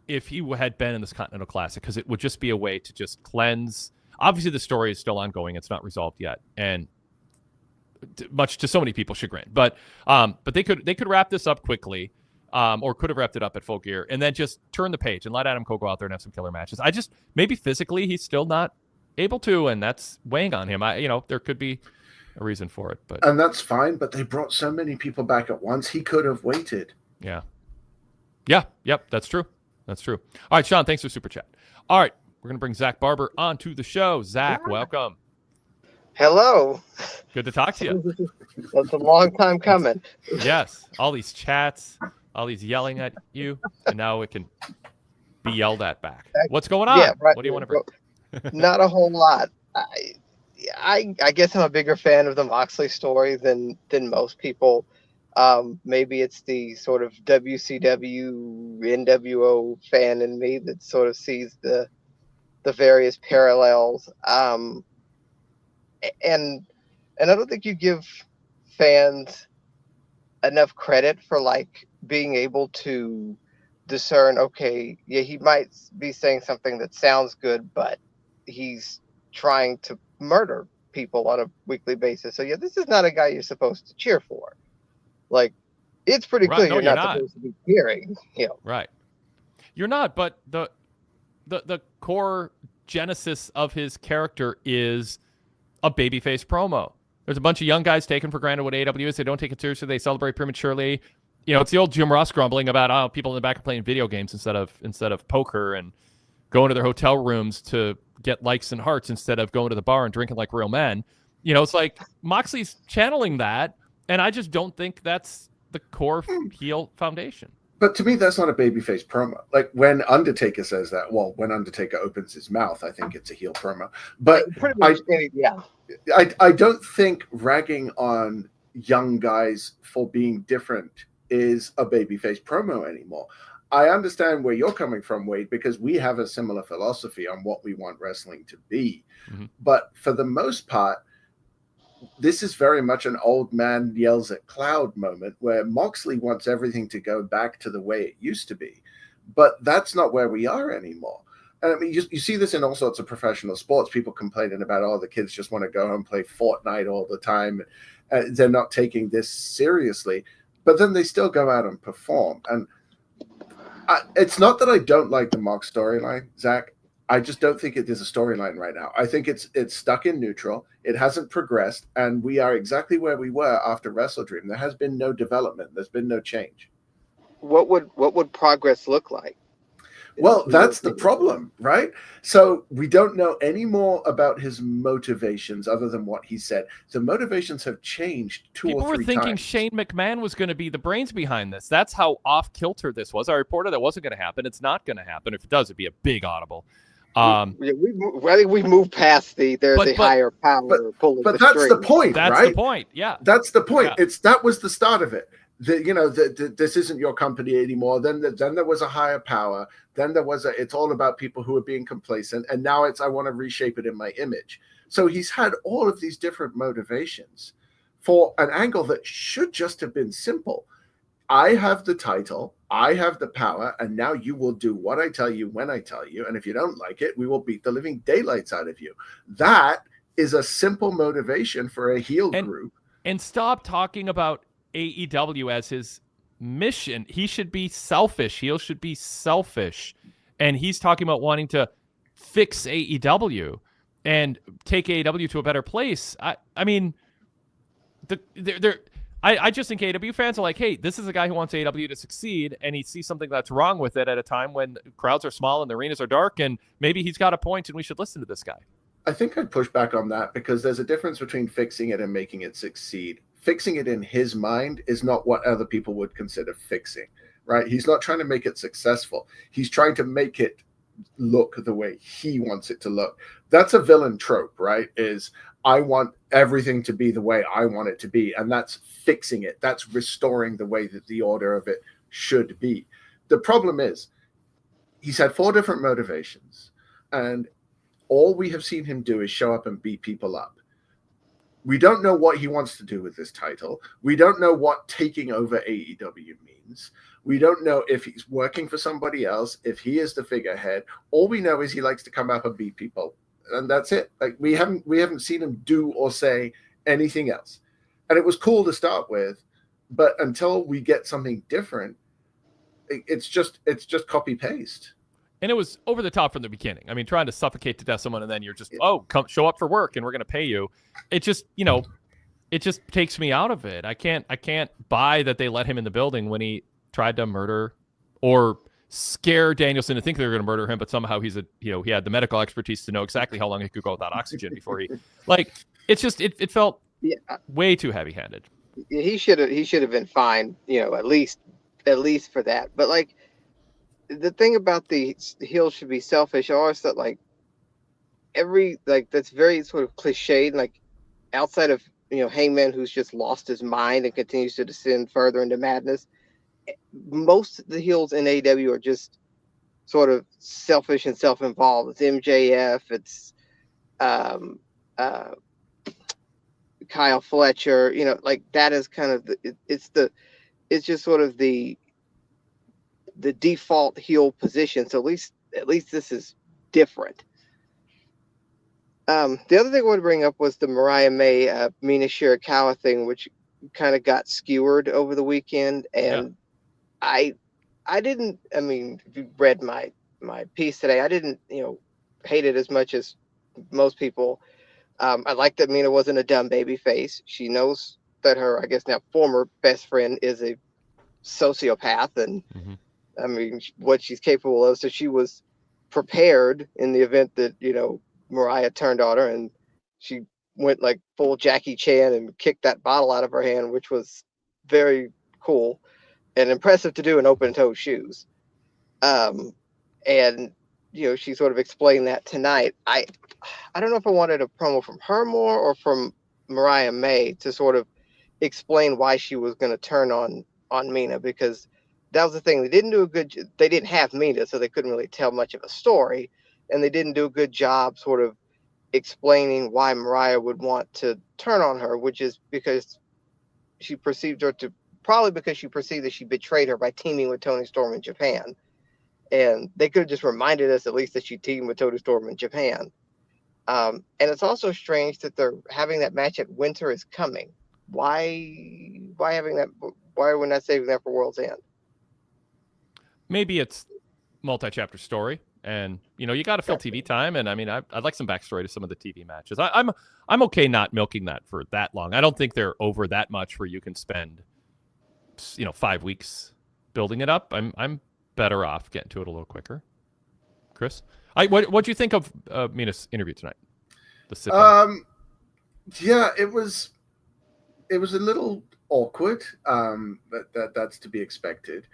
if he had been in this Continental Classic, because it would just be a way to just cleanse. Obviously, the story is still ongoing; it's not resolved yet, and much to so many people's chagrin. But they could wrap this up quickly, or could have wrapped it up at Full Gear, and then just turn the page and let Adam Cole go out there and have some killer matches. Maybe physically he's still not able to, and that's weighing on him. There could be a reason for it, and that's fine. But they brought so many people back at once; he could have waited. Yeah. Yep. That's true. All right, Sean, thanks for super chat. All right, we're going to bring Zach Barber onto the show. Zach, welcome. Hello. Good to talk to you. That's a long time coming. Yes, all these chats, all these yelling at you, and now it can be yelled at back. What's going on? Yeah, right. What do you want to bring? Not a whole lot. I guess I'm a bigger fan of the Moxley story than most people. Maybe it's the sort of WCW NWO fan in me that sort of sees the various parallels. And I don't think you give fans enough credit for like being able to discern, okay, yeah, he might be saying something that sounds good, but he's trying to murder people on a weekly basis. So yeah, this is not a guy you're supposed to cheer for. Like, it's pretty clear you're not supposed to be cheering. Right. You're not, but the core genesis of his character is a babyface promo. There's a bunch of young guys taken for granted what AEW is. They don't take it seriously. They celebrate prematurely. It's the old Jim Ross grumbling about people in the back are playing video games instead of poker, and going to their hotel rooms to get likes and hearts instead of going to the bar and drinking like real men. It's like Moxley's channeling that, and I just don't think that's the core heel foundation. But to me, that's not a babyface promo. Like when Undertaker says that, when Undertaker opens his mouth, I think it's a heel promo. But pretty much, I don't think ragging on young guys for being different is a babyface promo anymore. I understand where you're coming from, Wade, because we have a similar philosophy on what we want wrestling to be. Mm-hmm. But for the most part, this is very much an old man yells at cloud moment where Moxley wants everything to go back to the way it used to be. But that's not where we are anymore. And I mean, you see this in all sorts of professional sports, people complaining about, the kids just want to go home and play Fortnite all the time. They're not taking this seriously, but then they still go out and perform. And it's not that I don't like the Mox storyline, Zach. I just don't think it is a storyline right now. I think it's stuck in neutral. It hasn't progressed, and we are exactly where we were after Wrestle Dream. There has been no development. There's been no change. What would progress look like? Well, that's the problem, right? So we don't know any more about his motivations other than what he said. The motivations have changed two or three times. People were thinking Shane McMahon was going to be the brains behind this. That's how off kilter this was. I reported that wasn't going to happen. It's not going to happen. If it does, it'd be a big audible. I think we moved past the higher power pulling but the that's strings. the point, that's right? The point, yeah. That's the point. Yeah. That was the start of it. this isn't your company anymore. Then there was a higher power. Then there was it's all about people who are being complacent. And now I want to reshape it in my image. So he's had all of these different motivations for an angle that should just have been simple. I have the title, I have the power, and now you will do what I tell you when I tell you. And if you don't like it, we will beat the living daylights out of you. That is a simple motivation for a heel group. And stop talking about AEW as his mission. He should be selfish. Heel should be selfish. And he's talking about wanting to fix AEW and take AEW to a better place. I mean, I just think AEW fans are like, hey, this is a guy who wants AEW to succeed, and he sees something that's wrong with it at a time when crowds are small and the arenas are dark, and maybe he's got a point and we should listen to this guy. I think I'd push back on that because there's a difference between fixing it and making it succeed. Fixing it in his mind is not what other people would consider fixing, right? He's not trying to make it successful. He's trying to make it look the way he wants it to look. That's a villain trope, right? Is I want everything to be the way I want it to be. And that's fixing it. That's restoring the way that the order of it should be. The problem is he's had 4 different motivations, and all we have seen him do is show up and beat people up. We don't know what he wants to do with this title. We don't know what taking over AEW means. We don't know if he's working for somebody else, if he is the figurehead. All we know is he likes to come up and beat people, and that's it. Like we haven't seen him do or say anything else. And it was cool to start with, but until we get something different, it's just copy paste. And it was over the top from the beginning. I mean, trying to suffocate to death someone, and then you're just, come show up for work, and we're going to pay you. It just, it just takes me out of it. I can't buy that they let him in the building when he tried to murder or scare Danielson to think they were going to murder him, but somehow he had the medical expertise to know exactly how long he could go without oxygen before he, it's just, it felt way too heavy-handed. He should have been fined, at least for that. But the thing about the heel should be selfish, or is that that's very sort of cliched, and outside of Hangman, who's just lost his mind and continues to descend further into madness, most of the heels in AEW are just sort of selfish and self-involved. It's MJF, it's Kyle Fletcher, that is kind of it's just sort of the default heel position. So at least this is different. The other thing I want to bring up was the Mariah May Mina Shirakawa thing, which kind of got skewered over the weekend. And I didn't, if you read my piece today, I didn't, hate it as much as most people. I like that Mina wasn't a dumb baby face. She knows that her, I guess now former best friend is a sociopath, and what she's capable of. So she was prepared in the event that, Mariah turned on her, and she went full Jackie Chan and kicked that bottle out of her hand, which was very cool and impressive to do in open-toed shoes. And, she sort of explained that tonight. I don't know if I wanted a promo from her more or from Mariah May to sort of explain why she was going to turn on Mina, because that was the thing. They didn't have Mina, so they couldn't really tell much of a story. And they didn't do a good job sort of explaining why Mariah would want to turn on her, which is because she perceived that she betrayed her by teaming with Toni Storm in Japan. And they could have just reminded us at least that she teamed with Toni Storm in Japan. And it's also strange that they're having that match at Winter is Coming. Why having that? Why are we not saving that for World's End? Maybe it's multi-chapter story, and you got to fill TV time. And I'd like some backstory to some of the TV matches. I'm okay not milking that for that long. I don't think they're over that much where you can spend 5 weeks building it up. I'm better off getting to it a little quicker. Chris, what do you think of Mina's interview tonight? The sit down. It was a little awkward, but that's to be expected.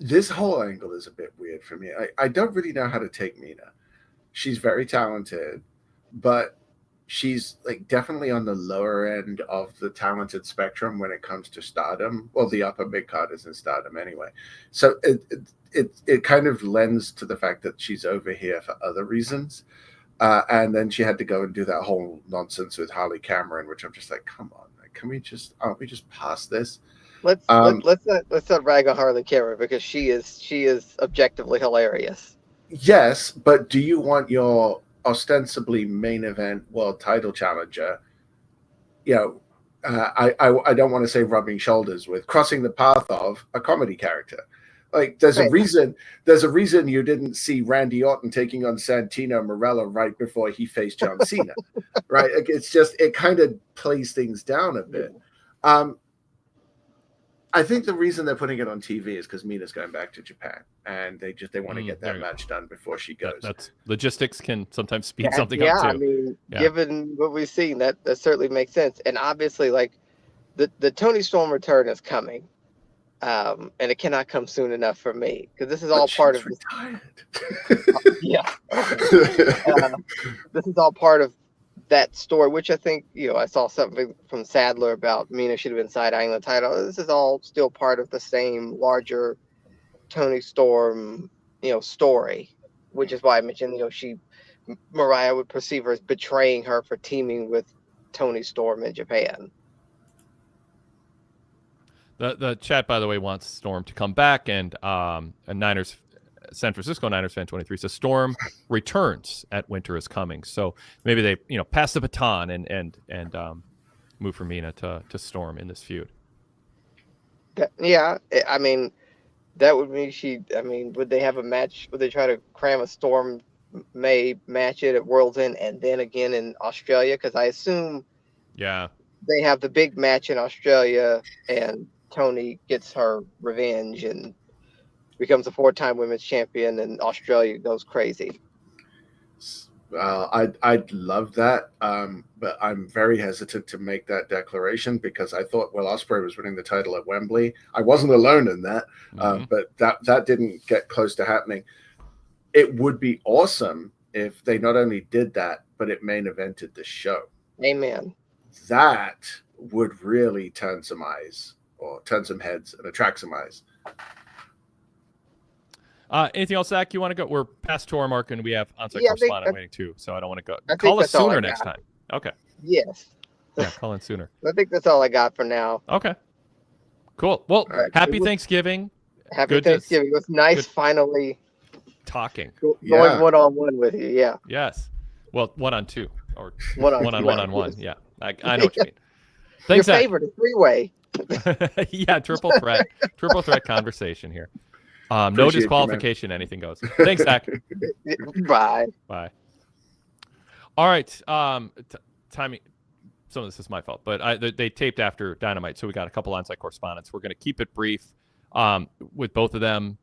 This whole angle is a bit weird for me. I don't really know how to take Mina. She's very talented, but she's like definitely on the lower end of the talented spectrum when it comes to stardom. Well, the upper mid card is in stardom anyway. So it kind of lends to the fact that she's over here for other reasons. And then she had to go and do that whole nonsense with Harley Cameron, which I'm just like, come on, like, aren't we just past this? Let's not rag on Harley Cameron because she is objectively hilarious. Yes, but do you want your ostensibly main event world title challenger, I don't want to say rubbing shoulders with, crossing the path of a comedy character? Like there's a reason you didn't see Randy Orton taking on Santino Marella right before he faced John Cena. Right? Like, it's just, it kind of plays things down a bit. I think the reason they're putting it on TV is because Mina's going back to Japan, and they want to get that match done before she goes. That's logistics can sometimes speed something up too. I mean, given what we've seen, that certainly makes sense. And obviously, like the Toni Storm return is coming, and it cannot come soon enough for me because this is all part of retired. This is all part of that story, which I think, I saw something from Sadler about Mina should have been side-eyeing the title. This is all still part of the same larger Toni Storm, story, which is why I mentioned, Mariah would perceive her as betraying her for teaming with Toni Storm in Japan. The chat, by the way, wants Storm to come back, and San Francisco Niners fan 23 says Storm returns at Winter is Coming. So maybe they, pass the baton and move from Mina to Storm in this feud. Yeah, I mean, that would mean would they have a match? Would they try to cram a Storm May match it at World's End and then again in Australia? Because I assume they have the big match in Australia and Toni gets her revenge and becomes a 4-time women's champion, and Australia goes crazy. I'd love that, but I'm very hesitant to make that declaration because I thought Will Ospreay was winning the title at Wembley. I wasn't alone in that, but that didn't get close to happening. It would be awesome if they not only did that, but it main evented the show. Amen. That would really turn some eyes, or turn some heads and attract some eyes. Anything else, Zach? You want to go? We're past tour mark, and we have on-site correspondent waiting too, so I don't want to go. Call us sooner next time. Okay. Yes. Yeah, call in sooner. I think that's all I got for now. Okay. Cool. Well, happy Thanksgiving. Happy Thanksgiving. It was nice finally talking. Going one-on-one with you, yeah. Yes. Well, one-on-two or one-on-one. Yeah, I know what you mean. Thanks, Your favorite, a three-way. Yeah, triple threat conversation here. No disqualification, anything goes. Thanks, Zach. Bye. Bye. All right. Timing. Some of this is my fault, but they taped after Dynamite, so we got a couple on-site correspondents. We're going to keep it brief with both of them,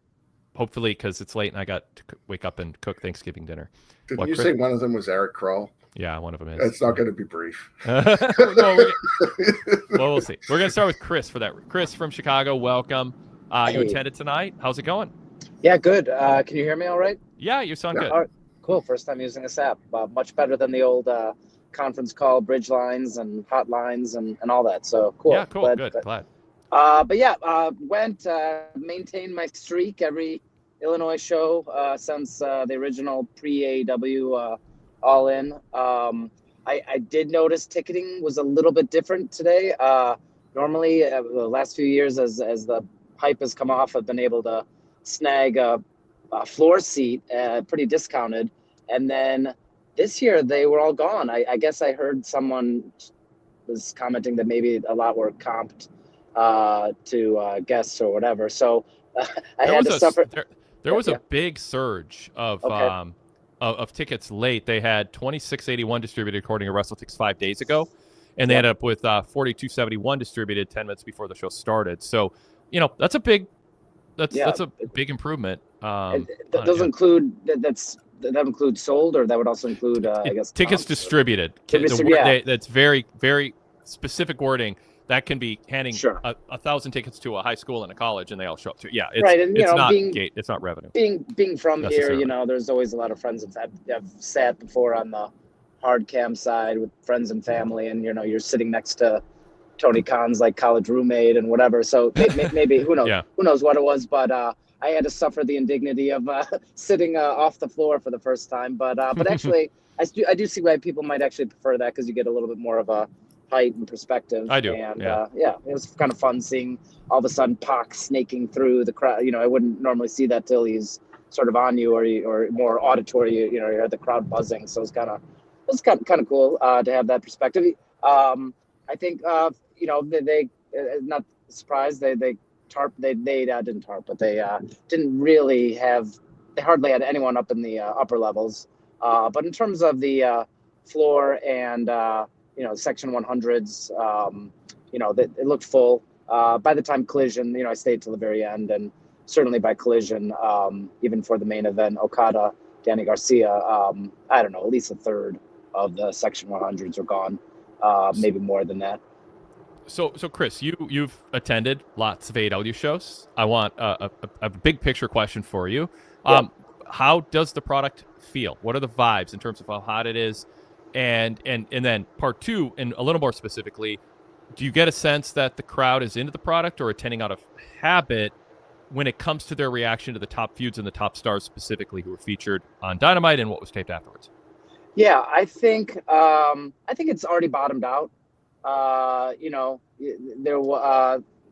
hopefully, because it's late and I got to wake up and cook Thanksgiving dinner. Did you say one of them was Eric Kroll? Yeah, one of them is. It's not going to be brief. Well, we'll see. We're going to start with Chris for that. Chris from Chicago, welcome. You attended tonight. How's it going? Yeah, good. Can you hear me all right? Yeah, you sound good. All right. Cool. First time using this app. Much better than the old conference call bridge lines and hotlines and all that. So cool. Yeah, cool. Glad. Went, maintained my streak every Illinois show since the original pre-AEW All In. I did notice ticketing was a little bit different today. Normally, the last few years as the hype has come off, I've been able to snag a floor seat pretty discounted. And then this year they were all gone. I guess I heard someone was commenting that maybe a lot were comped to guests or whatever. So I had to suffer. There was a big surge of tickets late. They had 2681 distributed according to WrestleTix 5 days ago. And they ended up with 4271 distributed 10 minutes before the show started. So, that's a big improvement. That doesn't include that includes sold, or that would also include I guess tickets distributed. That's very, very specific wording. That can be handing 1,000 tickets to a high school and a college, and they all show up to. Yeah, it's right. And it's not revenue. Being from here, there's always a lot of friends that I've sat before on the hard cam side with friends and family, and you're sitting next to Tony Khan's like college roommate and whatever. So maybe who knows? Yeah. Who knows what it was? But I had to suffer the indignity of sitting off the floor for the first time. But actually, I do see why people might actually prefer that, because you get a little bit more of a height and perspective. I do. And yeah. It was kind of fun seeing all of a sudden Pac snaking through the crowd. I wouldn't normally see that till he's sort of on you, or more auditory. You heard the crowd buzzing. So it was kind of cool to have that perspective. I think they not surprised they didn't tarp, but they didn't really they hardly had anyone up in the upper levels. But in terms of the floor and section 100s, it looked full. By the time Collision, I stayed till the very end, and certainly by Collision, even for the main event, Okada, Danny Garcia, I don't know, at least a third of the section 100s are gone, maybe more than that. So Chris, you've attended lots of AEW shows. I want a big picture question for you. Yeah. How does the product feel? What are the vibes in terms of how hot it is? And then part two, and a little more specifically, do you get a sense that the crowd is into the product or attending out of habit when it comes to their reaction to the top feuds and the top stars specifically who were featured on Dynamite and what was taped afterwards? Yeah, I think it's already bottomed out. There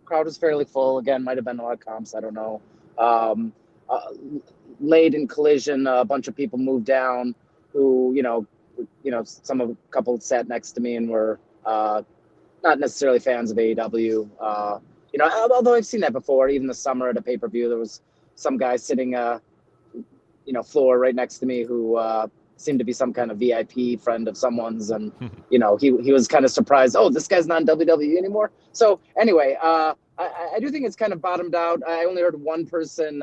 crowd was fairly full. Again, might have been a lot of comps. I don't know. Late in Collision, a bunch of people moved down who, a couple sat next to me and were not necessarily fans of AEW. Although I've seen that before, even this summer at a pay-per-view, there was some guy sitting, floor right next to me who seemed to be some kind of VIP friend of someone's, and he was kind of surprised. Oh, this guy's not in WWE anymore. So anyway, I do think it's kind of bottomed out. I only heard one person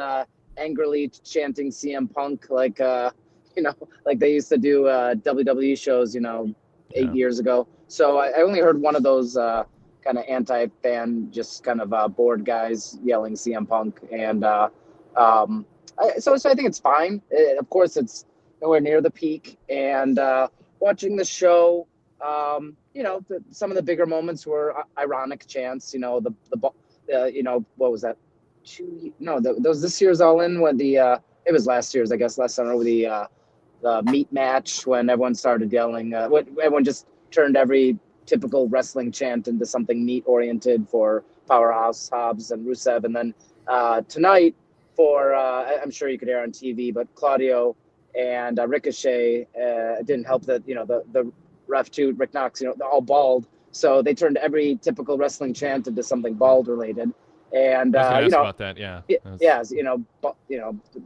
angrily chanting CM Punk, like they used to do WWE shows, 8 years ago. So I only heard one of those kind of anti-fan, just kind of bored guys yelling CM Punk, and so I think it's fine. Of course, it's nowhere near the peak. And watching the show, some of the bigger moments were ironic chants. What was that? That was this year's All In when it was last year's, I guess, last summer with the meat match, when everyone started yelling. Everyone just turned every typical wrestling chant into something meat oriented for Powerhouse, Hobbs, and Rusev. And then tonight, for I'm sure you could hear on TV, but Claudio and Ricochet, didn't help that the ref too, Rick Knox, they're all bald, so they turned every typical wrestling chant into something bald related. And I was gonna ask about that, yeah.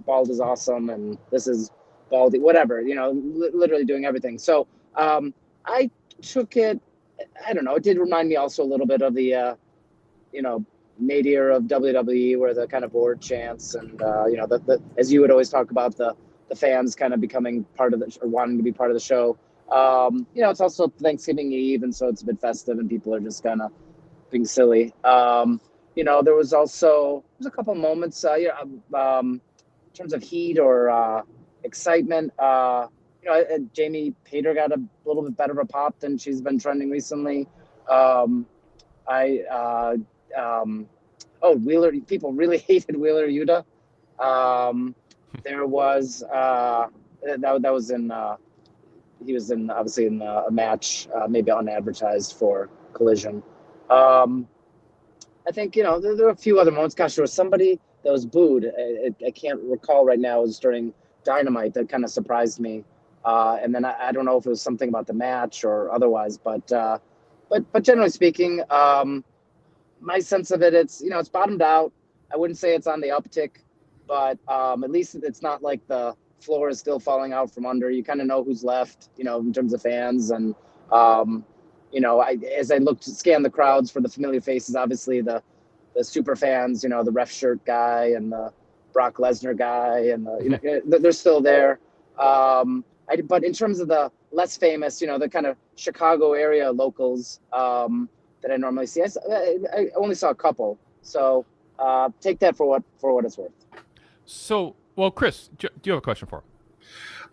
Bald is awesome, and this is baldy, whatever. Literally doing everything. So I took it. I don't know. It did remind me also a little bit of the nadir of WWE, where the kind of board chants and as you would always talk about the fans kind of becoming part of or wanting to be part of the show. It's also Thanksgiving Eve, and so it's a bit festive, and people are just kind of being silly. There was a couple moments, in terms of heat or excitement. Jamie Pater got a little bit better of a pop than she's been trending recently. Wheeler, people really hated Wheeler Yuta. There was that was in he was in obviously in a match, maybe unadvertised for Collision. I think there were a few other moments. Gosh, there was somebody that was booed. I can't recall right now. It was during Dynamite that kind of surprised me. And then I don't know if it was something about the match or otherwise, but generally speaking, my sense of it, it's bottomed out. I wouldn't say it's on the uptick, but at least it's not like the floor is still falling out from under. You kind of know who's left, in terms of fans. And, as I looked to scan the crowds for the familiar faces, obviously the super fans, the ref shirt guy and the Brock Lesnar guy, and they're still there. But in terms of the less famous, the kind of Chicago area locals that I normally see, I only saw a couple. So take that for what it's worth. So, well, Chris, do you have a question for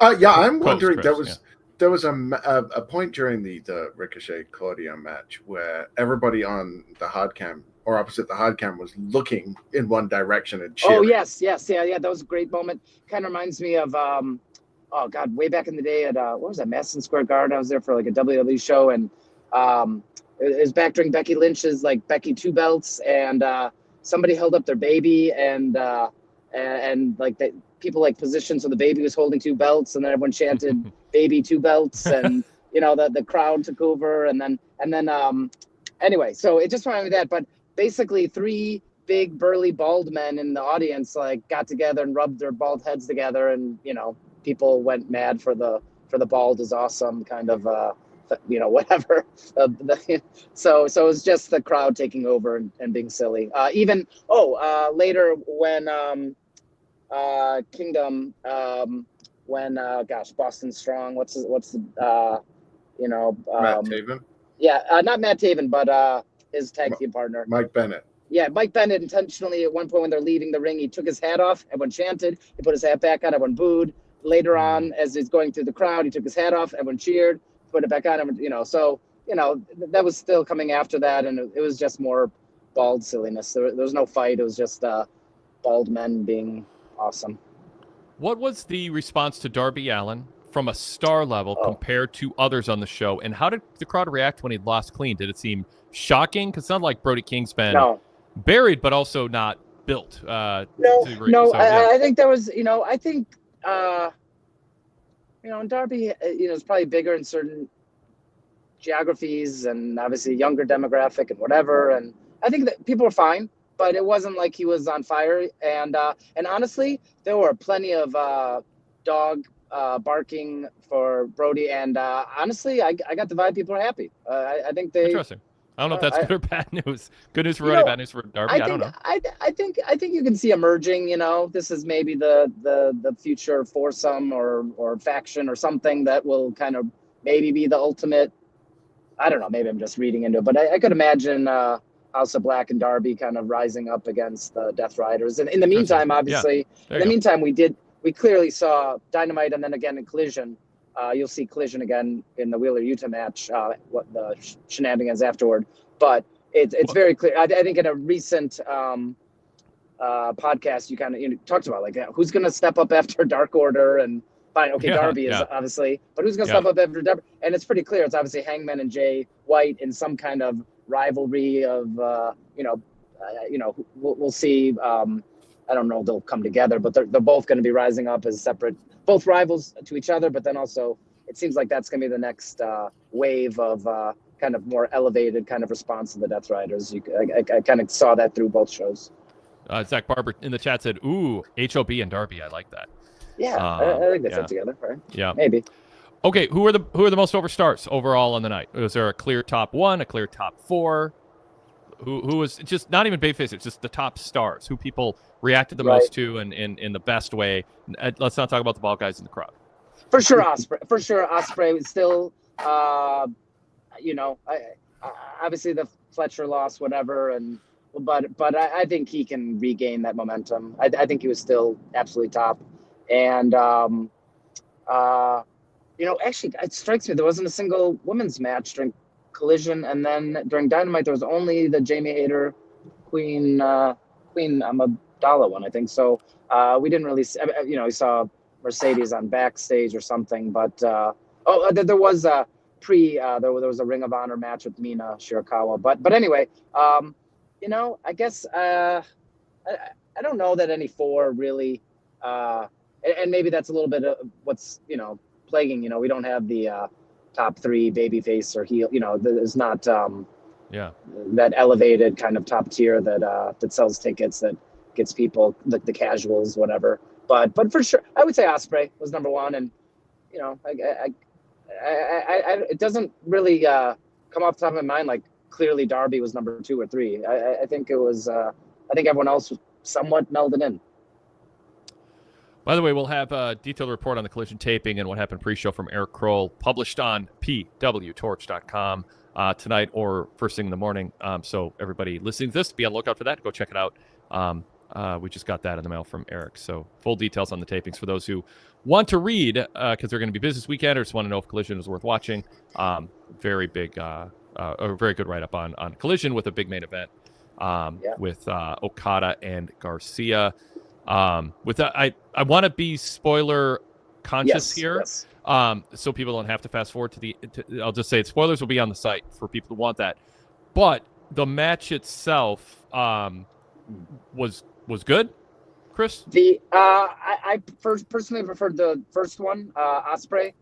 him? Yeah, I'm wondering. Chris, there was a point during the Ricochet Claudio match where everybody on the hard cam or opposite the hard cam was looking in one direction and cheering. Oh yes, yeah. That was a great moment. Kind of reminds me of oh god, way back in the day at what was that, Madison Square Garden? I was there for like a WWE show, and it was back during Becky Lynch's like Becky 2 belts, and somebody held up their baby, and like the people like positioned so the baby was holding 2 belts, and then everyone chanted baby 2 belts, and the crowd took over, and then anyway, so it just reminded me of that. But basically 3 big burly bald men in the audience like got together and rubbed their bald heads together, and people went mad for the bald is awesome kind of whatever. So it was just the crowd taking over and being silly. Even later when Kingdom when Boston Strong, what's the Matt Taven? Yeah, not Matt Taven, but his tag team partner, Mike Bennett. Yeah, Mike Bennett intentionally at one point when they're leaving the ring, he took his hat off. Everyone chanted. He put his hat back on. Everyone booed. Later on, as he's going through the crowd, he took his hat off. Everyone cheered. Put it back on. That was still coming after that, and it was just more bald silliness. There was no fight. It was just bald men being awesome. What was the response to Darby Allin from a star level compared to others on the show, and how did the crowd react when he lost clean? Did it seem shocking? Because it's not like Brody King's been buried, but also not built. I think there was, I think, and Darby, is probably bigger in certain geographies and obviously younger demographic and whatever. And I think that people were fine, but it wasn't like he was on fire. And honestly, there were plenty of dog barking for Brody. And honestly, I got the vibe people are happy. I think they. Interesting. I don't know if that's good or bad news. Good news for Brody, bad news for Darby. I don't know. I think you can see emerging. This is maybe the future foursome or faction or something that will kind of maybe be the ultimate. I don't know. Maybe I'm just reading into it, but I could imagine House of Black and Darby kind of rising up against the Death Riders. And in the meantime, obviously, we clearly saw Dynamite, and then again in Collision. You'll see Collision again in the Wheeler Utah match, what the shenanigans afterward. But it's very clear. I think in a recent podcast, you kind of talked about like who's going to step up after Dark Order, and fine, okay, Darby is obviously, but who's going to step up after Darby? And it's pretty clear. It's obviously Hangman and Jay White in some kind of rivalry of we'll see. I don't know if they'll come together, but they're both going to be rising up as separate, both rivals to each other. But then also, it seems like that's going to be the next wave of kind of more elevated kind of response to the Death Riders. I kind of saw that through both shows. Zach Barber in the chat said, "Ooh, HOB and Darby, I like that." Yeah, I think they fit together, right? Yeah, maybe. Okay, who are the most over stars overall on the night? Was there a clear top 1, a clear top 4? Who was just not even babyface? It's just the top stars. Who people reacted the most to and in the best way. Let's not talk about the ball guys in the crowd. For sure, Ospreay was still, obviously the Fletcher loss, whatever, but I think he can regain that momentum. I think he was still absolutely top, and actually it strikes me there wasn't a single women's match during Collision, and then during Dynamite there was only the Jamie Hayter Queen Amidala one, I think. So we didn't really see, we saw Mercedes on backstage or something, but there was a there was a Ring of Honor match with Mina Shirakawa, but anyway, I guess I don't know that any 4 really, and maybe that's a little bit of what's plaguing. We don't have the top 3 babyface or heel. There's not that elevated kind of top tier that sells tickets, that gets people the casuals, whatever. But for sure, I would say Ospreay was number 1, and it doesn't really come off the top of my mind like clearly Darby was number 2 or 3. I think it was. I think everyone else was somewhat melded in. By the way, we'll have a detailed report on the Collision taping and what happened pre-show from Eric Kroll published on PWTorch.com tonight or first thing in the morning. So everybody listening to this, be on the lookout for that. Go check it out. We just got that in the mail from Eric. So full details on the tapings for those who want to read, because they're going to be business weekend, or just want to know if Collision is worth watching. Very big, a very good write-up on Collision with a big main event with Okada and Garcia. With that, I want to be spoiler conscious here, so people don't have to fast forward to I'll just say it. Spoilers will be on the site for people who want that. But the match itself was good, Chris. I personally preferred the first one, Ospreay,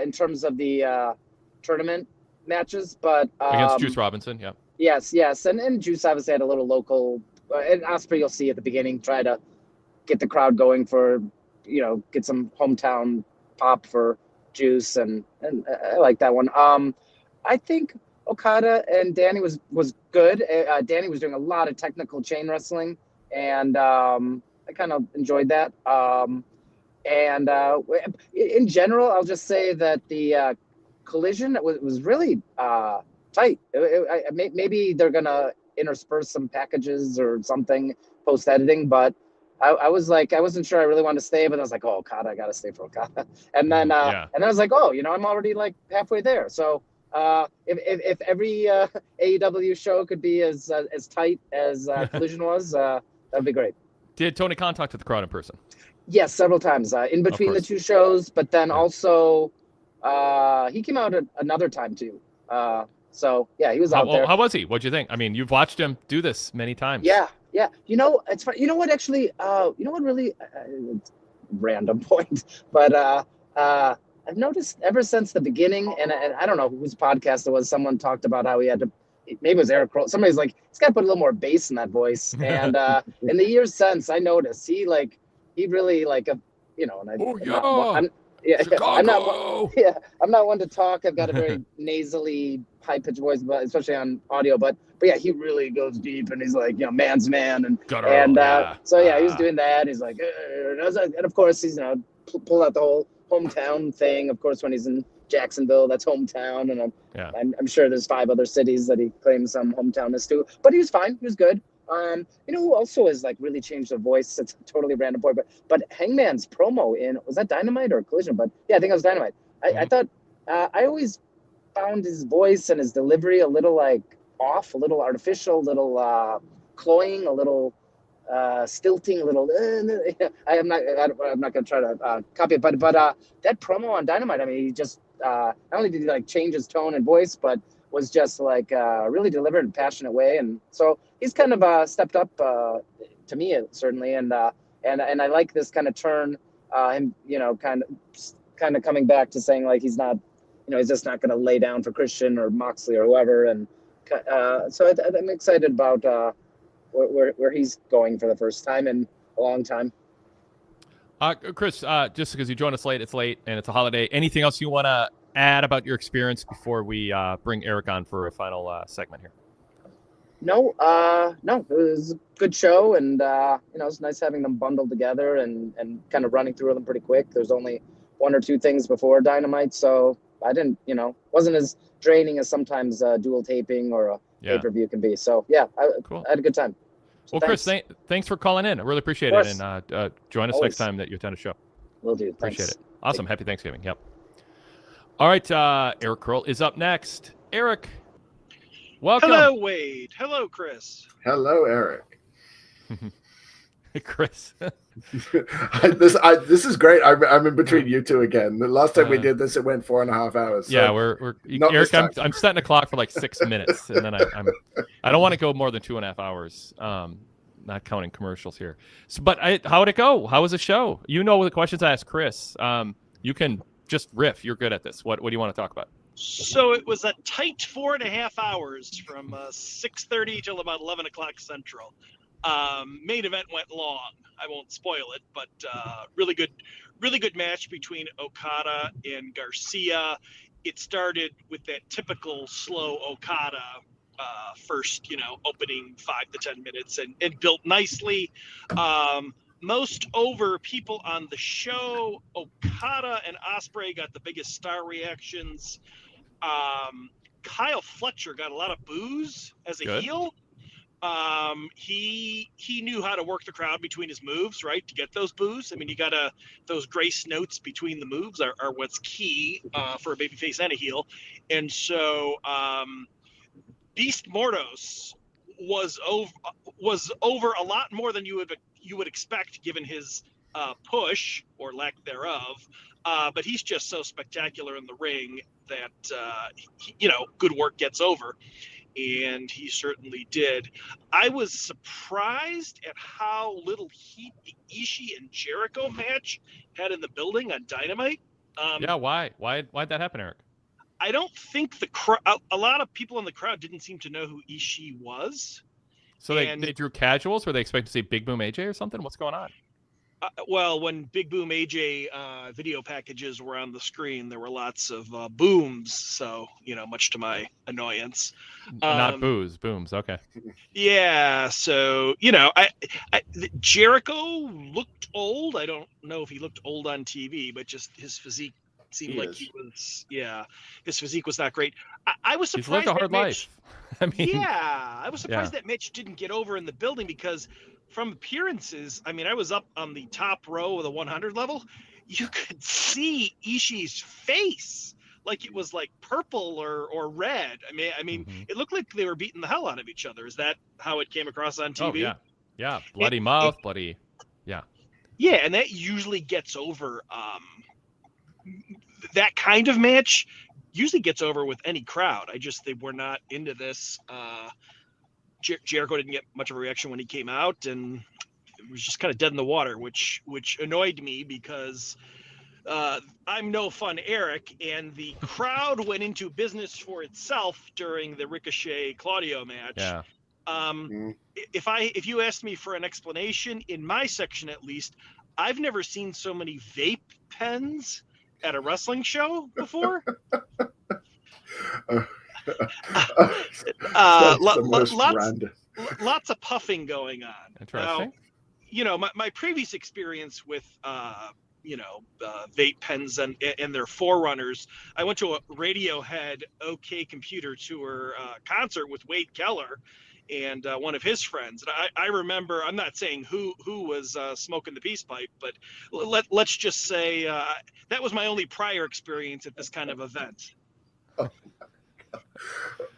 in terms of the tournament matches, but against Juice Robinson, yes, and Juice obviously had a little local, and Ospreay you'll see at the beginning try to get the crowd going for, get some hometown pop for Juice, and I like that one. I think Okada and Danny was good. Danny was doing a lot of technical chain wrestling, and I kind of enjoyed that. And in general, I'll just say that the Collision was really tight. Maybe they're gonna intersperse some packages or something post editing, but I was like, I wasn't sure I really wanted to stay, but I was like, oh, Okada, I gotta stay for Okada. And then I was like, oh, I'm already like halfway there. So if every AEW show could be as tight as Collision was, that'd be great. Did Tony Khan talk to the crowd in person? Yes, several times in between the two shows, but then also he came out another time too. So yeah, he was out there. How was he? What'd you think? I mean, you've watched him do this many times. Yeah. It's funny. You know what? Actually, what really random point, but I've noticed ever since the beginning, and I don't know whose podcast it was. Someone talked about how he had to. Maybe it was Eric Kroll. Somebody's like, he's got to put a little more bass in that voice. And in the years since, I noticed he really like a, and I'm not one to talk. I've got a very nasally, high pitched voice, but especially on audio. But yeah, he really goes deep, and he's like, man's man, and so he was doing that. He's like, and of course he's pull out the whole hometown thing. Of course, when he's in Jacksonville, that's hometown, and I'm sure there's 5 other cities that he claims some hometownness to. But he was fine. He was good. Who also has like really changed the voice? It's a totally random point, but Hangman's promo was that Dynamite or Collision? But yeah, I think it was Dynamite. I thought I always found his voice and his delivery a little like off, a little artificial, a little cloying, a little stilting, a little. I'm not going to try to copy it, but that promo on Dynamite, I mean, he just not only did he like change his tone and voice, but was just like really delivered in a passionate way, and so he's kind of stepped up to me certainly, and I like this kind of turn, him kind of coming back to saying like he's not, he's just not going to lay down for Christian or Moxley or whoever, and so I'm excited about where he's going for the first time in a long time. Chris, just because you joined us late, it's late and it's a holiday. Anything else you want to add about your experience before we bring Eric on for a final segment here? No, it was a good show, and it's nice having them bundled together and kind of running through them pretty quick. There's only 1 or 2 things before Dynamite, so I didn't, wasn't as draining as sometimes dual taping or a pay-per-view can be. So yeah, I had a good time. So well, thanks. Chris, thanks for calling in. I really appreciate it, and join us next time that you attend a show. Will do. Appreciate it. Awesome. Happy Thanksgiving. Yep. All right, Eric Kroll is up next. Eric, welcome. Hello, Wade. Hello, Chris. Hello, Eric. Hey, Chris. This is great. I'm in between you two again. The last time we did this, it went 4.5 hours. So yeah, we're Eric. I'm setting a clock for like 6 minutes, and then I don't want to go more than 2.5 hours. Not counting commercials here. So, but how'd it go? How was the show? The questions I asked Chris. You can just riff. You're good at this. What do you want to talk about? So it was a tight 4.5 hours from 6:30 till about 11 o'clock Central. Main event went long. I won't spoil it, but really good match between Okada and Garcia. It started with that typical slow Okada first, opening 5 to 10 minutes, and it built nicely. Most over people on the show, Okada and Ospreay got the biggest star reactions. Kyle Fletcher got a lot of boos as a heel. He knew how to work the crowd between his moves, right, to get those boos. I mean, those grace notes between the moves are what's key for a babyface and a heel. And so Beast Mordos was over a lot more than you would expect given his push or lack thereof. But he's just so spectacular in the ring that good work gets over. And he certainly did. I was surprised at how little heat the Ishii and Jericho match had in the building on Dynamite. Why'd that happen, Eric? I don't think a lot of people in the crowd didn't seem to know who Ishii was. So they drew casuals? Were they expecting to see Big Boom AJ or something? What's going on? Well, when Big Boom AJ video packages were on the screen, there were lots of booms. So, much to my annoyance. Not boos, booms. Okay. Yeah. So, Jericho looked old. I don't know if he looked old on TV, but just his physique seemed his physique was not great. I was surprised. He's lived a hard life. I was surprised that Mitch didn't get over in the building because from appearances, I was up on the top row of the 100 level. You could see Ishii's face. Like it was like purple or red. It looked like they were beating the hell out of each other. Is that how it came across on TV? Oh, yeah. Bloody mouth, bloody. Yeah. Yeah, and that usually gets over. That kind of match usually gets over with any crowd. They were not into this. Jericho didn't get much of a reaction when he came out, and it was just kind of dead in the water, which annoyed me because I'm no fun Eric, and the crowd went into business for itself during the Ricochet Claudio match. Yeah. If you asked me for an explanation, in my section at least, I've never seen so many vape pens at a wrestling show before. Lots of puffing going on. Interesting. Now, my previous experience with vape pens and their forerunners, I went to a Radiohead OK Computer Tour concert with Wade Keller and one of his friends. And I remember, I'm not saying who was smoking the peace pipe, but let's just say that was my only prior experience at this kind of event.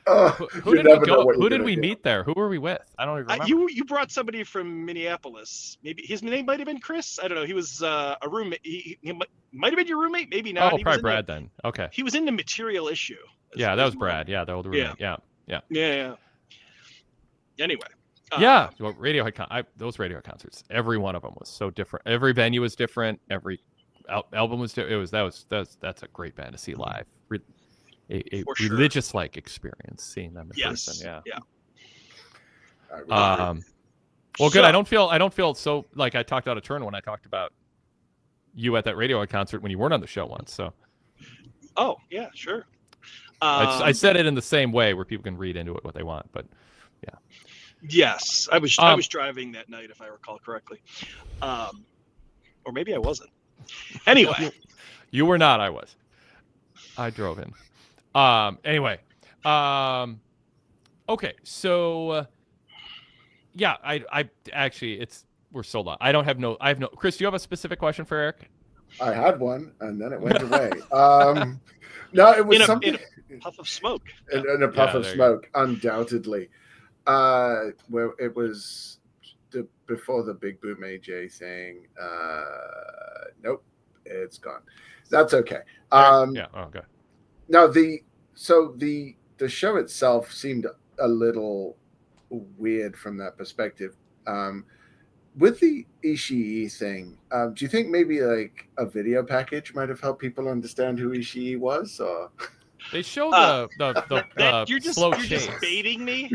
Who did we go? Who did we meet there? Who were we with? I don't even remember. You brought somebody from Minneapolis. Maybe his name might have been Chris. I don't know. He was a roommate. He might have been your roommate. Maybe not. Oh, probably Brad then. Okay. He was in the Material Issue. Yeah, that was Brad. Yeah, the old roommate. Yeah. Anyway. Radiohead. Those Radiohead concerts. Every one of them was so different. Every venue was different. Every album was different. That's a great band to see live. A religious-like experience seeing them in person. Yeah. Well, good. I don't feel so like I talked out of turn when I talked about you at that Radiohead concert when you weren't on the show once. So. Oh yeah, sure. I said it in the same way where people can read into it what they want, but yeah. Yes, I was driving that night if I recall correctly, or maybe I wasn't. Anyway, you were not. I was. I drove in. Anyway, okay, so, I actually, we're sold on. I have no, Chris, do you have a specific question for Eric? I had one, and then it went away. No, it was something. In a puff of smoke. In a puff of smoke, undoubtedly. Where it was before the Big Boom AJ thing. Nope, it's gone. That's okay. Okay. Now the show itself seemed a little weird from that perspective. With the Ishii thing, do you think maybe like a video package might have helped people understand who Ishii was? Or they showed the you're slow chase. You're just baiting me.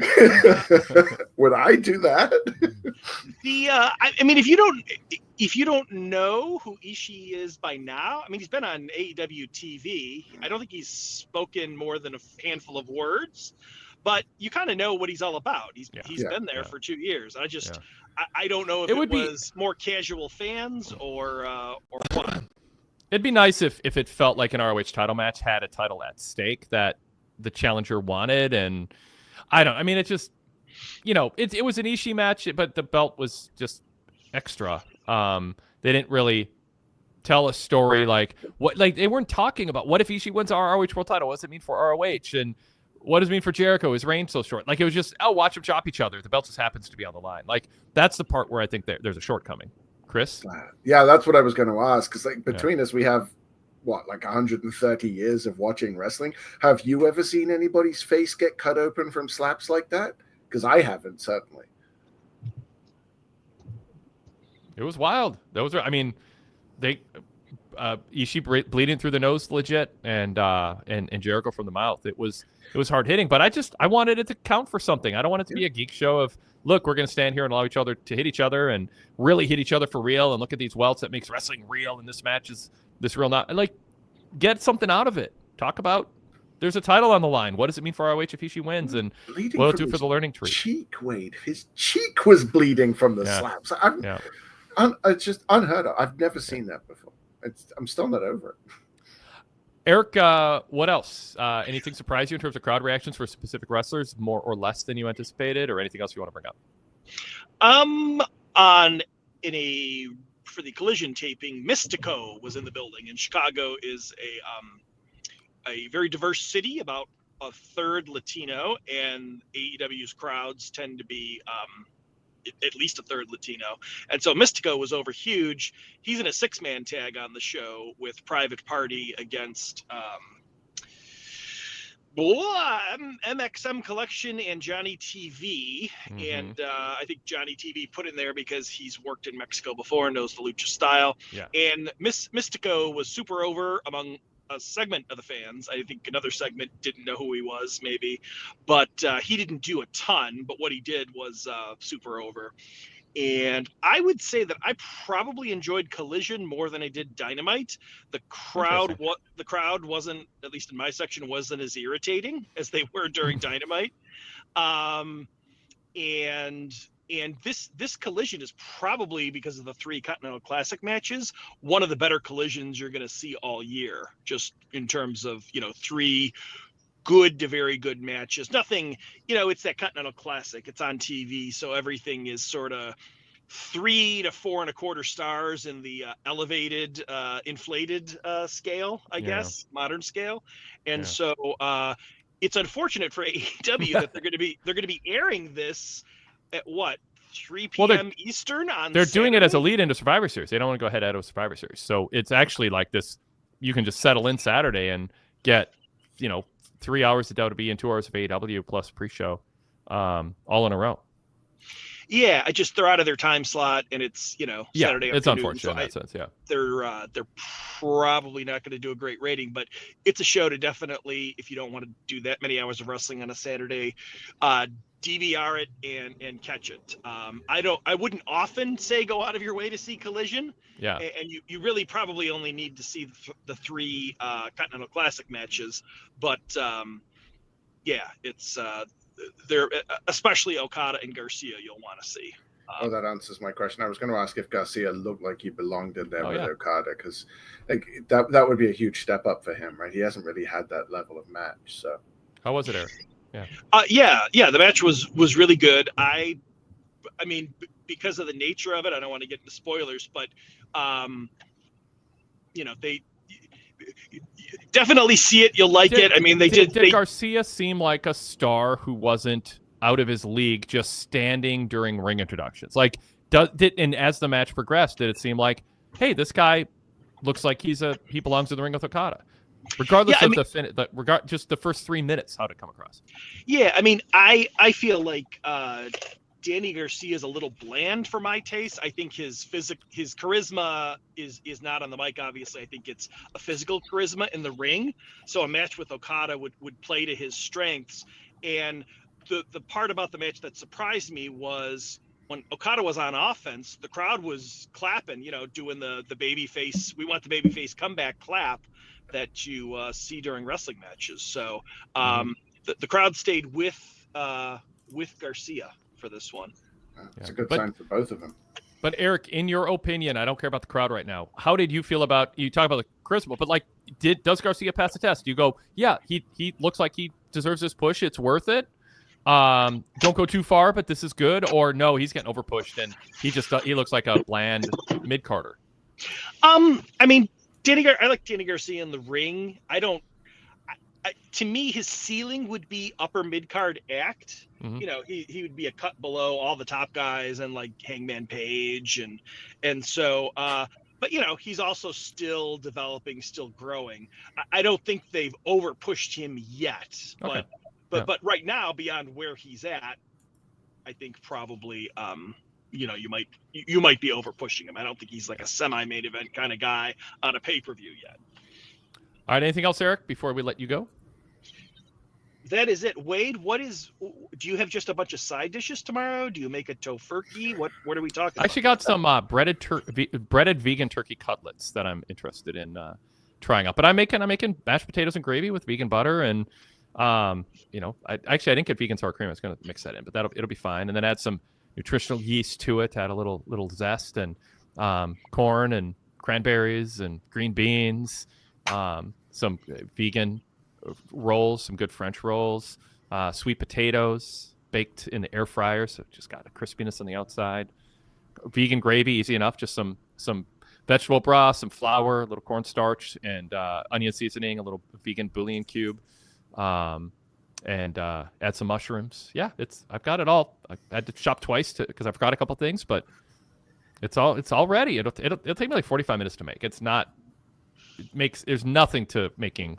Would I do that? If you don't know who Ishii is by now, he's been on AEW TV. I don't think he's spoken more than a handful of words, but you kind of know what he's all about. He's been there for 2 years. I don't know if it was more casual fans or what. It'd be nice if it felt like an ROH title match had a title at stake that the challenger wanted, and it just it was an Ishii match, but the belt was just extra. They didn't really tell a story they weren't talking about what if Ishii wins our ROH world title? What does it mean for ROH? And what does it mean for Jericho? His reign so short? It was just, watch them chop each other. The belt just happens to be on the line. That's the part where I think there's a shortcoming. Chris? Yeah, that's what I was going to ask. Because between us, we have 130 years of watching wrestling. Have you ever seen anybody's face get cut open from slaps like that? Because I haven't, certainly. It was wild. Ishii bleeding through the nose, legit, and Jericho from the mouth. It was hard hitting, but I wanted it to count for something. I don't want it to be a geek show of, look, we're going to stand here and allow each other to hit each other and really hit each other for real, and look at these welts that makes wrestling real, and this match is this real. Not get something out of it. Talk about, there's a title on the line. What does it mean for ROH if Ishii wins, and what will it do for the learning tree? Cheek, Wade. His cheek was bleeding from the slaps. It's just unheard of. I've never seen that before. I'm still not over it. Eric, what else? Anything surprise you in terms of crowd reactions for specific wrestlers, more or less than you anticipated, or anything else you want to bring up? For the Collision taping, Mystico was in the building, and Chicago is a very diverse city, about a third Latino, and AEW's crowds tend to be at least a third Latino. And so Mystico was over huge. He's in a 6-man tag on the show with Private Party against MXM Collection and Johnny TV. Mm-hmm. And I think Johnny TV put in there because he's worked in Mexico before and knows the lucha style. Yeah. And Mystico was super over among a segment of the fans. I think another segment didn't know who he was, maybe, but he didn't do a ton. But what he did was super over. And I would say that I probably enjoyed Collision more than I did Dynamite. The crowd wasn't, at least in my section, wasn't as irritating as they were during Dynamite. And this Collision is probably, because of the 3 Continental Classic matches, one of the better Collisions you're going to see all year, just in terms of, 3 good to very good matches. Nothing, it's that Continental Classic. It's on TV, so everything is sort of 3 to 4 1/4 stars in the elevated, inflated scale, I guess, modern scale. And so it's unfortunate for AEW that they're going to be airing this at 3 p.m. Eastern on They're Saturday? doing it as a lead into Survivor Series. They don't want to go ahead of Survivor Series. So it's actually like this, you can just settle in Saturday and get, 3 hours of WWE and 2 hours of AEW plus pre-show all in a row. Yeah, they're out of their time slot, and it's Saturday afternoon. It's unfortunate so in that sense. Yeah, they're probably not going to do a great rating, but it's a show to definitely, if you don't want to do that many hours of wrestling on a Saturday, DVR it and catch it. I wouldn't often say go out of your way to see Collision. Yeah, and you really probably only need to see the 3 Continental Classic matches, but it's they're especially Okada and Garcia you'll want to see. That answers my question. I was going to ask if Garcia looked like he belonged in there with Okada, because that would be a huge step up for him, right? He hasn't really had that level of match. So how was it, Eric? The match was really good. I mean, because of the nature of it, I don't want to get into spoilers, but they definitely see it. You'll like it. I mean, did Garcia seem like a star who wasn't out of his league just standing during ring introductions? And as the match progressed, did it seem like, hey, this guy looks like he belongs in the ring with Okada? Regardless of just the first 3 minutes, how'd it come across? Yeah, I mean, I feel like Danny Garcia is a little bland for my taste. I think his charisma is not on the mic, obviously. I think it's a physical charisma in the ring. So a match with Okada would play to his strengths. And the part about the match that surprised me was when Okada was on offense, the crowd was clapping, doing the baby face. We want the baby face comeback clap that you see during wrestling matches. So the crowd stayed with Garcia for this one. It's a good sign for both of them. But Eric, in your opinion, I don't care about the crowd right now. How did you feel about, you talk about the charisma, but does Garcia pass the test? You go, yeah, he looks like he deserves this push. It's worth it. don't go too far, but this is good, or no, he's getting overpushed and he looks like a bland mid-carder? I mean, I like Danny Garcia in the ring. To me, his ceiling would be upper mid-card act. Mm-hmm. You know, he would be a cut below all the top guys and like Hangman Page and so but you know, he's also still developing, still growing. I don't think they've overpushed him yet, Okay. but right now, beyond where he's at, I think probably you know, you might be over pushing him. I don't think he's like a semi-main event kind of guy on a pay-per-view yet. All right, anything else, Eric, before we let you go? That is it. Wade, do you have just a bunch of side dishes tomorrow? Do you make a tofurkey? What are we talking about? I actually got some breaded vegan turkey cutlets that I'm interested in trying out. But I'm making mashed potatoes and gravy with vegan butter, and you know, I didn't get vegan sour cream. I was going to mix that in, but it'll be fine. And then add some nutritional yeast to it to add a little zest, and corn and cranberries and green beans, some vegan rolls, some good French rolls, sweet potatoes baked in the air fryer, so just got a crispiness on the outside. Vegan gravy, easy enough. Just some vegetable broth, some flour, a little cornstarch, and onion seasoning, a little vegan bouillon cube, and add some mushrooms. Yeah, I've got it all. I had to shop twice because I forgot a couple things, but it's all ready. It'll take me like 45 minutes to make. There's nothing to making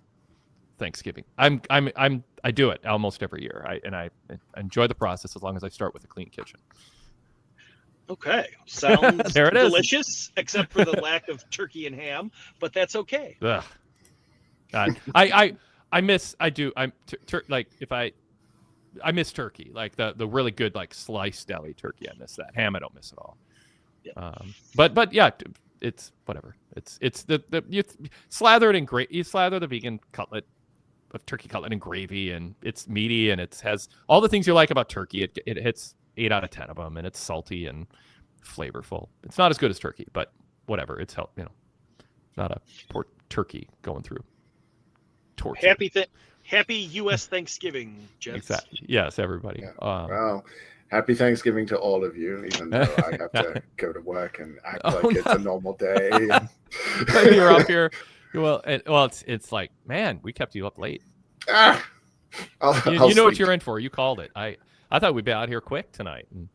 Thanksgiving. I do it almost every year. I enjoy the process as long as I start with a clean kitchen. Okay, sounds there it is. Delicious, except for the lack of turkey and ham, but that's okay. Ugh. God, I miss turkey, like the really good like sliced deli turkey. I miss that. Ham I don't miss at all. Yeah. But yeah, it's whatever. It's you slather it in you slather the vegan cutlet of turkey cutlet in gravy, and it's meaty, and it has all the things you like about turkey. It hits 8 out of 10 of them, and it's salty and flavorful. It's not as good as turkey, but whatever. It's not a poor turkey going through torture. Happy U.S. Thanksgiving, gents. Exactly. Yes, everybody. Yeah. Well, happy Thanksgiving to all of you, even though I have to go to work and act like it's a normal day. You're up here. Well, it's like, man, we kept you up late. You know what you're in for. You called it. I thought we'd be out here quick tonight. And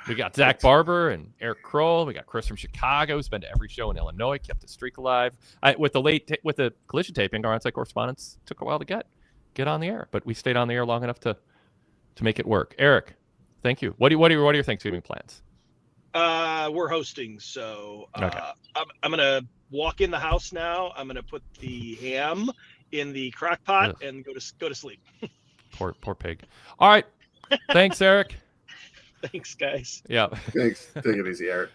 we got Zach Barber and Eric Kroll. We got Chris from Chicago, who's been to every show in Illinois, kept the streak alive. With the collision taping, our on-site correspondence took a while to get on the air, but we stayed on the air long enough to make it work. Eric, thank you. What are your Thanksgiving plans? We're hosting, so okay. I'm gonna walk in the house now. I'm gonna put the ham in the crock pot and go to sleep. Poor pig. All right. Thanks, Eric. Thanks, guys. Yeah. Thanks. Take it easy, Eric.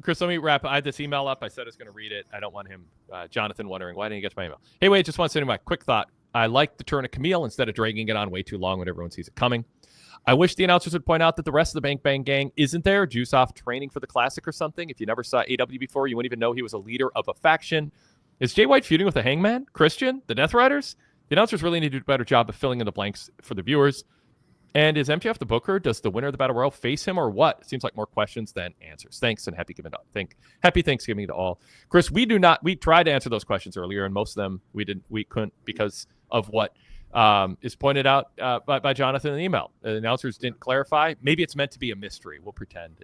Chris, let me wrap. I had this email up. I said I was going to read it. I don't want him, Jonathan, wondering why didn't you get to my email. Hey, Wade, just want to send you my quick thought. I like the turn of Camille instead of dragging it on way too long when everyone sees it coming. I wish the announcers would point out that the rest of the Bang Bang gang isn't there. Juice off training for the Classic or something. If you never saw AEW before, you wouldn't even know he was a leader of a faction. Is Jay White feuding with the Hangman, Christian, the Death Riders? The announcers really need to do a better job of filling in the blanks for the viewers. And is MJF the booker? Does the winner of the Battle Royal face him or what? It seems like more questions than answers. Thanks, and happy Thanksgiving to all. Chris, we tried to answer those questions earlier, and most of them we couldn't because of what is pointed out by Jonathan in the email. The announcers didn't clarify. Maybe it's meant to be a mystery. We'll pretend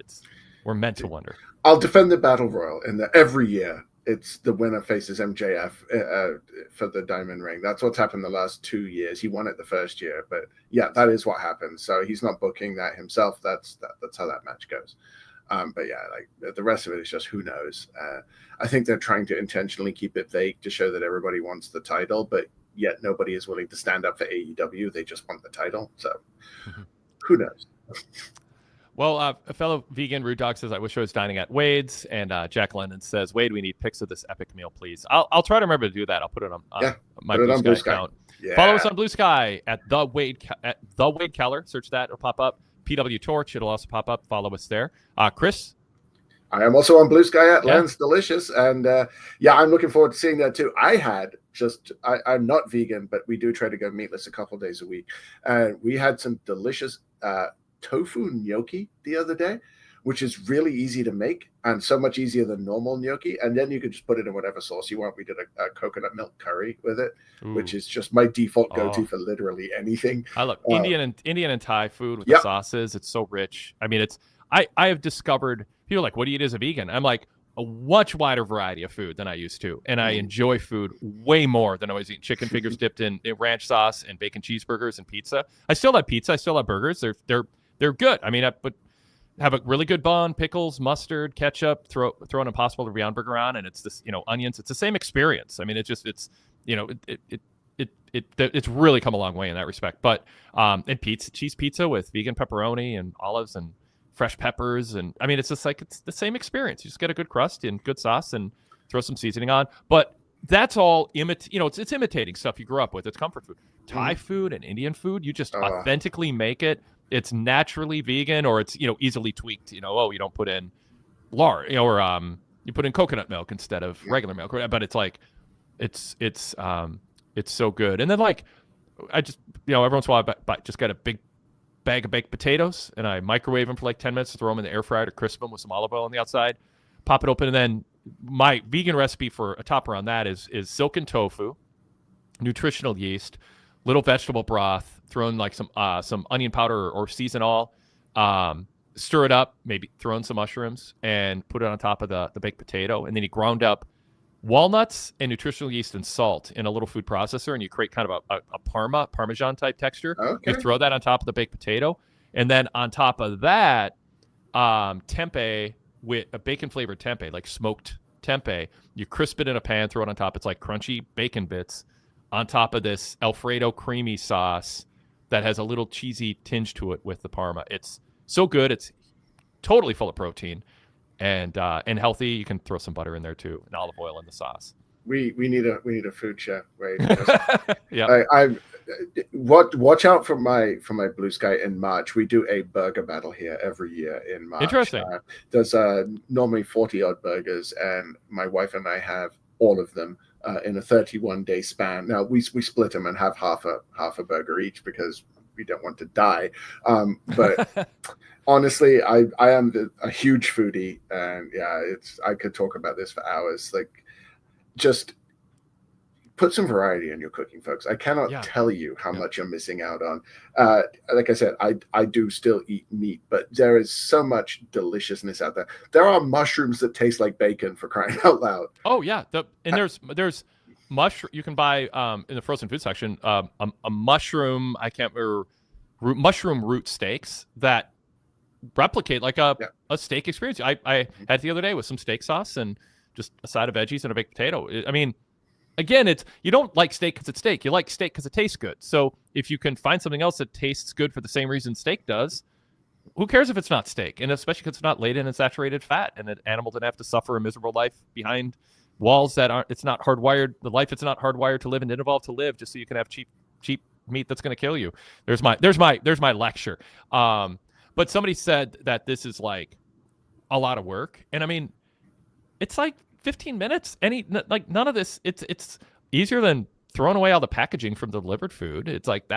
we're meant to wonder. I'll defend the Battle Royal in that every year it's the winner faces MJF for the Diamond Ring. That's what's happened the last 2 years. He won it the first year, but yeah, that is what happened. So he's not booking that himself. That's how that match goes. But yeah, like the rest of it is just who knows. I think they're trying to intentionally keep it vague to show that everybody wants the title, but yet nobody is willing to stand up for AEW. They just want the title. So who knows? Well, a fellow vegan Rude Dog says, I wish I was dining at Wade's. And Jack Lennon says, Wade, we need pics of this epic meal, please. I'll try to remember to do that. I'll put it on my Blue Sky account. Yeah. Follow us on Blue Sky at the Wade Keller. Search that. It'll pop up. PWTorch. It'll also pop up. Follow us there. Chris? I am also on Blue Sky at Lance Delicious, and I'm looking forward to seeing that too. I'm not vegan, but we do try to go meatless a couple days a week, and we had some delicious tofu gnocchi the other day, which is really easy to make and so much easier than normal gnocchi. And then you can just put it in whatever sauce you want. We did a coconut milk curry with it, which is just my default go-to for literally anything. I love Indian and Thai food with the sauces. It's so rich. I mean, I have discovered people are like, what do you eat as a vegan? I'm like, a much wider variety of food than I used to. And I enjoy food way more than I was eating chicken fingers dipped in ranch sauce and bacon cheeseburgers and pizza. I still have pizza. I still have burgers. They're good. I mean, but have a really good bun, pickles, mustard, ketchup, throw an Impossible Beyond burger on, and it's this, onions. It's the same experience. I mean, it's really come a long way in that respect. But and cheese pizza with vegan pepperoni and olives and fresh peppers, and I mean, it's just like it's the same experience. You just get a good crust and good sauce and throw some seasoning on. But that's all it's imitating stuff you grew up with. It's comfort food. Thai food and Indian food, you just authentically make it. It's naturally vegan, or it's easily tweaked. You don't put in lard, or you put in coconut milk instead of regular milk. But it's like it's so good. And then like I just every once in a while I just got a big bag of baked potatoes and I microwave them for like 10 minutes, throw them in the air fryer to crisp them with some olive oil on the outside. Pop it open, and then my vegan recipe for a topper on that is silken tofu, nutritional yeast, little vegetable broth, throw in like some onion powder or season all, stir it up, maybe throw in some mushrooms and put it on top of the baked potato. And then you ground up walnuts and nutritional yeast and salt in a little food processor, and you create kind of a Parmesan type texture. Okay. You throw that on top of the baked potato. And then on top of that, tempeh, with a bacon flavored tempeh, like smoked tempeh. You crisp it in a pan, throw it on top. It's like crunchy bacon bits on top of this Alfredo creamy sauce that has a little cheesy tinge to it with the Parma. It's so good. It's totally full of protein and healthy. You can throw some butter in there too, and olive oil in the sauce. We need a food chef, right? Yeah. Watch out for my Blue Sky in March. We do a burger battle here every year in March. Interesting. There's normally 40 odd burgers, and my wife and I have all of them in a 31-day span. Now we split them and have half a burger each because we don't want to die. But honestly, I am a huge foodie, and I could talk about this for hours. Like, just put some variety in your cooking, folks. I cannot tell you how much you're missing out on. Like I said, I do still eat meat, but there is so much deliciousness out there. There are mushrooms that taste like bacon, for crying out loud. Oh yeah, there's mushroom you can buy in the frozen food section. A mushroom, I can't remember, mushroom root steaks that replicate like a steak experience. I had the other day with some steak sauce and just a side of veggies and a baked potato. I mean, again, you don't like steak because it's steak. You like steak because it tastes good. So if you can find something else that tastes good for the same reason steak does, who cares if it's not steak? And especially because it's not laden in saturated fat, and an animal didn't have to suffer a miserable life behind walls it's not hardwired. The life it's not hardwired to live and didn't evolve to live just so you can have cheap meat that's going to kill you. There's my lecture. But somebody said that this is like a lot of work, and I mean, it's like 15 minutes. None of this. It's easier than throwing away all the packaging from the delivered food. It's like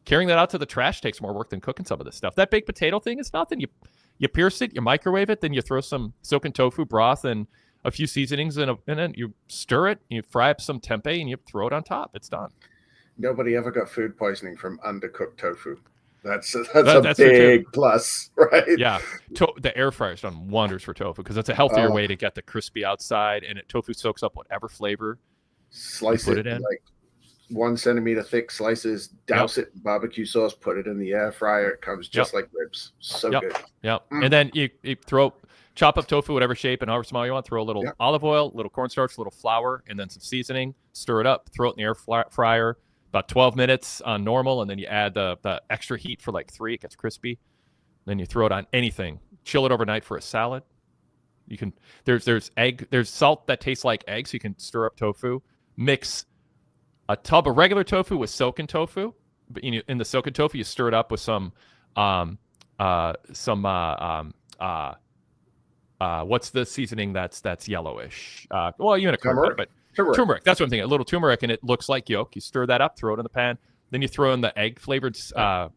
carrying that out to the trash takes more work than cooking some of this stuff. That baked potato thing is nothing. You pierce it, you microwave it, then you throw some silken tofu broth and a few seasonings and then you stir it, you fry up some tempeh, and you throw it on top. It's done. Nobody ever got food poisoning from undercooked tofu. That's a big plus, right? Yeah, the air fryer's done wonders for tofu because it's a healthier way to get the crispy outside, and tofu soaks up whatever flavor. Slice it in like 1 centimeter thick slices. Douse it in barbecue sauce. Put it in the air fryer. It comes just like ribs. So good. Yep. And then you chop up tofu whatever shape and however small you want. Throw a little olive oil, a little cornstarch, a little flour, and then some seasoning. Stir it up. Throw it in the air fryer. About 12 minutes on normal, and then you add the extra heat for like 3. It gets crispy. Then you throw it on anything. Chill it overnight for a salad. You can there's salt that tastes like egg, so you can stir up tofu. Mix a tub of regular tofu with silken tofu. But in the silken tofu, you stir it up with some what's the seasoning that's yellowish? Well, even a Turmeric? but turmeric. That's what I'm thinking. A little turmeric, and it looks like yolk. You stir that up, throw it in the pan. Then you throw in the egg flavored.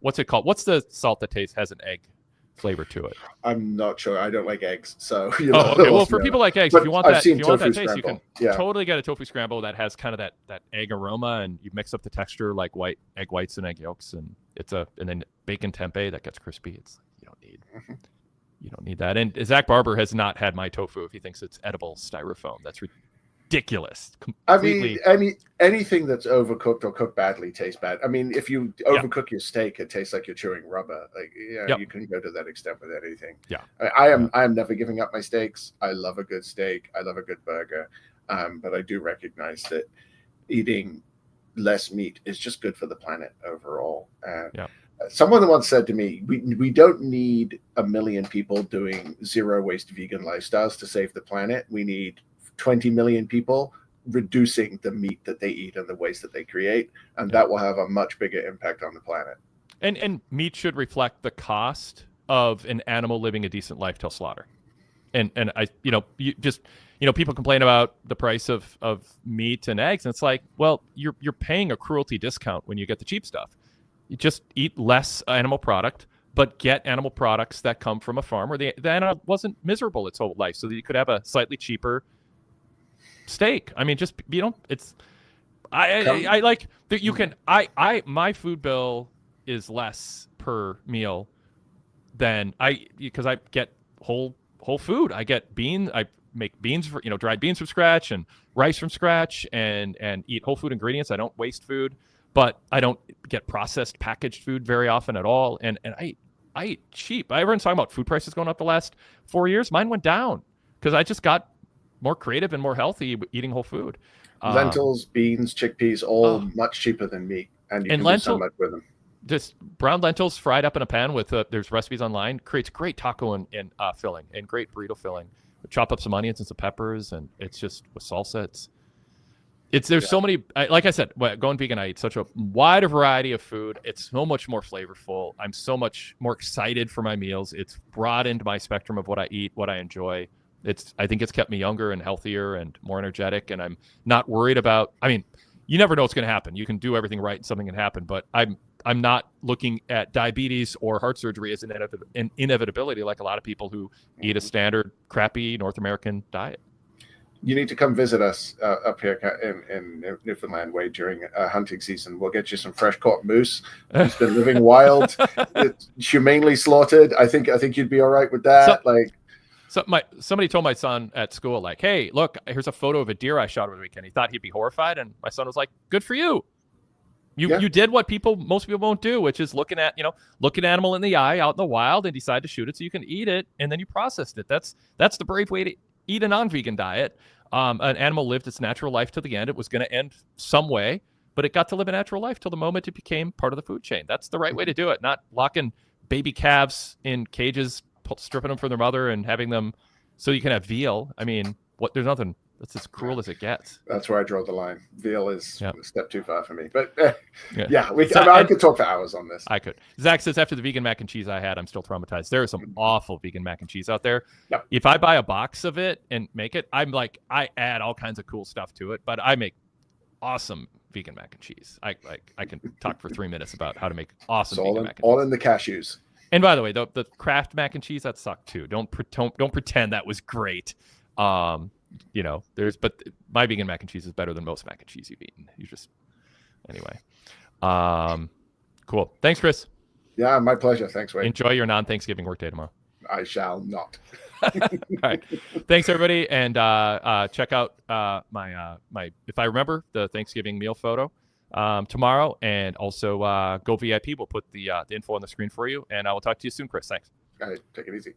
What's it called? What's the salt that has an egg flavor to it? I'm not sure. I don't like eggs, so. Okay. Well, for people like eggs, but if you want I've that, seen if you want that tofu taste, you scramble. can totally get a tofu scramble that has kind of that egg aroma, and you mix up the texture like egg whites and egg yolks, and and then bacon tempeh that gets crispy. It's you don't need that. And Zach Barber has not had my tofu if he thinks it's edible styrofoam. That's ridiculous. Completely. I mean, anything that's overcooked or cooked badly tastes bad. I mean, if you overcook your steak, it tastes like you're chewing rubber. Like, you can go to that extent with anything. Yeah. I am never giving up my steaks. I love a good steak. I love a good burger. But I do recognize that eating less meat is just good for the planet overall. Someone once said to me, we don't need 1 million people doing zero waste vegan lifestyles to save the planet. We need 20 million people reducing the meat that they eat and the waste that they create, and that will have a much bigger impact on the planet. And meat should reflect the cost of an animal living a decent life till slaughter. And I people complain about the price of meat and eggs, and it's like, well, you're paying a cruelty discount when you get the cheap stuff. You just eat less animal product, but get animal products that come from a farm where the animal wasn't miserable its whole life, so that you could have a slightly cheaper steak. I mean, just it's I like that you can my food bill is less per meal than because I get whole food. I get beans. I make beans for dried beans from scratch and rice from scratch and eat whole food ingredients. I don't waste food, but I don't get processed packaged food very often at all. And I eat cheap. Everyone's talking about food prices going up the last 4 years. Mine went down because I just got more creative and more healthy eating whole food. Lentils, beans, chickpeas, all much cheaper than meat, and you can do so much with them. Just brown lentils fried up in a pan with there's recipes online, creates great taco and filling and great burrito filling. Chop up some onions and some peppers, and it's just with salsa. There's so many. Like I said, going vegan, I eat such a wide variety of food. It's so much more flavorful. I'm so much more excited for my meals. It's broadened my spectrum of what I eat, what I enjoy. I think it's kept me younger and healthier and more energetic, and I'm not worried about. I mean, you never know what's going to happen. You can do everything right and something can happen, but I'm not looking at diabetes or heart surgery as an inevitability like a lot of people who eat a standard crappy North American diet. You need to come visit us up here in Newfoundland, Wade, during hunting season. We'll get you some fresh caught moose. It's been living wild. It's humanely slaughtered. I think you'd be all right with that. Somebody told my son at school, like, hey, look, here's a photo of a deer I shot over the weekend. He thought he'd be horrified, and my son was like, good for you. You did what most people won't do, which is look an animal in the eye out in the wild and decide to shoot it so you can eat it, and then you processed it. That's the brave way to eat a non-vegan diet. An animal lived its natural life to the end. It was going to end some way, but it got to live a natural life till the moment it became part of the food chain. That's the right way to do it, not locking baby calves in cages, stripping them from their mother and having them so you can have veal. I mean, there's nothing that's as cruel as it gets. That's where I draw the line. Veal is a step too far for me. But I could talk for hours on this. I could. Zach says, after the vegan mac and cheese I had, I'm still traumatized. There is some awful vegan mac and cheese out there. Yep. If I buy a box of it and make it, I add all kinds of cool stuff to it, but I make awesome vegan mac and cheese. I can talk for 3 minutes about how to make awesome vegan mac and cheese. All in the cashews. And by the way, the Kraft mac and cheese, that sucked too. Don't pretend that was great. But my vegan mac and cheese is better than most mac and cheese you've eaten. Anyway. Cool. Thanks, Chris. Yeah, my pleasure. Thanks, Wade. Enjoy your non-Thanksgiving workday tomorrow. I shall not. All right. Thanks, everybody. And check out my if I remember, the Thanksgiving meal photo tomorrow. And also go VIP. We'll put the info on the screen for you. And I will talk to you soon, Chris. Thanks. All right. Take it easy.